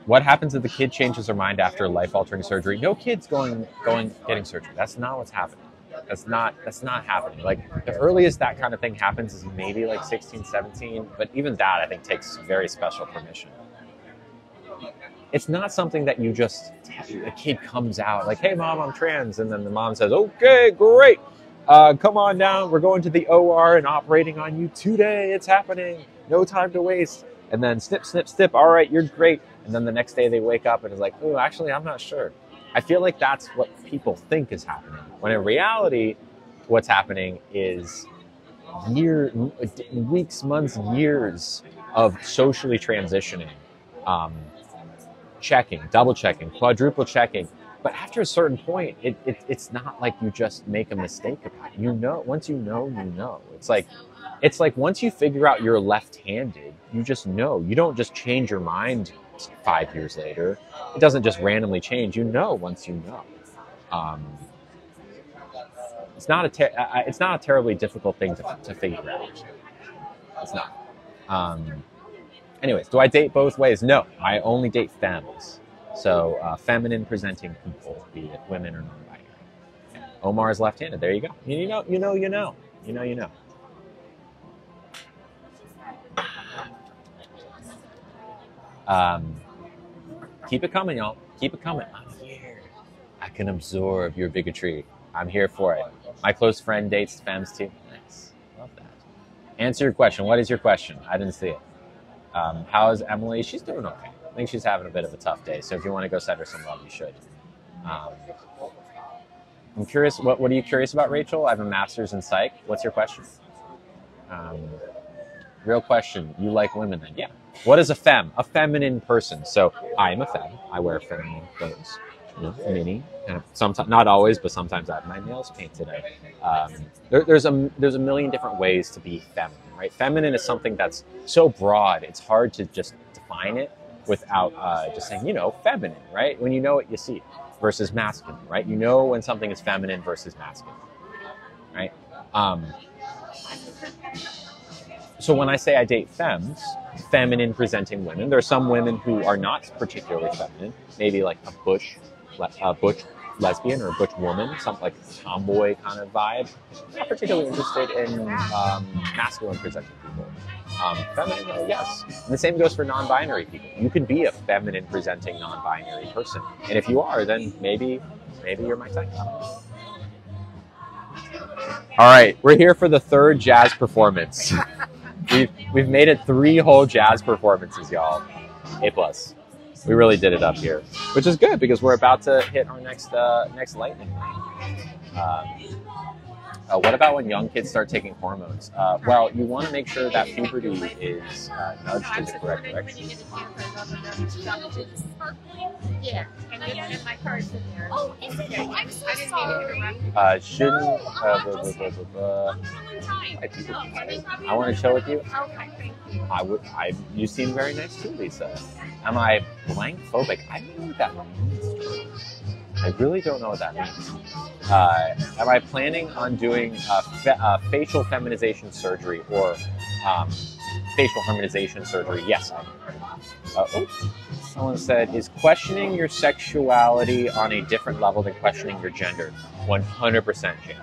What happens if the kid changes her mind after life-altering surgery? No kid's getting surgery. That's not what's happening. That's not happening. Like, the earliest that kind of thing happens is maybe like 16, 17, but even that I think takes very special permission. It's not something that you just, a kid comes out like, hey mom, I'm trans, and then the mom says, okay, great, come on down, we're going to the OR and operating on you today, it's happening, no time to waste. And then snip, snip, snip, all right, you're great. And then the next day they wake up and it's like, oh, actually, I'm not sure. I feel like that's what people think is happening. When in reality, what's happening is weeks, months, years of socially transitioning, checking, double checking, quadruple checking. But after a certain point, it's not like you just make a mistake about it. You know, once you know, you know. It's like once you figure out you're left-handed, you just know. You don't just change your mind 5 years later. It doesn't just randomly change. You know once you know. It's not a terribly difficult thing to figure out. It's not. Anyways, do I date both ways? No, I only date femmes. So feminine presenting people, be it women or non-binary. Omar is left-handed. There you go. You know. Keep it coming, y'all. Keep it coming. I'm here. I can absorb your bigotry. I'm here for it. My close friend dates femmes too. Nice. Love that. Answer your question. What is your question? I didn't see it. How is Emily? She's doing okay. I think she's having a bit of a tough day. So if you want to go send her some love, you should. I'm curious. What are you curious about, Rachel? I have a master's in psych. What's your question? Real question. You like women then? Yeah. What is a femme? A feminine person. So I am a femme. I wear feminine clothes. Mini. Sometimes, not always, but sometimes I have my nails painted. There's a million different ways to be feminine, right? Feminine is something that's so broad, it's hard to just define it without just saying, feminine, right? When you know it, you see it. Versus masculine, right? You know when something is feminine versus masculine, right? So when I say I date femmes, feminine presenting women, there are some women who are not particularly feminine, maybe like a butch lesbian or a butch woman, something like a tomboy kind of vibe. Not particularly interested in masculine presenting people. Feminine, yes. And the same goes for non-binary people. You could be a feminine presenting non-binary person. And if you are, then maybe you're my type. All right, we're here for the 3rd jazz performance. We've made it 3 whole jazz performances, y'all. A+. We really did it up here, which is good because we're about to hit our next lightning lane. What about when young kids start taking hormones? Well, you want to make sure that puberty is nudged in the correct direction. Yeah, and my card's in there. Oh, is it? Yeah, I'm so I didn't mean to sorry. interrupt. Shouldn't I'm feeling time. I think No, let me grab you I want to chill with you. Okay, thank you. I would. You seem very nice too, Lisa. Am I blank phobic? I don't know what that means. I really don't know what that means. Am I planning on doing facial feminization surgery or facial harmonization surgery? Yes, I am. Someone said, is questioning your sexuality on a different level than questioning your gender? 100% Jan.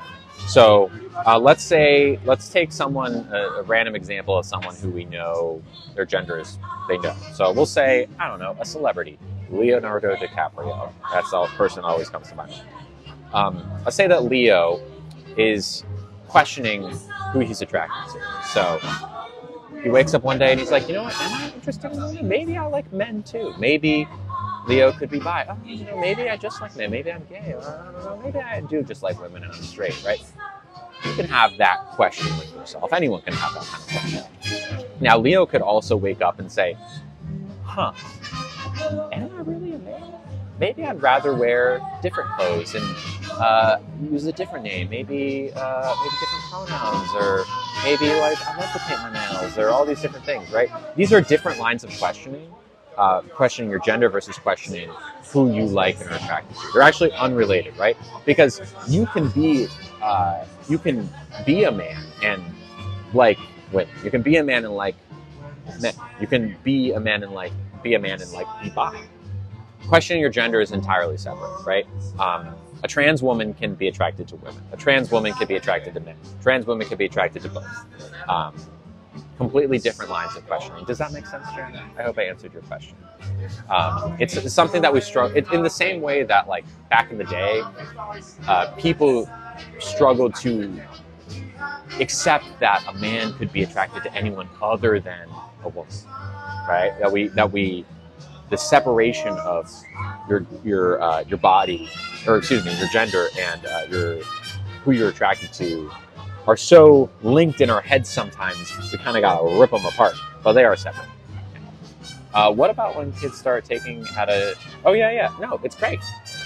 So let's take someone, a random example of someone who we know their gender is, they know. So we'll say, I don't know, a celebrity, Leonardo DiCaprio. That's the person that always comes to mind. Let's say that Leo is questioning who he's attracted to. So he wakes up one day and he's like, you know what, am I interested in women? Maybe I like men too. Maybe Leo could be bi. Oh, you know, maybe I just like men. Maybe I'm gay. Or I don't know. Maybe I do just like women and I'm straight, right? You can have that question with yourself. Anyone can have that kind of question. Now, Leo could also wake up and say, huh, am I really a man? Maybe I'd rather wear different clothes and use a different name. Maybe different pronouns, or maybe like I love to paint my nails, or all these different things, right? These are different lines of questioning. Questioning your gender versus questioning who you like and are attracted to. They're actually unrelated, right? Because you can be a man and like women. You can be a man and like men. You can be a man and like be bi. Questioning your gender is entirely separate, right? A trans woman can be attracted to women. A trans woman can be attracted to men. A trans woman can be attracted to both. Completely different lines of questioning. Does that make sense, Sharon? I hope I answered your question. It's something that we struggle in the same way that, like, back in the day, people struggled to accept that a man could be attracted to anyone other than a woman, right? The separation of your body, or excuse me, your gender and who you're attracted to are so linked in our heads sometimes, we kind of gotta rip them apart, but they are separate. What about when kids start taking no, it's great.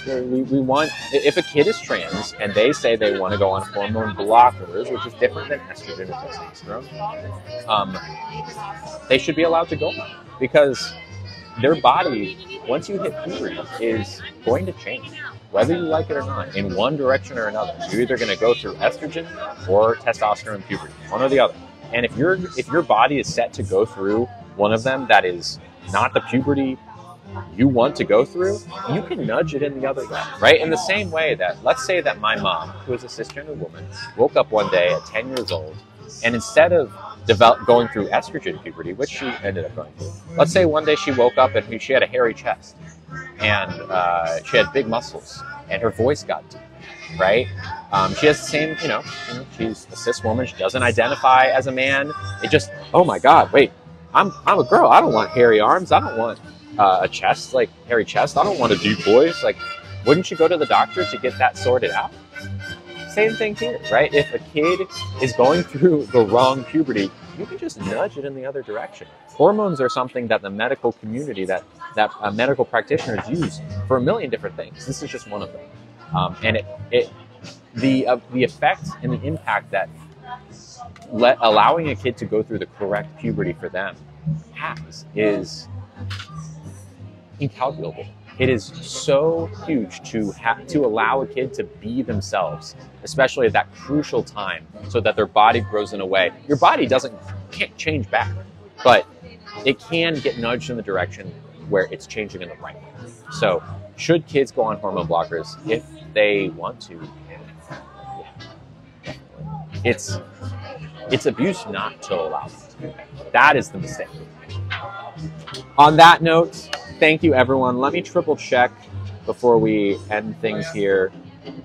We want, if a kid is trans and they say they want to go on hormone blockers, which is different than estrogen and testosterone, they should be allowed to go on, because their body, once you hit puberty, is going to change, whether you like it or not, in one direction or another. You're either going to go through estrogen or testosterone puberty, one or the other. And if your body is set to go through one of them that is not the puberty you want to go through, you can nudge it in the other way, right? In the same way that, let's say that my mom, who is a cisgender woman, woke up one day at 10 years old, and instead of going through estrogen puberty, which she ended up going through, let's say one day she woke up and she had a hairy chest, and she had big muscles, and her voice got deep, right? She has the same, she's a cis woman. She doesn't identify as a man. It just, oh my God, wait, I'm a girl. I don't want hairy arms. I don't want a chest, like hairy chest. I don't want a deep voice. Like, wouldn't you go to the doctor to get that sorted out? Same thing here, right? If a kid is going through the wrong puberty, you can just nudge it in the other direction. Hormones are something that the medical community, that medical practitioners use for a million different things. This is just one of them. And the effect and the impact that allowing a kid to go through the correct puberty for them has is incalculable. It is so huge to allow a kid to be themselves, especially at that crucial time, so that their body grows in a way. Your body can't change back, but it can get nudged in the direction where it's changing in the right way. So, should kids go on hormone blockers if they want to? Yeah, definitely. It's abuse not to allow them to. That is the mistake. On that note, thank you, everyone. Let me triple check before we end things here.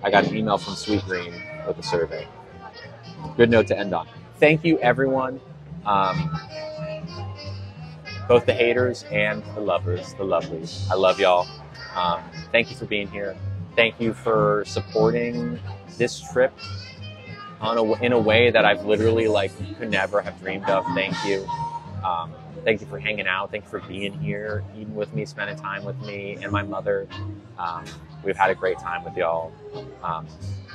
I got an email from Sweet Green with a survey. Good note to end on. Thank you, everyone. Both the haters and the lovers, the lovelies. I love y'all. Thank you for being here. Thank you for supporting this trip. in a way that I've literally like could never have dreamed of. Thank you. Thank you for hanging out. Thank you for being here, eating with me, spending time with me and my mother. We've had a great time with y'all.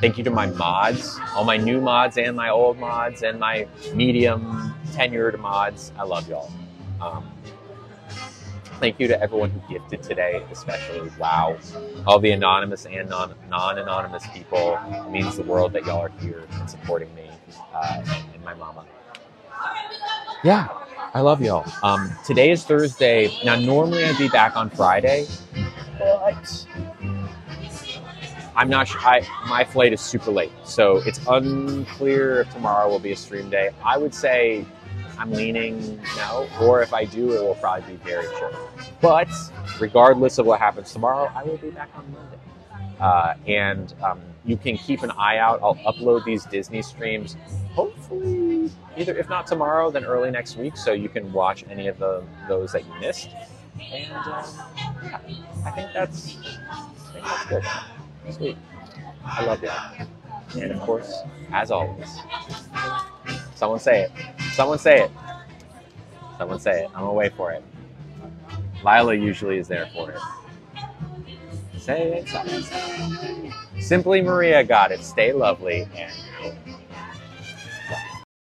Thank you to my mods, all my new mods and my old mods and my medium tenured mods. I love y'all. Thank you to everyone who gifted today, especially. Wow. All the anonymous and non-anonymous people. It means the world that y'all are here and supporting me and my mama. Yeah, I love y'all. Today is Thursday. Now, normally I'd be back on Friday, but I'm not sure. My flight is super late, so it's unclear if tomorrow will be a stream day. I would say I'm leaning no, or if I do, it will probably be very short. But regardless of what happens tomorrow, I will be back on Monday. And you can keep an eye out. I'll upload these Disney streams, hopefully, either if not tomorrow, then early next week, so you can watch any of those that you missed. And yeah, I think that's good. Sweet. I love y'all. And of course, as always, someone say it. Someone say it. Someone say it. I'm gonna wait for it. Lila usually is there for it. Say it. Simply Maria got it. Stay lovely and